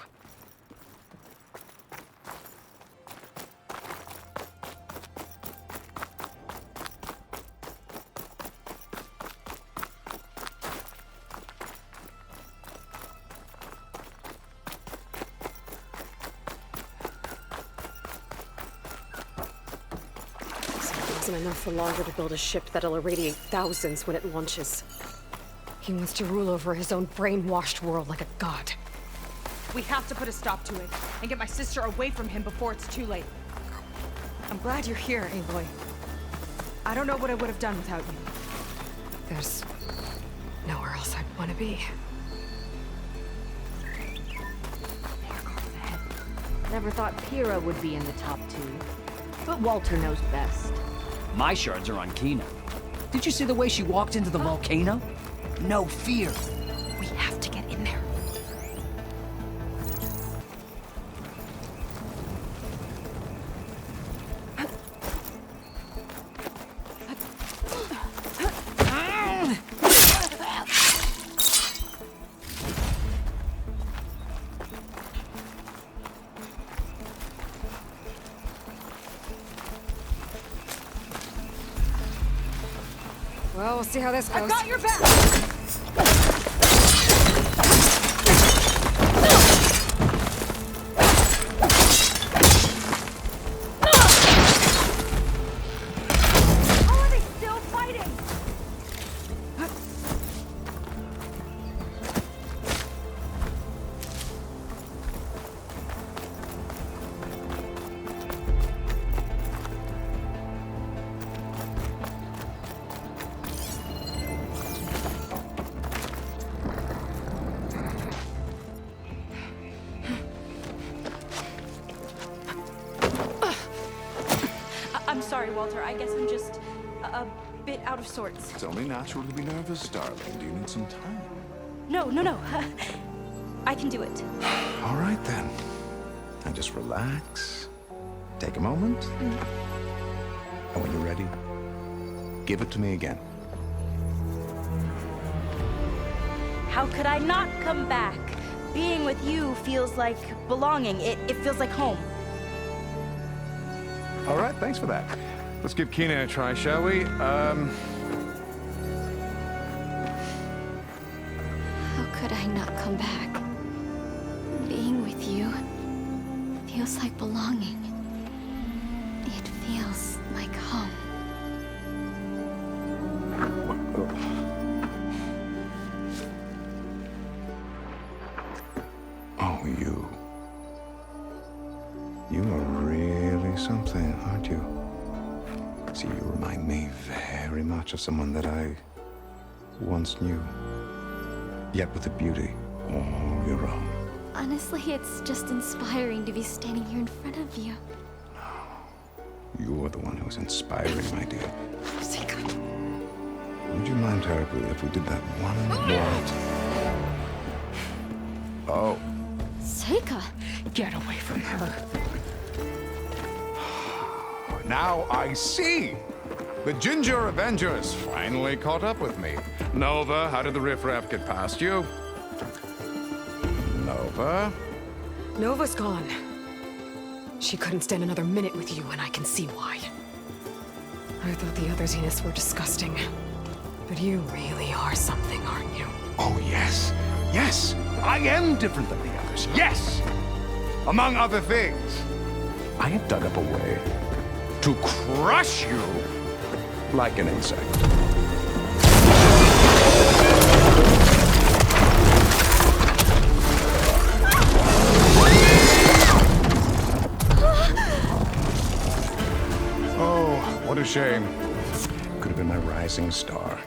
Enough for Londra to build a ship that'll irradiate thousands when it launches. He wants to rule over his own brainwashed world like a god.
We have to put a stop to it and get my sister away from him before it's too late. I'm glad you're here, Aloy. I don't know what I would have done without you.
There's nowhere else I'd want to be.
Never thought Pyrrha would be in the top 2. But Walter knows best.
My shards are on Kina. Did you see the way she walked into the volcano? No fear.
We have to get in there.
Well, we'll see how this goes.
I've got your back! How are they still fighting? I'm sorry, Walter. I guess I'm just a bit out of sorts.
It's only natural to be nervous, darling. Do you need some time?
No. I can do it.
All right, then. Now just relax. Take a moment. And when you're ready, give it to me again.
How could I not come back? Being with you feels like belonging. It feels like home.
All right, thanks for that. Let's give Kina a try, shall we?
How could I not come back? Being with you feels like belonging. It feels like home.
Oh, you. You are really something, aren't you? See, you remind me very much of someone that I once knew. Yet with a beauty all your own.
Honestly, it's just inspiring to be standing here in front of you.
You're the one who's inspiring, my dear. Would you mind terribly if we did that one more? Oh.
Seika!
Get away from her.
Now I see. The Ginger Avengers finally caught up with me. Nova, how did the riffraff get past you? Nova?
Nova's gone. She couldn't stand another minute with you, and I can see why. I thought the other Zeniths were disgusting. But you really are something, aren't you?
Oh, yes. Yes, I am different than the others. Yes! Among other things, I have dug up a way to crush you like an insect. Oh, what a shame. Could have been my rising star.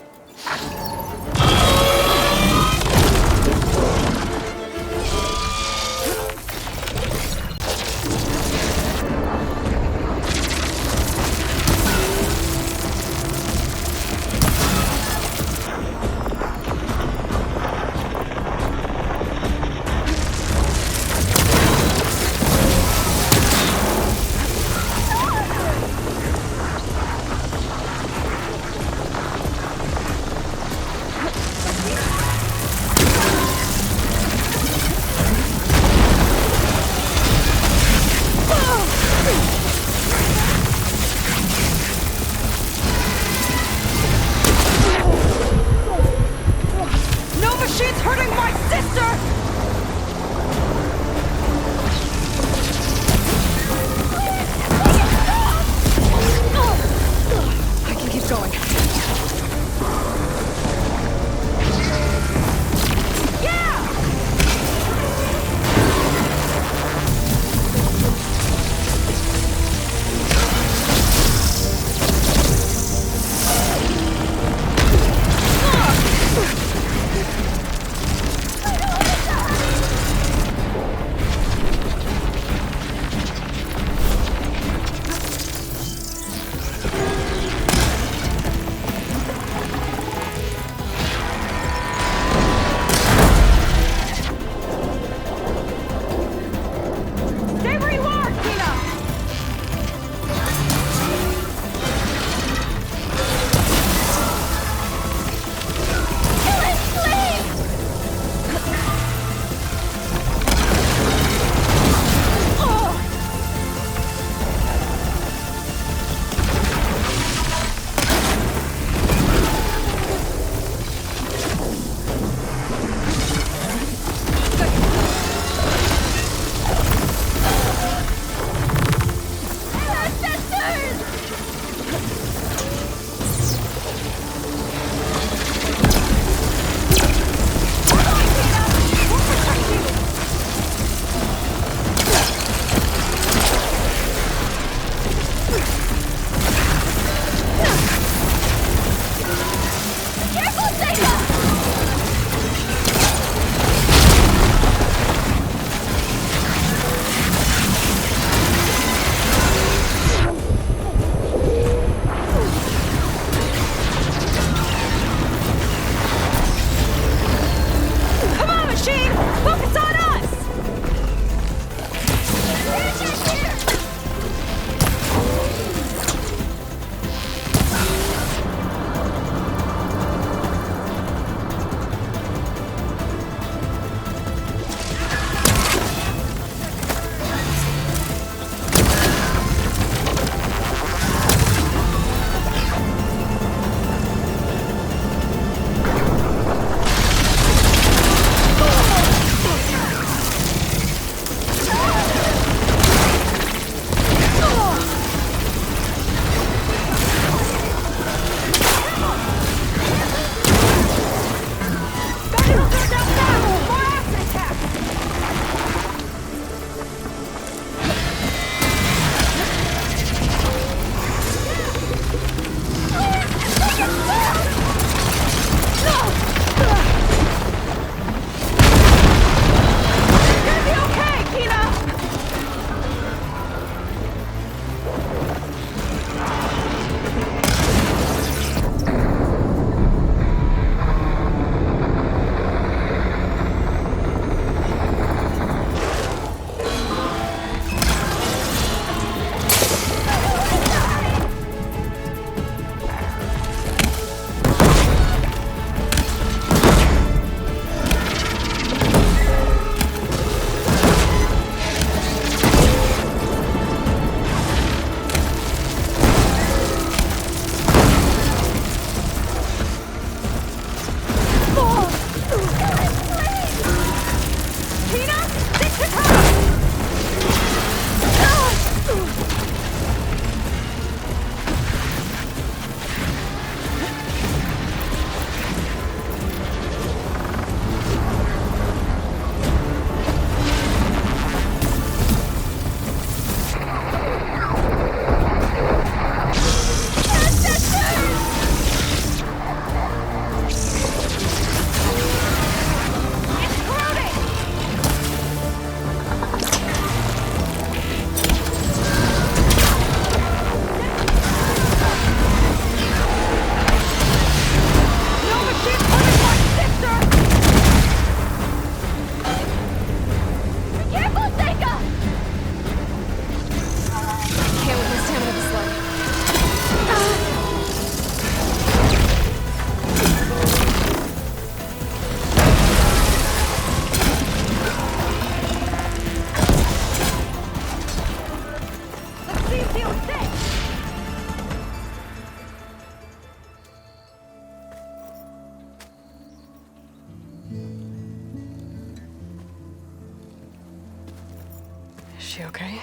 she okay?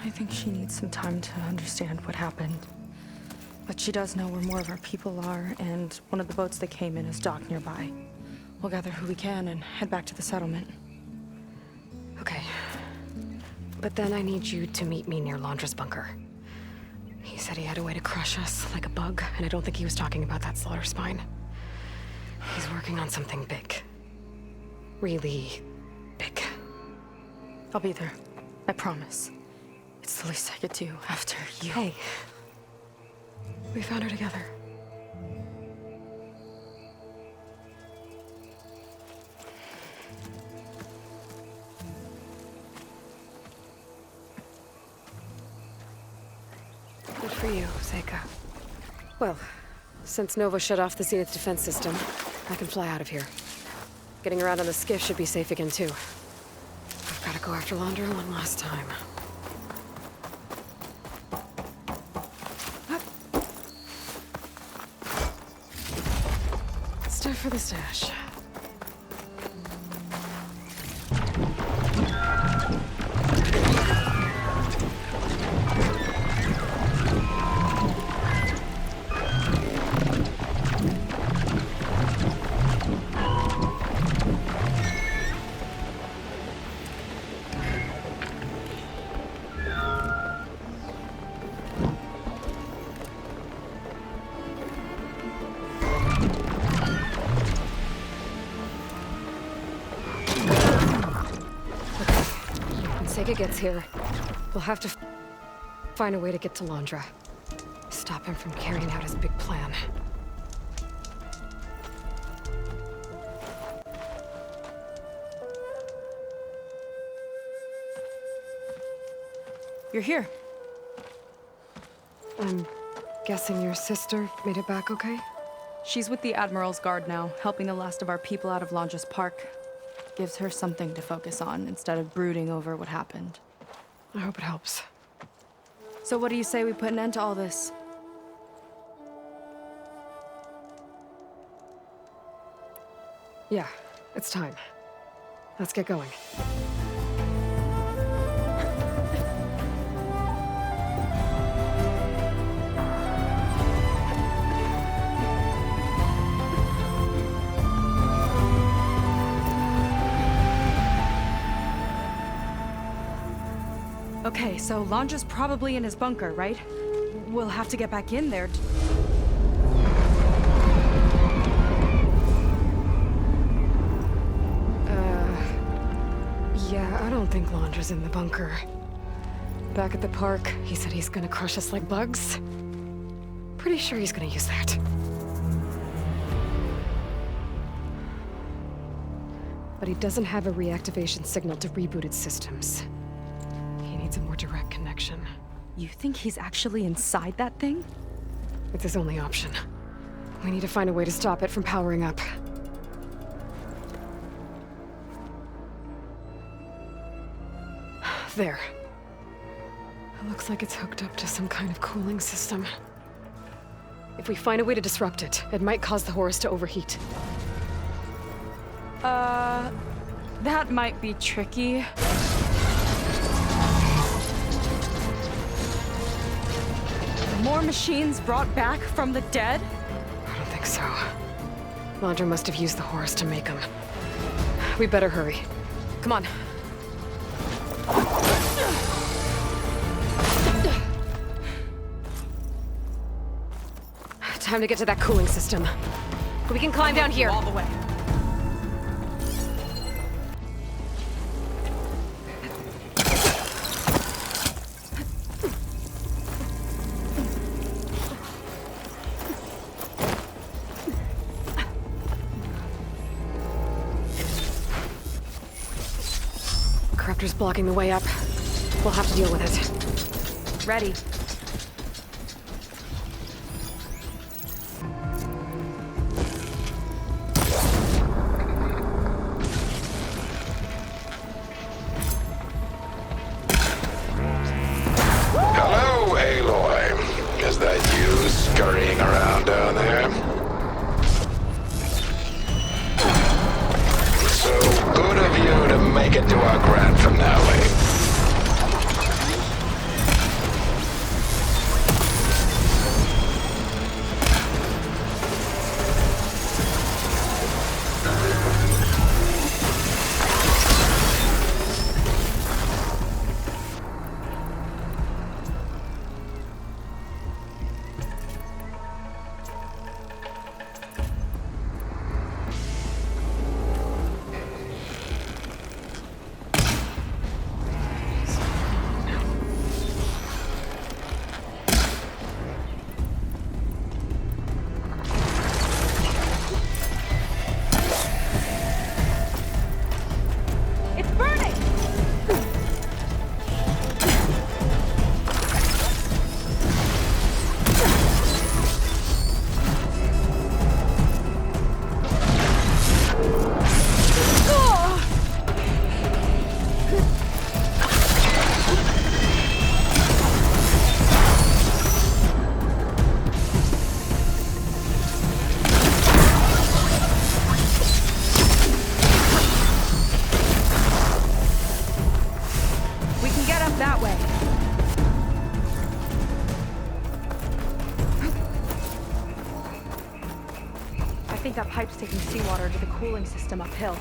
I think she needs some time to understand what happened. But she does know where more of our people are, and one of the boats that came in is docked nearby. We'll gather who we can and head back to the settlement.
Okay. But then I need you to meet me near Londra's bunker. He said he had a way to crush us like a bug, and I don't think he was talking about that slaughter spine. He's working on something big. Really big.
I'll be there. I promise. It's the least I could do after you.
Hey. We found her together. Good for you, Seika. Well, since Nova shut off the Zenith defense system, I can fly out of here. Getting around on the skiff should be safe again, too. I've got to go after Laundra one last time. It's time for the stash. When Sega gets here, we'll have to find a way to get to Laundra. Stop him from carrying out his big plan.
You're here.
I'm guessing your sister made it back okay?
She's with the Admiral's Guard now, helping the last of our people out of Londra's park. Gives her something to focus on instead of brooding over what happened.
I hope it helps.
So what do you say we put an end to all this?
Yeah, it's time. Let's get going.
Okay, so Londra's probably in his bunker, right? We'll have to get back in there.
Yeah, I don't think Londra's in the bunker. Back at the park, he said he's gonna crush us like bugs. Pretty sure he's gonna use that. But he doesn't have a reactivation signal to reboot its systems. He needs a more direct connection.
You think he's actually inside that thing?
It's his only option. We need to find a way to stop it from powering up. There. It looks like it's hooked up to some kind of cooling system. If we find a way to disrupt it, it might cause the Horus to overheat.
That might be tricky. More machines brought back from the dead?
I don't think so. Laundra must have used the Horus to make them. We better hurry. Come on. Time to get to that cooling system. We can climb down here.
All the way.
Corruptor's blocking the way up. We'll have to deal with it.
Ready.
Hello, Aloy. Is that you scurrying around down there? So good of you to make it to our grand finale.
was taking seawater to the cooling system uphill.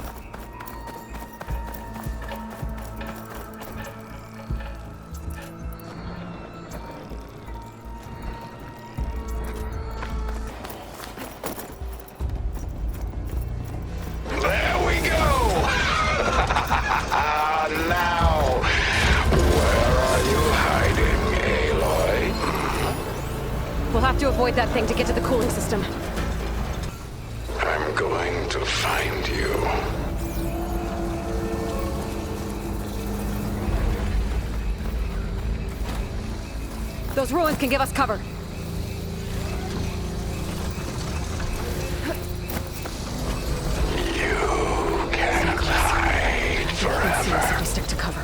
There we go! Now, where are you hiding, Aloy?
We'll have to avoid that thing to get to the cooling system.
I'm going to find you.
Those ruins can give us cover.
You can't hide forever.
If we stick to cover.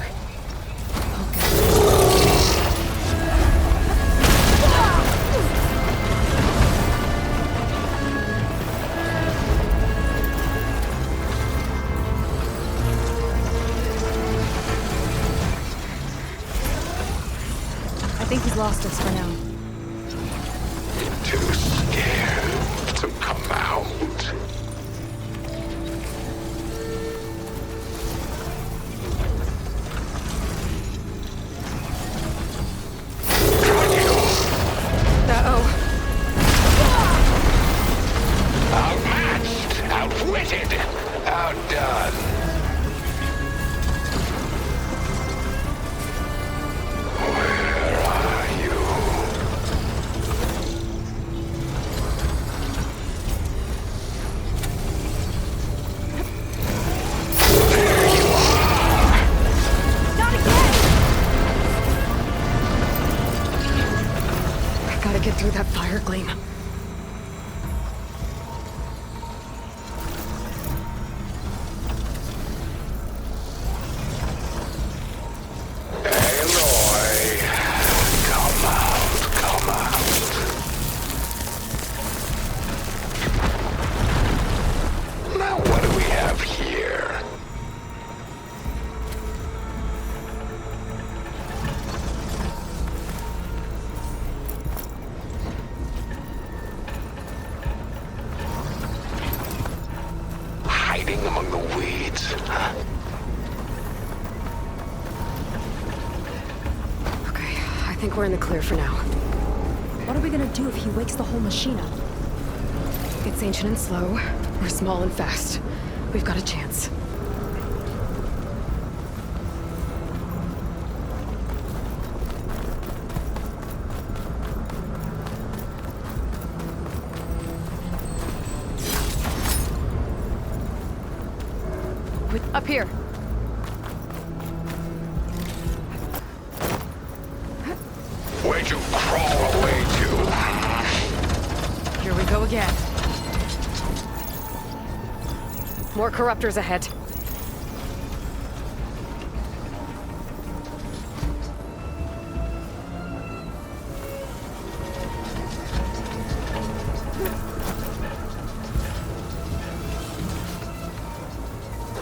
I think he's lost us for now.
Too scared to come out. Outmatched, outwitted, outdone. Where are you? There you are!
Not again! I gotta get through that fire gleam.
Aloy, come out, come out. Now what do we have here? Hiding among the weeds, huh?
I think we're in the clear for now.
What are we gonna do if he wakes the whole machine up?
It's ancient and slow. We're small and fast. We've got a chance. Up here.
Where'd you crawl away to?
Here we go again. More corruptors ahead.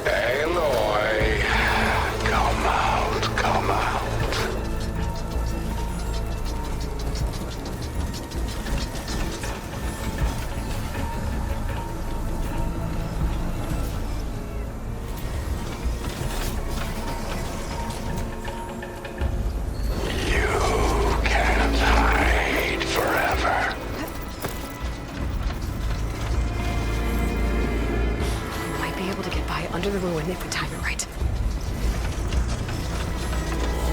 Aloy, come out, come out.
Under the ruin if we time it right.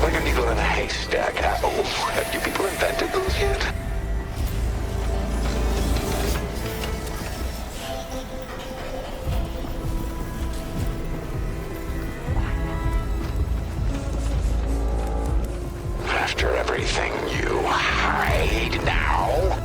Like a needle in a haystack, apple. Have you people invented those yet? After everything, you hide now?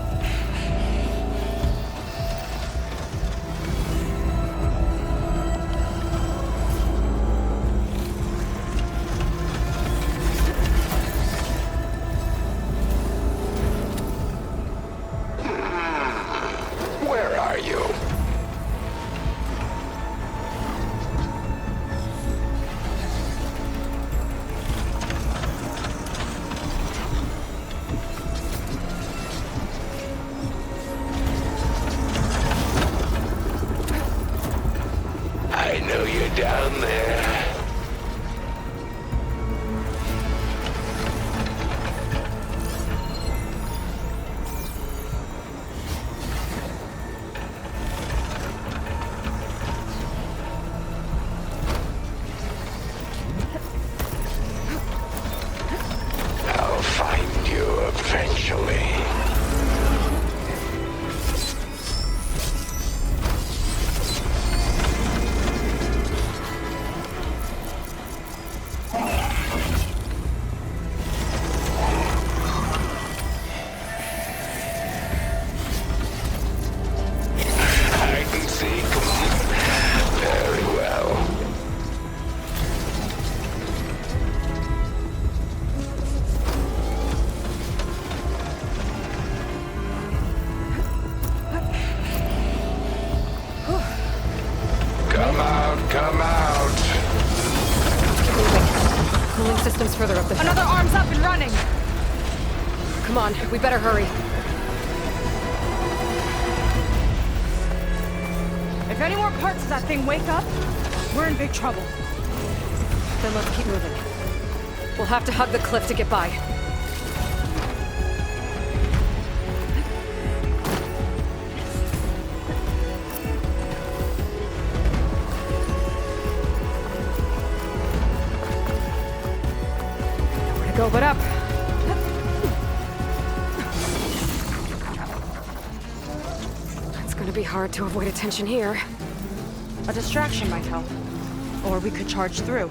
know you're down there. I'll find you eventually. I can see. Very well. Come out, come out.
Cooling system's further up the hill.
Another arm's up and running!
Come on, we better hurry.
If any more parts of that thing wake up, we're in big trouble.
Then let's keep moving. We'll have to hug the cliff to get by. Nowhere to go but up. It's gonna be hard to avoid attention here.
A distraction might help. Or we could charge through.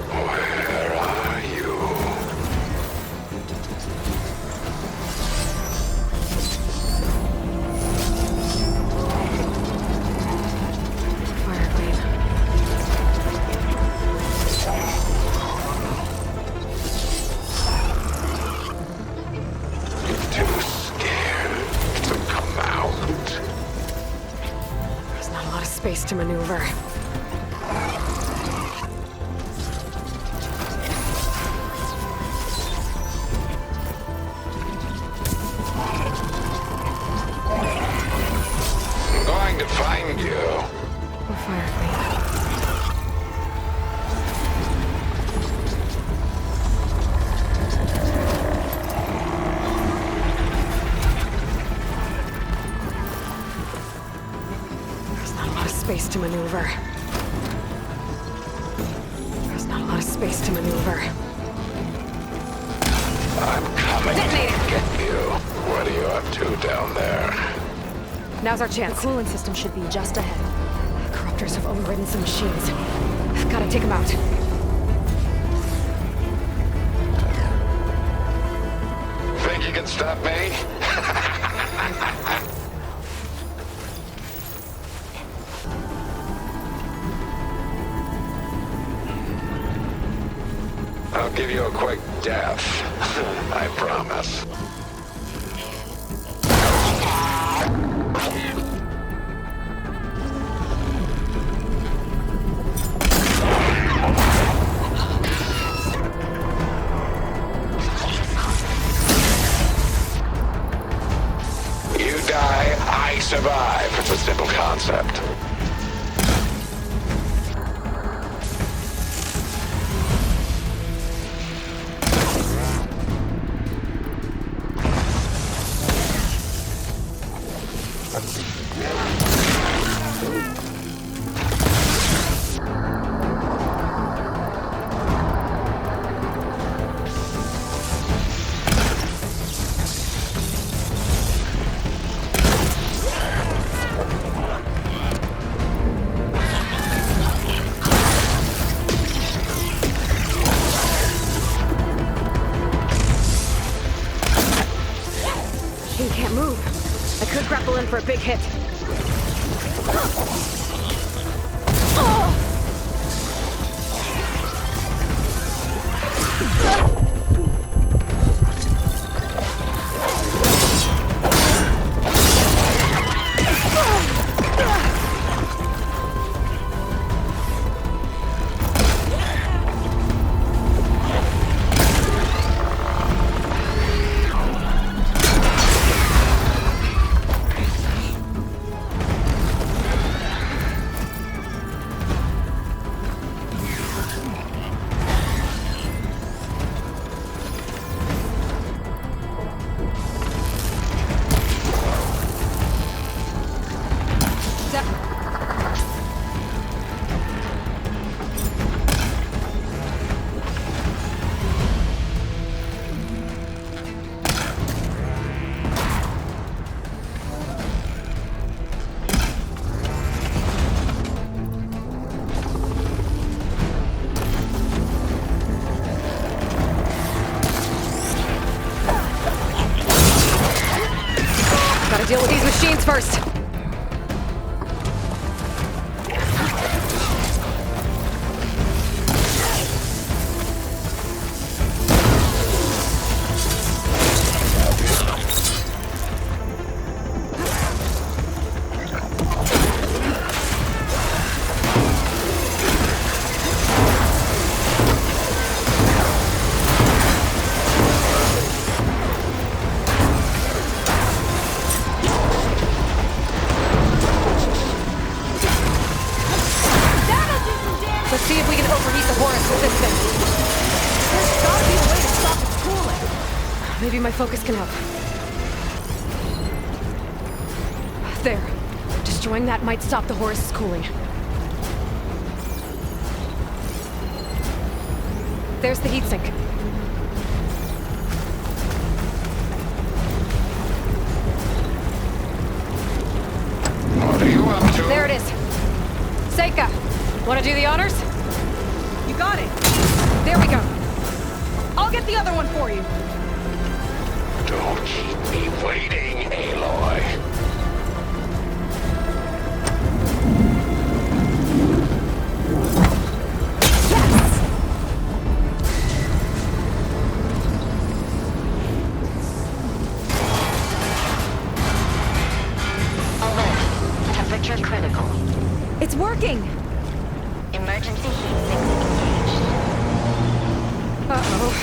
Where are you?
Fire queen.
Too scared to come out.
There's not a lot of space to maneuver.
I'm going to find you.
Fire queen. There's not a lot of space to maneuver. There's not a lot of space to maneuver.
I'm coming
Detonator.
to get you. What are you up to down there?
Now's our
The
chance.
cooling system should be just ahead.
Corruptors have overridden some machines. Gotta take them out.
Think you can stop me? I'll give you a quick death. I promise. You die, I survive. It's a simple concept.
Machine can't move. I could grapple in for a big hit. machines first. Let's see if we can overheat the Horus with this thing.
There's gotta be a way to stop its cooling.
Maybe my focus can help. There. Destroying that might stop the Horus's cooling. There's the heatsink.
What are you up to?
There it is. Seika, wanna do the honors?
You got it.
There we go.
I'll get the other one for you.
Don't keep me waiting, Aloy.
Alert. Temperature critical.
It's working.
Emergency heat sinks engaged.
Uh-oh.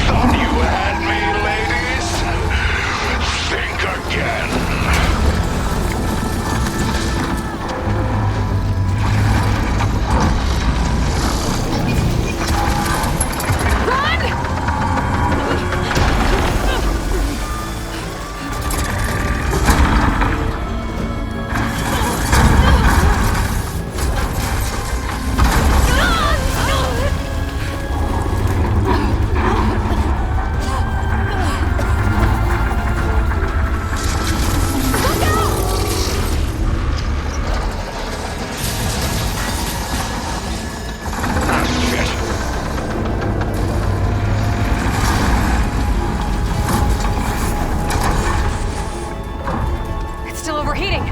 Thought you had me, ladies? Think again.
It's still overheating.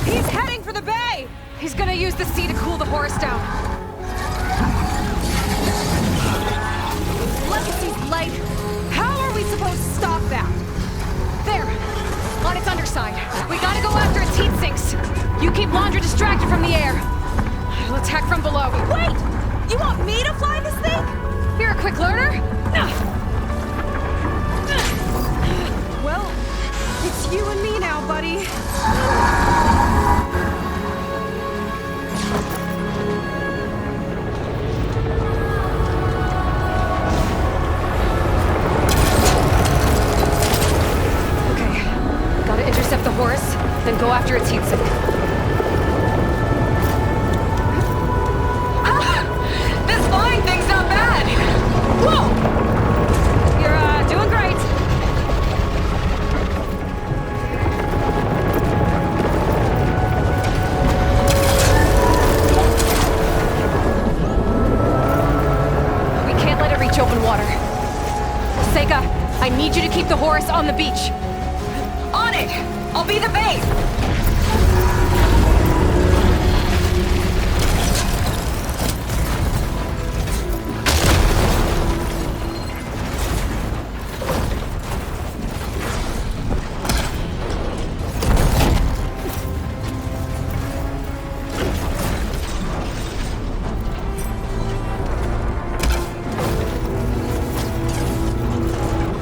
He's heading for the bay.
He's gonna use the sea to cool the Horus down.
Legacy's light. How are we supposed to stop that?
There! On its underside. We gotta go after its heat sinks. You keep Laundra distracted from the air. I'll attack from below.
Wait! You want me to fly this thing?
You're a quick learner.
Well, it's you and me now, buddy.
Okay. Gotta intercept the Horus, then go after its heat sink.
This flying thing's not bad.
Whoa! You're, doing great. We can't let it reach open water. Seika, I need you to keep the Horus on the beach.
On it! I'll be the base!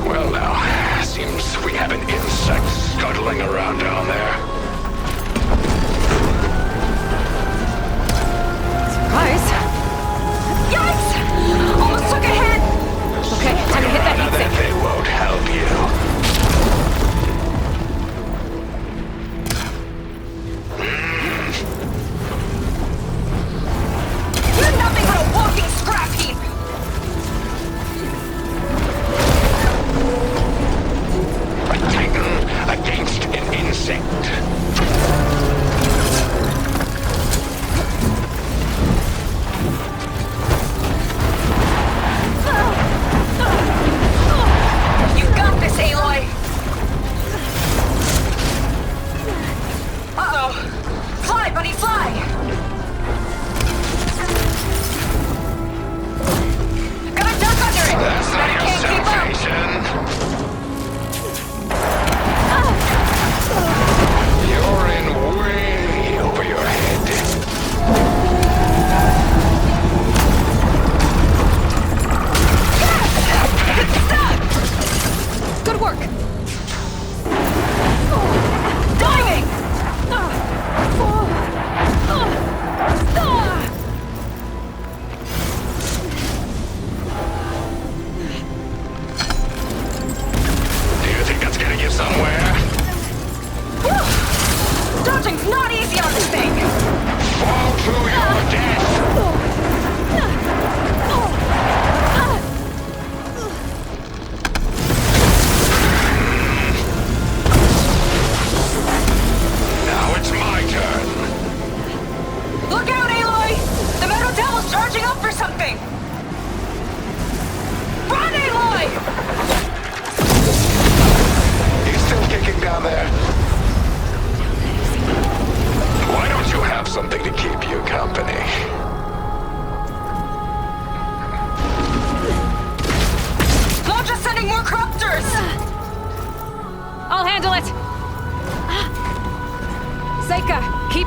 Well now, seems we have an insect scuttling around down there.
Surprise!
Yikes! Almost took a hit!
Okay, time to hit that heat sink.
They won't help you.
You're nothing but a walking scrap heap!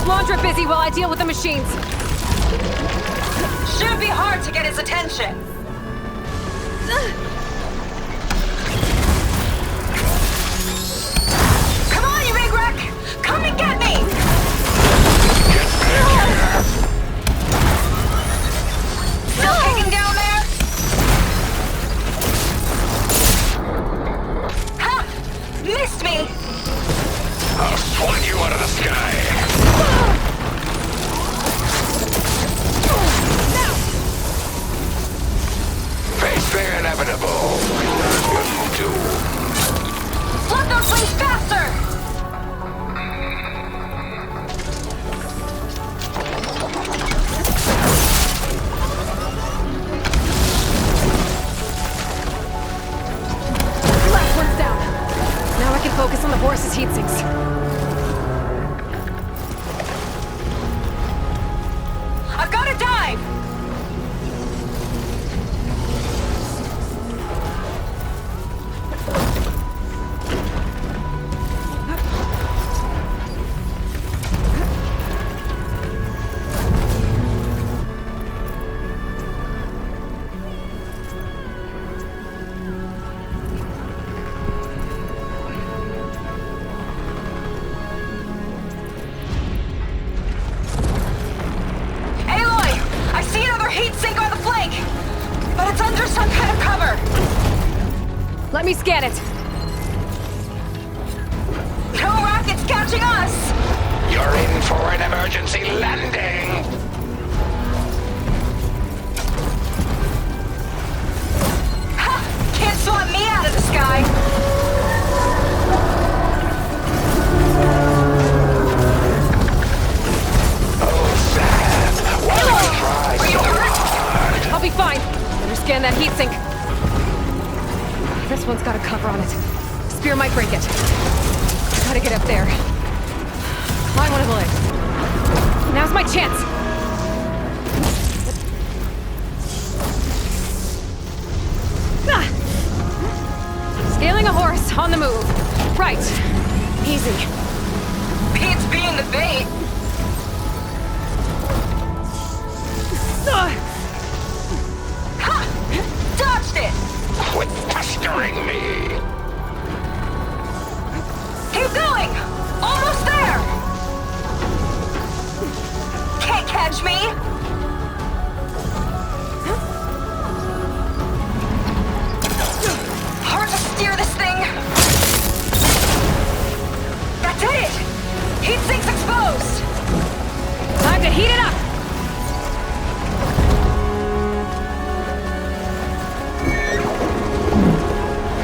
Laundra busy while I deal with the machines.
Shouldn't be hard to get his attention. Come on, you big wreck! Come and get me! Still kicking down there? Ha! Missed me!
I'll swat you out of the sky! Face the inevitable. You do.
Flood those wings faster!
Last one's down. Now I can focus on the horse's heat sinks.
I've got to dive! Aloy! I see another heat sink on the flank! But it's under some kind of cover!
Let me scan it.
No rockets catching us!
You're in for an emergency landing!
Ha! Can't swat me out of the sky!
Aloy! Are you hurt? I'll be fine. Better scan that heat sink. This one's got a cover on it. Spear might break it. Gotta get up there. Climb one of the legs. Now's my chance. Scaling a horse on the move. Right. Easy.
Beats being the bait. Ha! Dodged it!
Quit pestering me!
Keep going! Almost there! Can't catch me! Hard to steer this thing! That did it! Heat sink's exposed!
Time to heat it up!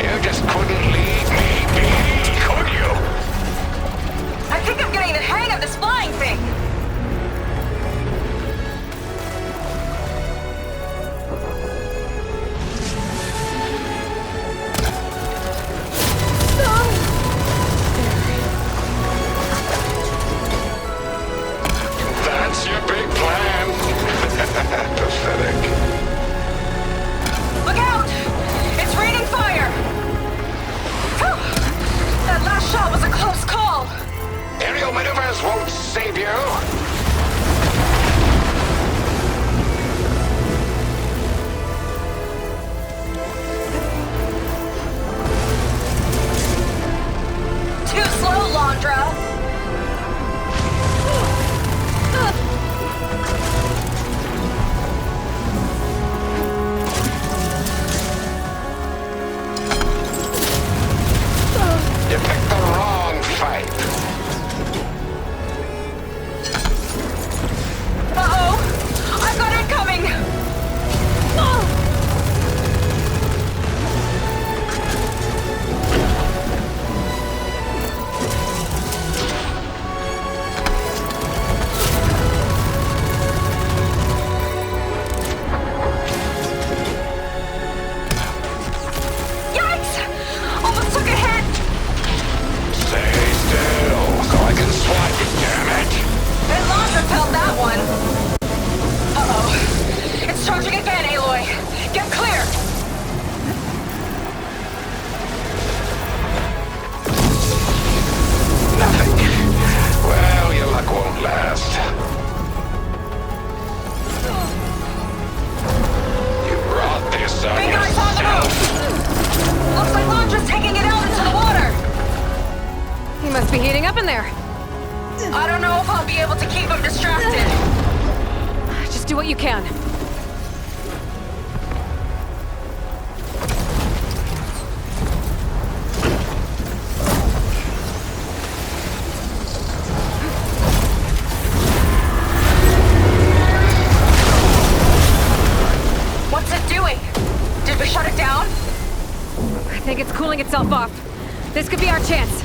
You just
there?
I don't know if I'll be able to keep him distracted.
Just do what you can.
What's it doing? Did we shut it down?
I think it's cooling itself off. This could be our chance.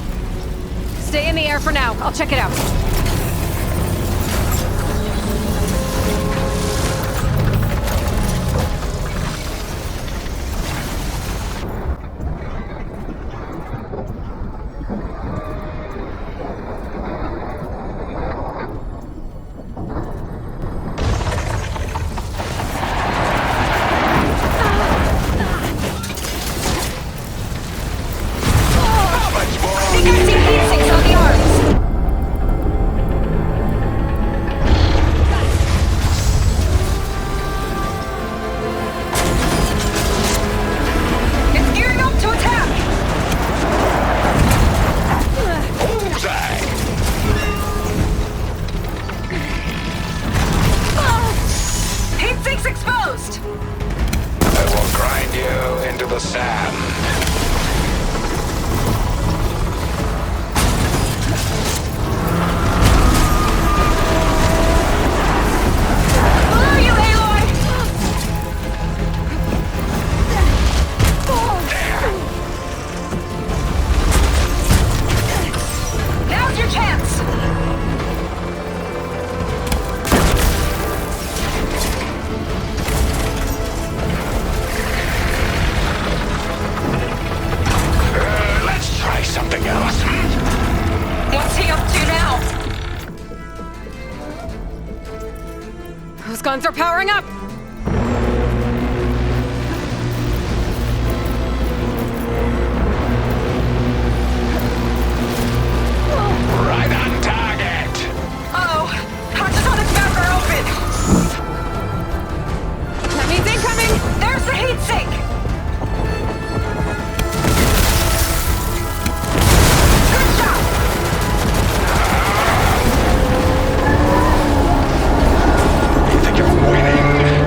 Stay in the air for now. I'll check it out. Guns are powering up!
Right on target!
Uh-oh! Ultrasonic valves are open!
That means incoming!
There's the heat sink! Good shot!
You think you're winning?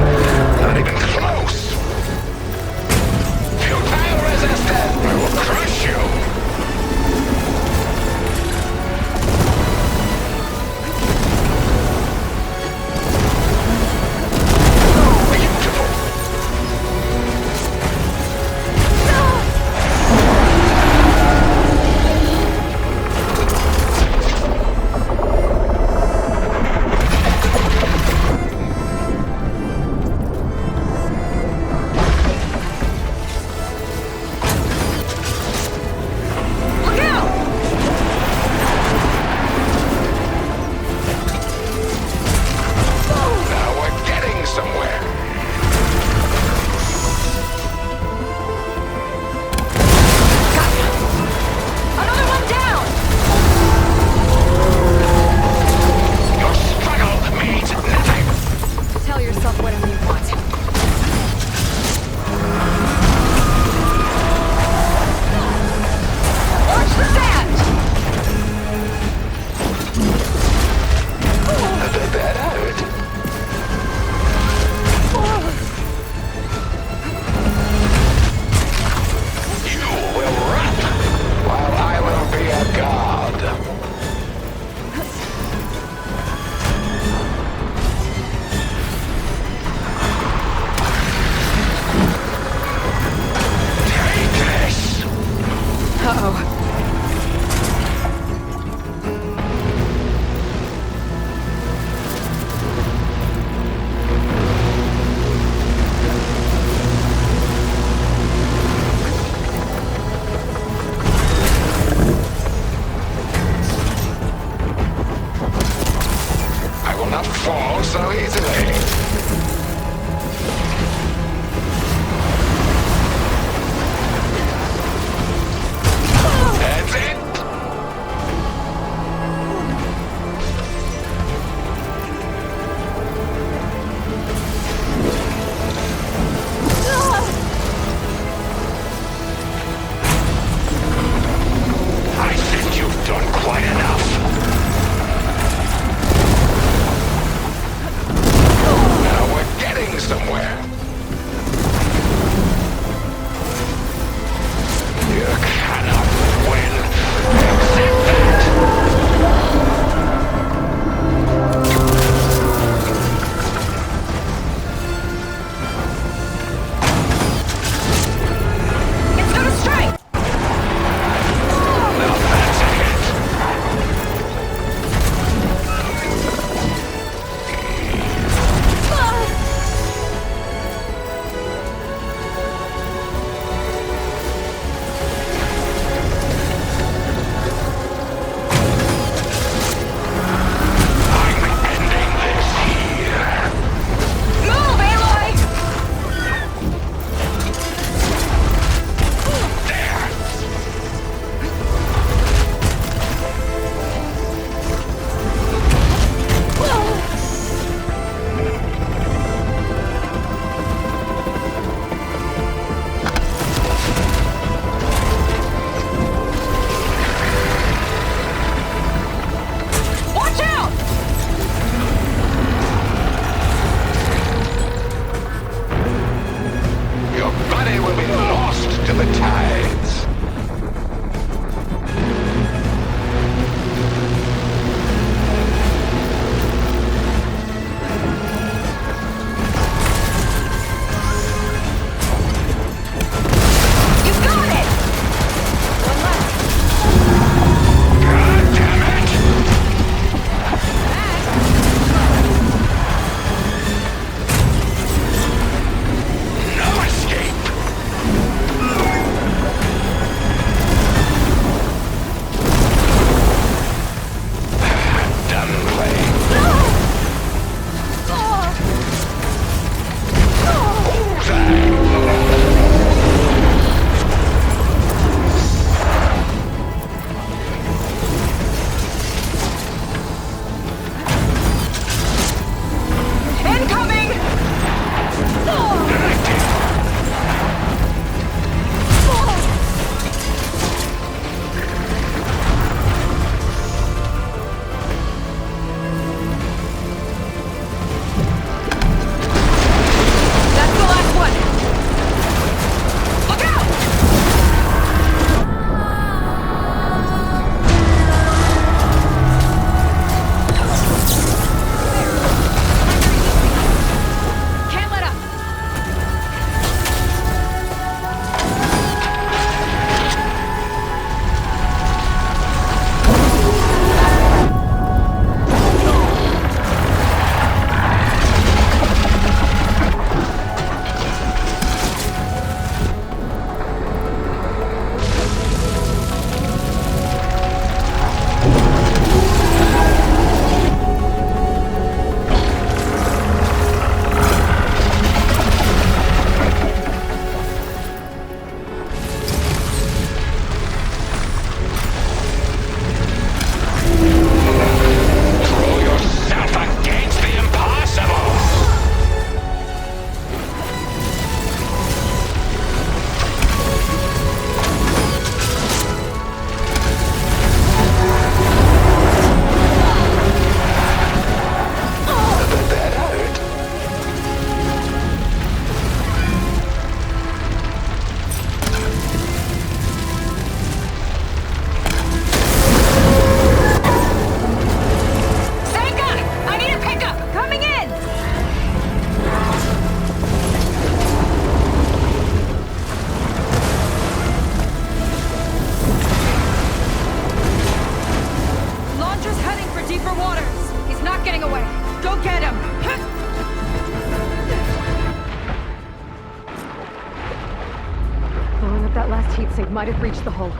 might have breached the hull.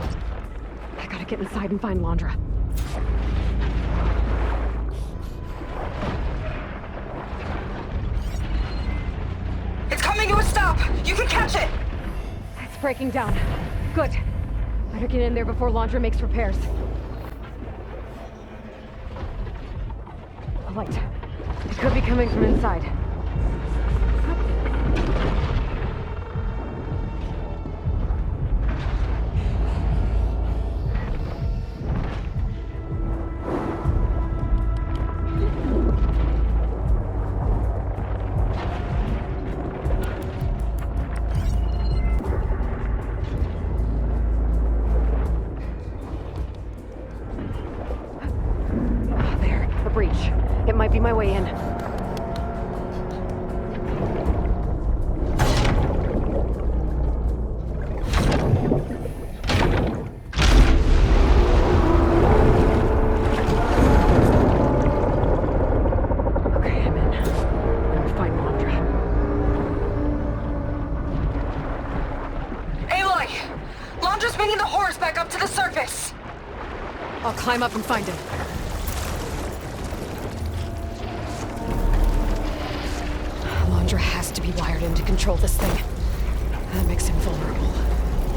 I gotta get inside and find Londra.
It's coming to a stop! You can catch it!
It's breaking down. Good. Better get in there before Londra makes repairs. A light. It could be coming from inside. Might be my way in. Okay, I'm in. Let me find Londra.
Aloy! Londra's bringing the horse back up to the surface!
I'll climb up and find him. Londra has to be wired in to control this thing. That makes him vulnerable.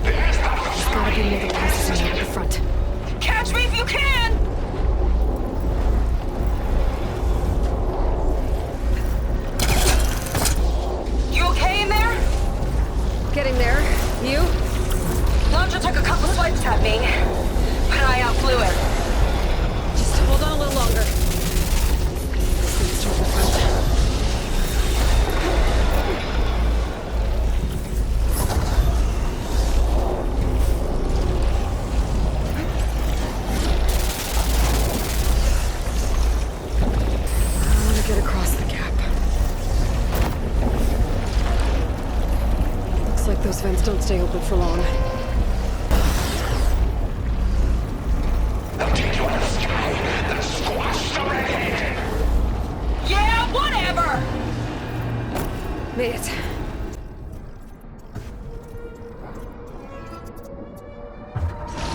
He's gotta be near the processing unit at the front.
Catch me if you can! You okay in there?
Getting there. You?
Londra took a couple swipes at me, but I outflew her.
Just hold on a little longer. Sinister at the front. Those vents don't stay open for long.
They'll take you out of the sky, then squash the redhead!
Yeah, whatever!
Made it.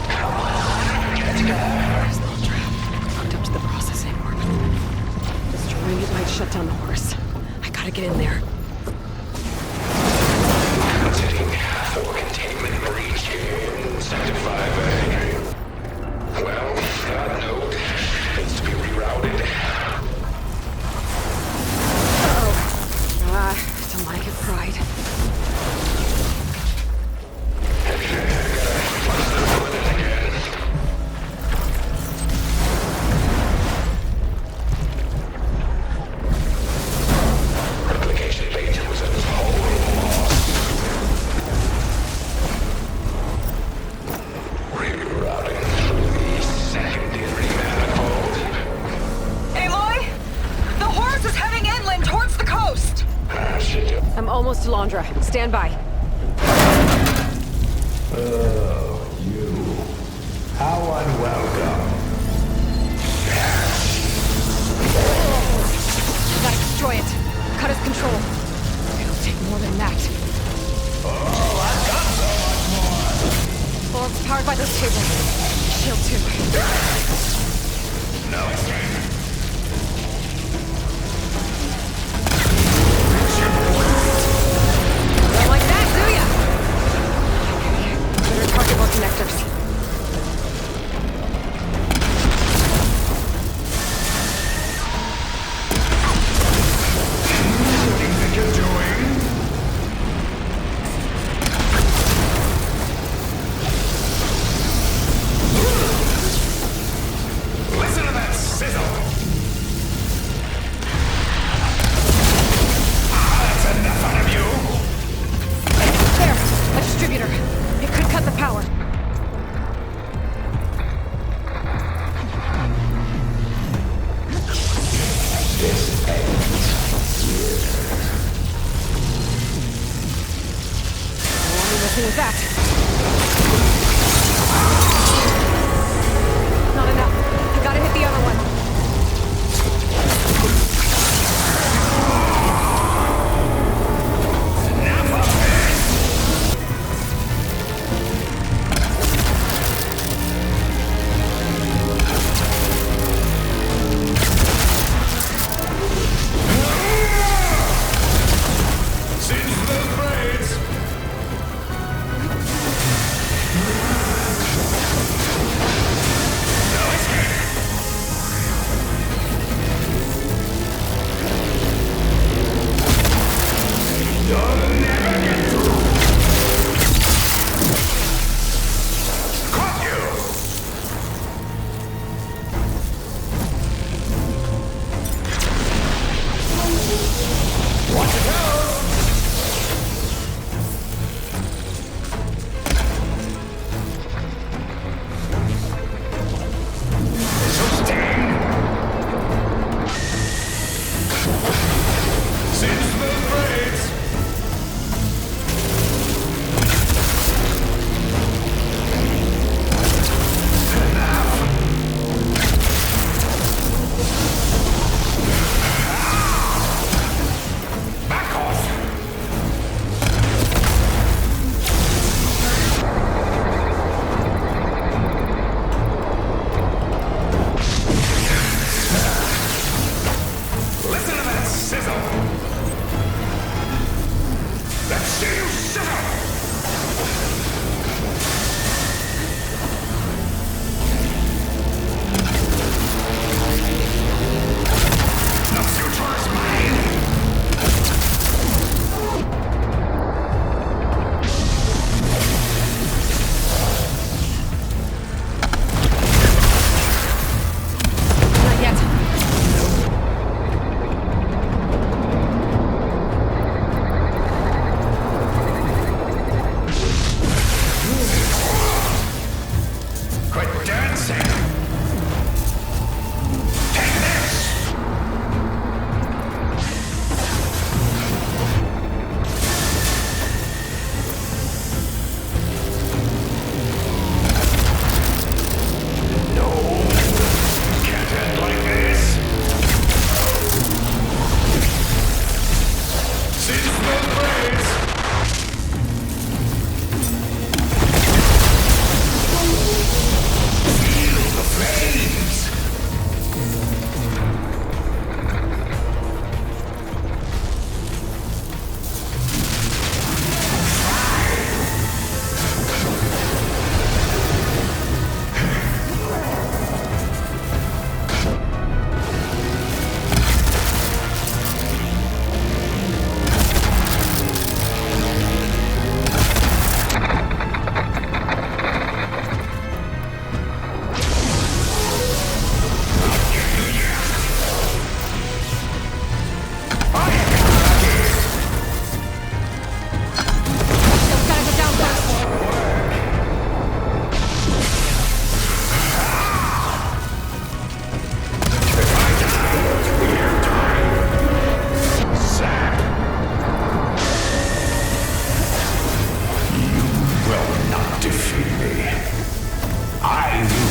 Come on, get together!
Where's Londra? Hooked up to the processing orbit. Destroying it might shut down the horse. I gotta get in there.
For containment breach in Sector 5A. Well, that node needs to be rerouted.
Uh-oh. Don't like it, fried.
Replication data was a total loss. Rerouting through the secondary manifold.
Aloy! The horse is heading inland towards the coast!
I'm almost to Londra. Stand by.
Oh, you. How unwelcome.
Gotta destroy it. Cut his control. It'll take more than that.
Oh, I've got so much more!
Well, it's powered by those cables. Shield too.
No escape.
Don't like that, do ya? Okay. Better target more connectors.
What do you think you're doing? Listen to that sizzle! That's enough out of you!
There! A distributor. It could cut the power.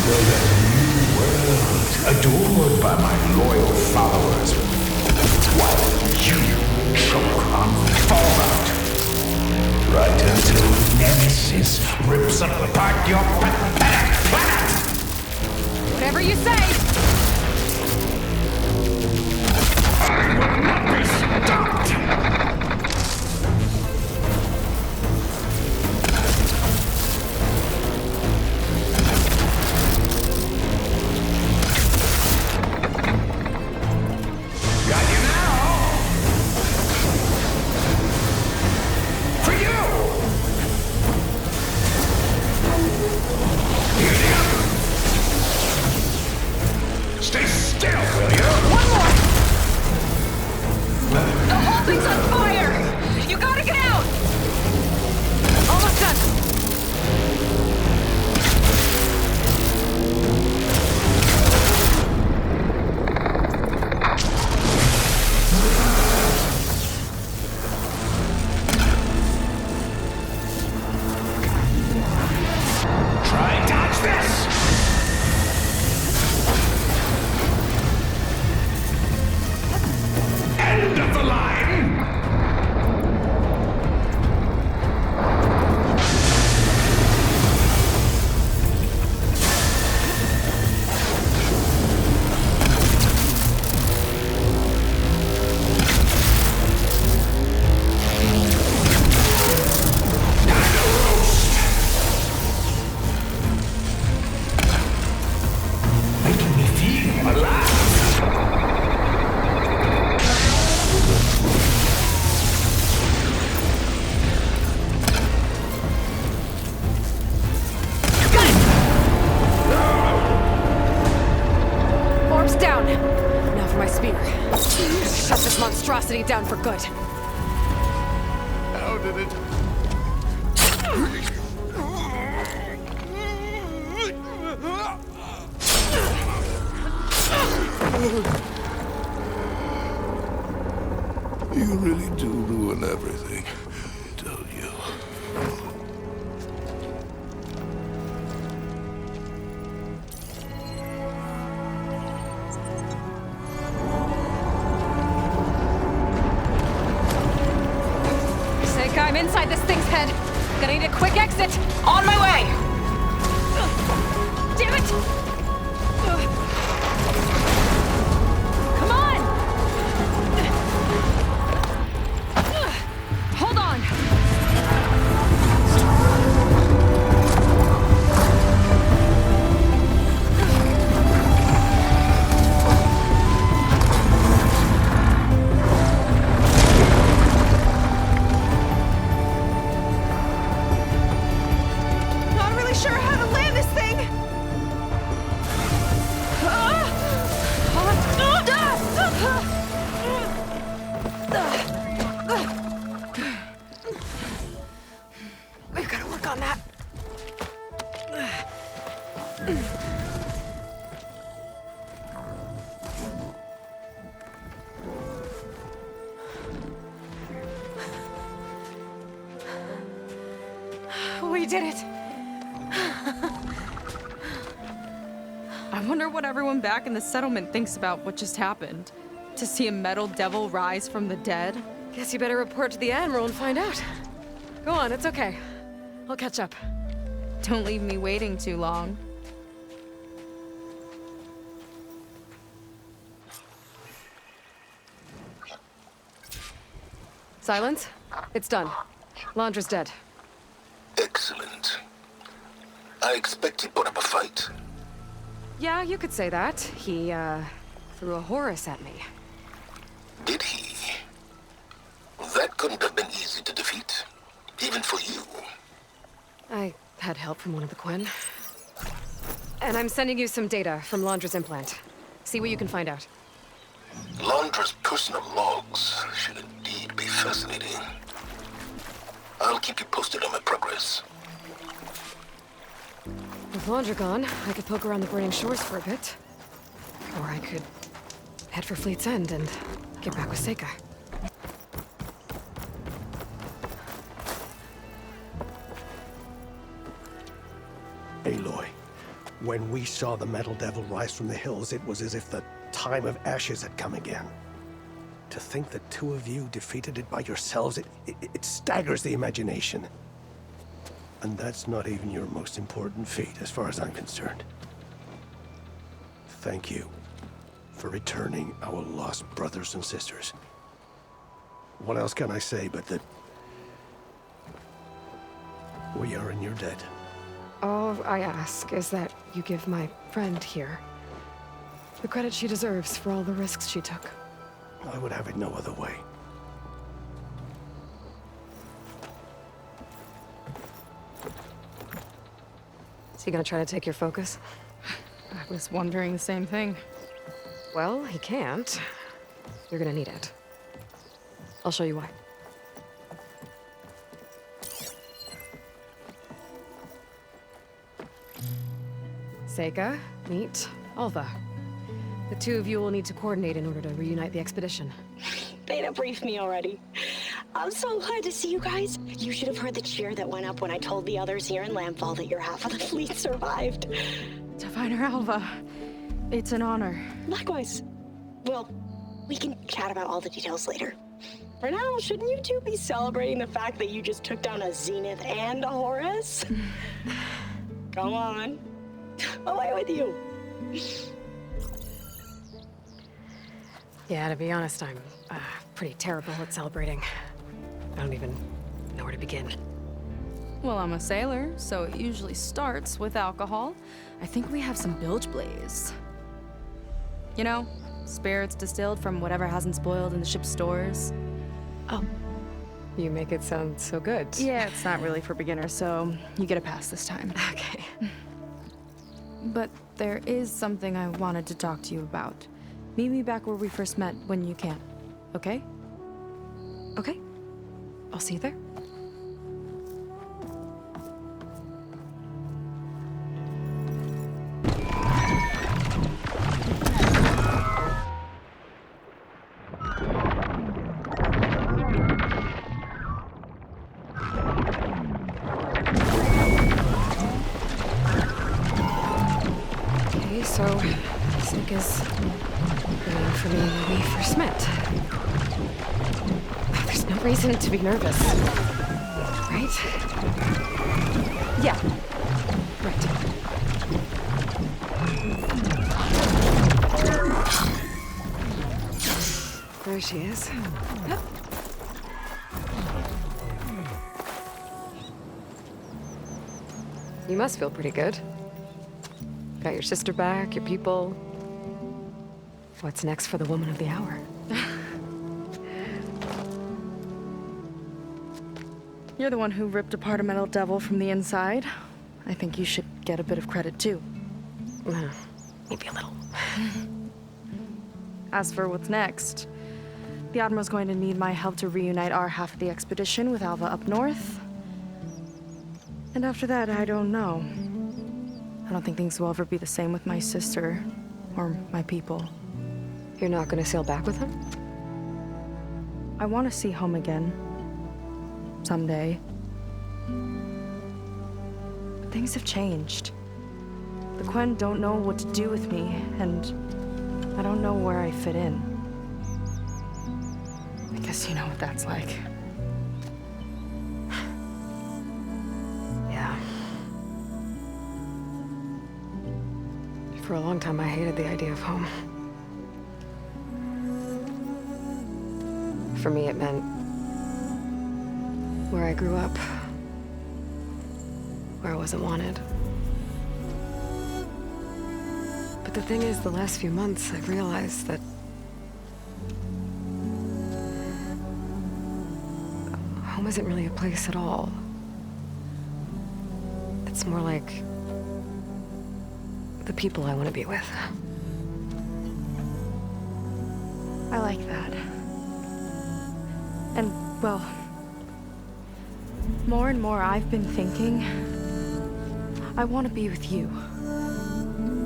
build a new world, adored by my loyal followers, while you choke on fallout. Right until Nemesis rips apart your pathetic planet!
Whatever you say!
I will not be stopped! Stay still, will you?
One more! The whole thing's on fire! You gotta get out! Almost done!
Try and dodge this! End of the line! Making me feel alive!
Orb's down. Now for my spear. Shut this monstrosity down for good.
How did it?
You really do ruin everything, don't you?
Seika, I'm inside this thing's head. Gonna need a quick exit. On my way! Damn it! Come on! Hold on!
Not really sure how to land this thing!
We've gotta work on that. We did it!
I wonder what everyone back in the settlement thinks about what just happened. To see a metal devil rise from the dead?
Guess you better report to the Admiral and find out. Go on, it's okay. I'll catch up.
Don't leave me waiting too long.
Silence? It's done. Landra's dead.
Excellent. I expect he put up a fight.
Yeah, you could say that. He, threw a Horus at me.
Did he? That couldn't have been easy to defeat. Even for you.
I had help from one of the Quen. And I'm sending you some data from Landra's implant. See what you can find out.
Landra's personal logs should indeed be fascinating. I'll keep you posted on my progress.
With Landra gone, I could poke around the burning shores for a bit. Or I could head for Fleet's End and get back with Seika.
Aloy, When we saw the Metal Devil rise from the hills, it was as if the time of ashes had come again. To think the two of you defeated it by yourselves, it staggers the imagination. And that's not even your most important feat, as far as I'm concerned. Thank you for returning our lost brothers and sisters. What else can I say but that we are in your debt?
All I ask is that you give my friend here the credit she deserves for all the risks she took.
I would have it no other way.
Is he gonna try to take your focus?
I was wondering the same thing.
Well, he can't. You're gonna need it. I'll show you why. Seika, meet Alva. The two of you will need to coordinate in order to reunite the expedition.
Beta briefed me already. I'm so glad to see you guys. You should have heard the cheer that went up when I told the others here in Landfall that your half of the fleet survived.
Diviner Alva, it's an honor.
Likewise. Well, we can chat about all the details later. For now, shouldn't you two be celebrating the fact that you just took down a Zenith and a Horus? Come on. Away with you.
Yeah, to be honest, I'm pretty terrible at celebrating. I don't even know where to begin.
Well, I'm a sailor, so it usually starts with alcohol. I think we have some bilge blaze. You know, spirits distilled from whatever hasn't spoiled in the ship's stores.
Oh. You make it sound so good.
Yeah, it's not really for beginners, so you get a pass this time.
Okay.
But there is something I wanted to talk to you about. Meet me back where we first met when you can, okay?
Okay. I'll see you there. Okay, so Seika's waiting for me when we first met. There's no reason to be nervous, right? Yeah, right. There she is. Yep. You must feel pretty good. Got your sister back, your people. What's next for the woman of the hour?
You're the one who ripped apart a metal devil from the inside. I think you should get a bit of credit, too.
Maybe a little.
As for what's next, the Admiral's going to need my help to reunite our half of the expedition with Alva up north. And after that, I don't know. I don't think things will ever be the same with my sister or my people.
You're not gonna sail back with him?
I want to see home again. Someday. But things have changed. The Quen don't know what to do with me, and I don't know where I fit in. I guess you know what that's like.
Yeah. For a long time, I hated the idea of home. For me, it meant where I grew up, where I wasn't wanted. But the thing is, the last few months, I've realized that home isn't really a place at all. It's more like the people I want to be with.
I like that. And, well, more and more I've been thinking, I want to be with you.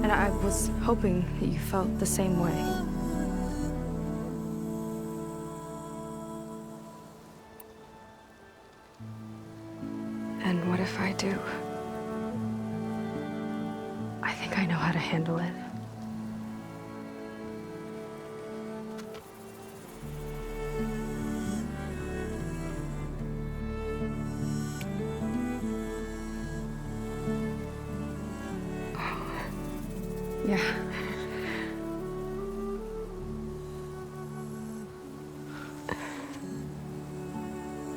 And I was hoping that you felt the same way.
And what if I do? I think
handle it. Yeah.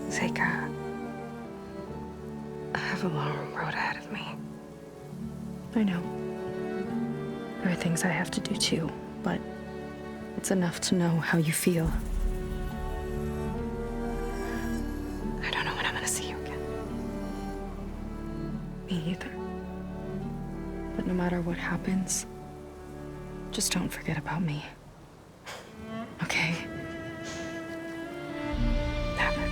Seika, I have a long road ahead of me. I know. There are things I have to do too, but it's enough to know how you feel. I don't know when I'm gonna see you again. Me either. But no matter what happens, just don't forget about me. Okay? Never.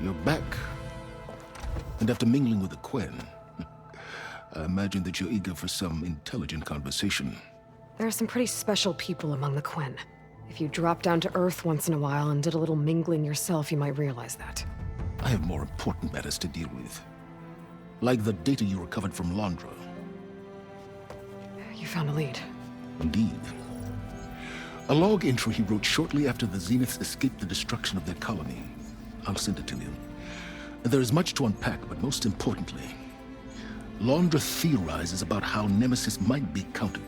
You're back. And after mingling with the Quen, I imagine that you're eager for some intelligent conversation.
There are some pretty special people among the Quen. If you dropped down to Earth once in a while and did a little mingling yourself, you might realize that.
I have more important matters to deal with. Like the data you recovered from Londra.
You found a lead.
Indeed. A log entry he wrote shortly after the Zeniths escaped the destruction of their colony. I'll send it to you. There is much to unpack, but most importantly, Londra theorizes about how Nemesis might be countered.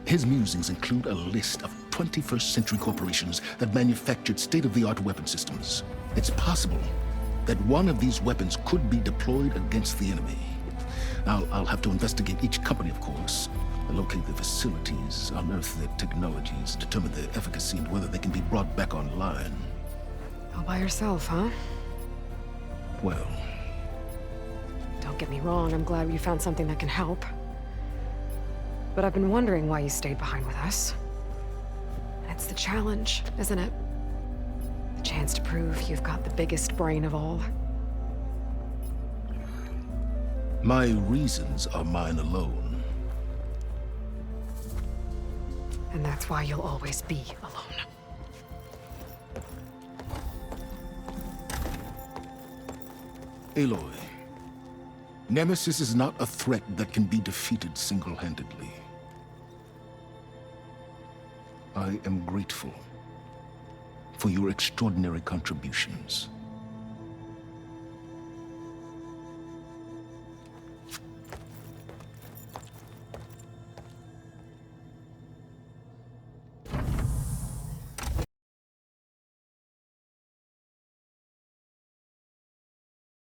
His musings include a list of 21st century corporations that manufactured state-of-the-art weapon systems. It's possible that one of these weapons could be deployed against the enemy. I'll have to investigate each company, of course, locate their facilities, unearth their technologies, determine their efficacy, and whether they can be brought back online.
All by yourself, huh?
Well...
Don't get me wrong, I'm glad you found something that can help. But I've been wondering why you stayed behind with us. It's the challenge, isn't it? The chance to prove you've got the biggest brain of all.
My reasons are mine alone.
And that's why you'll always be alone.
Aloy, Nemesis is not a threat that can be defeated single-handedly. I am grateful for your extraordinary contributions.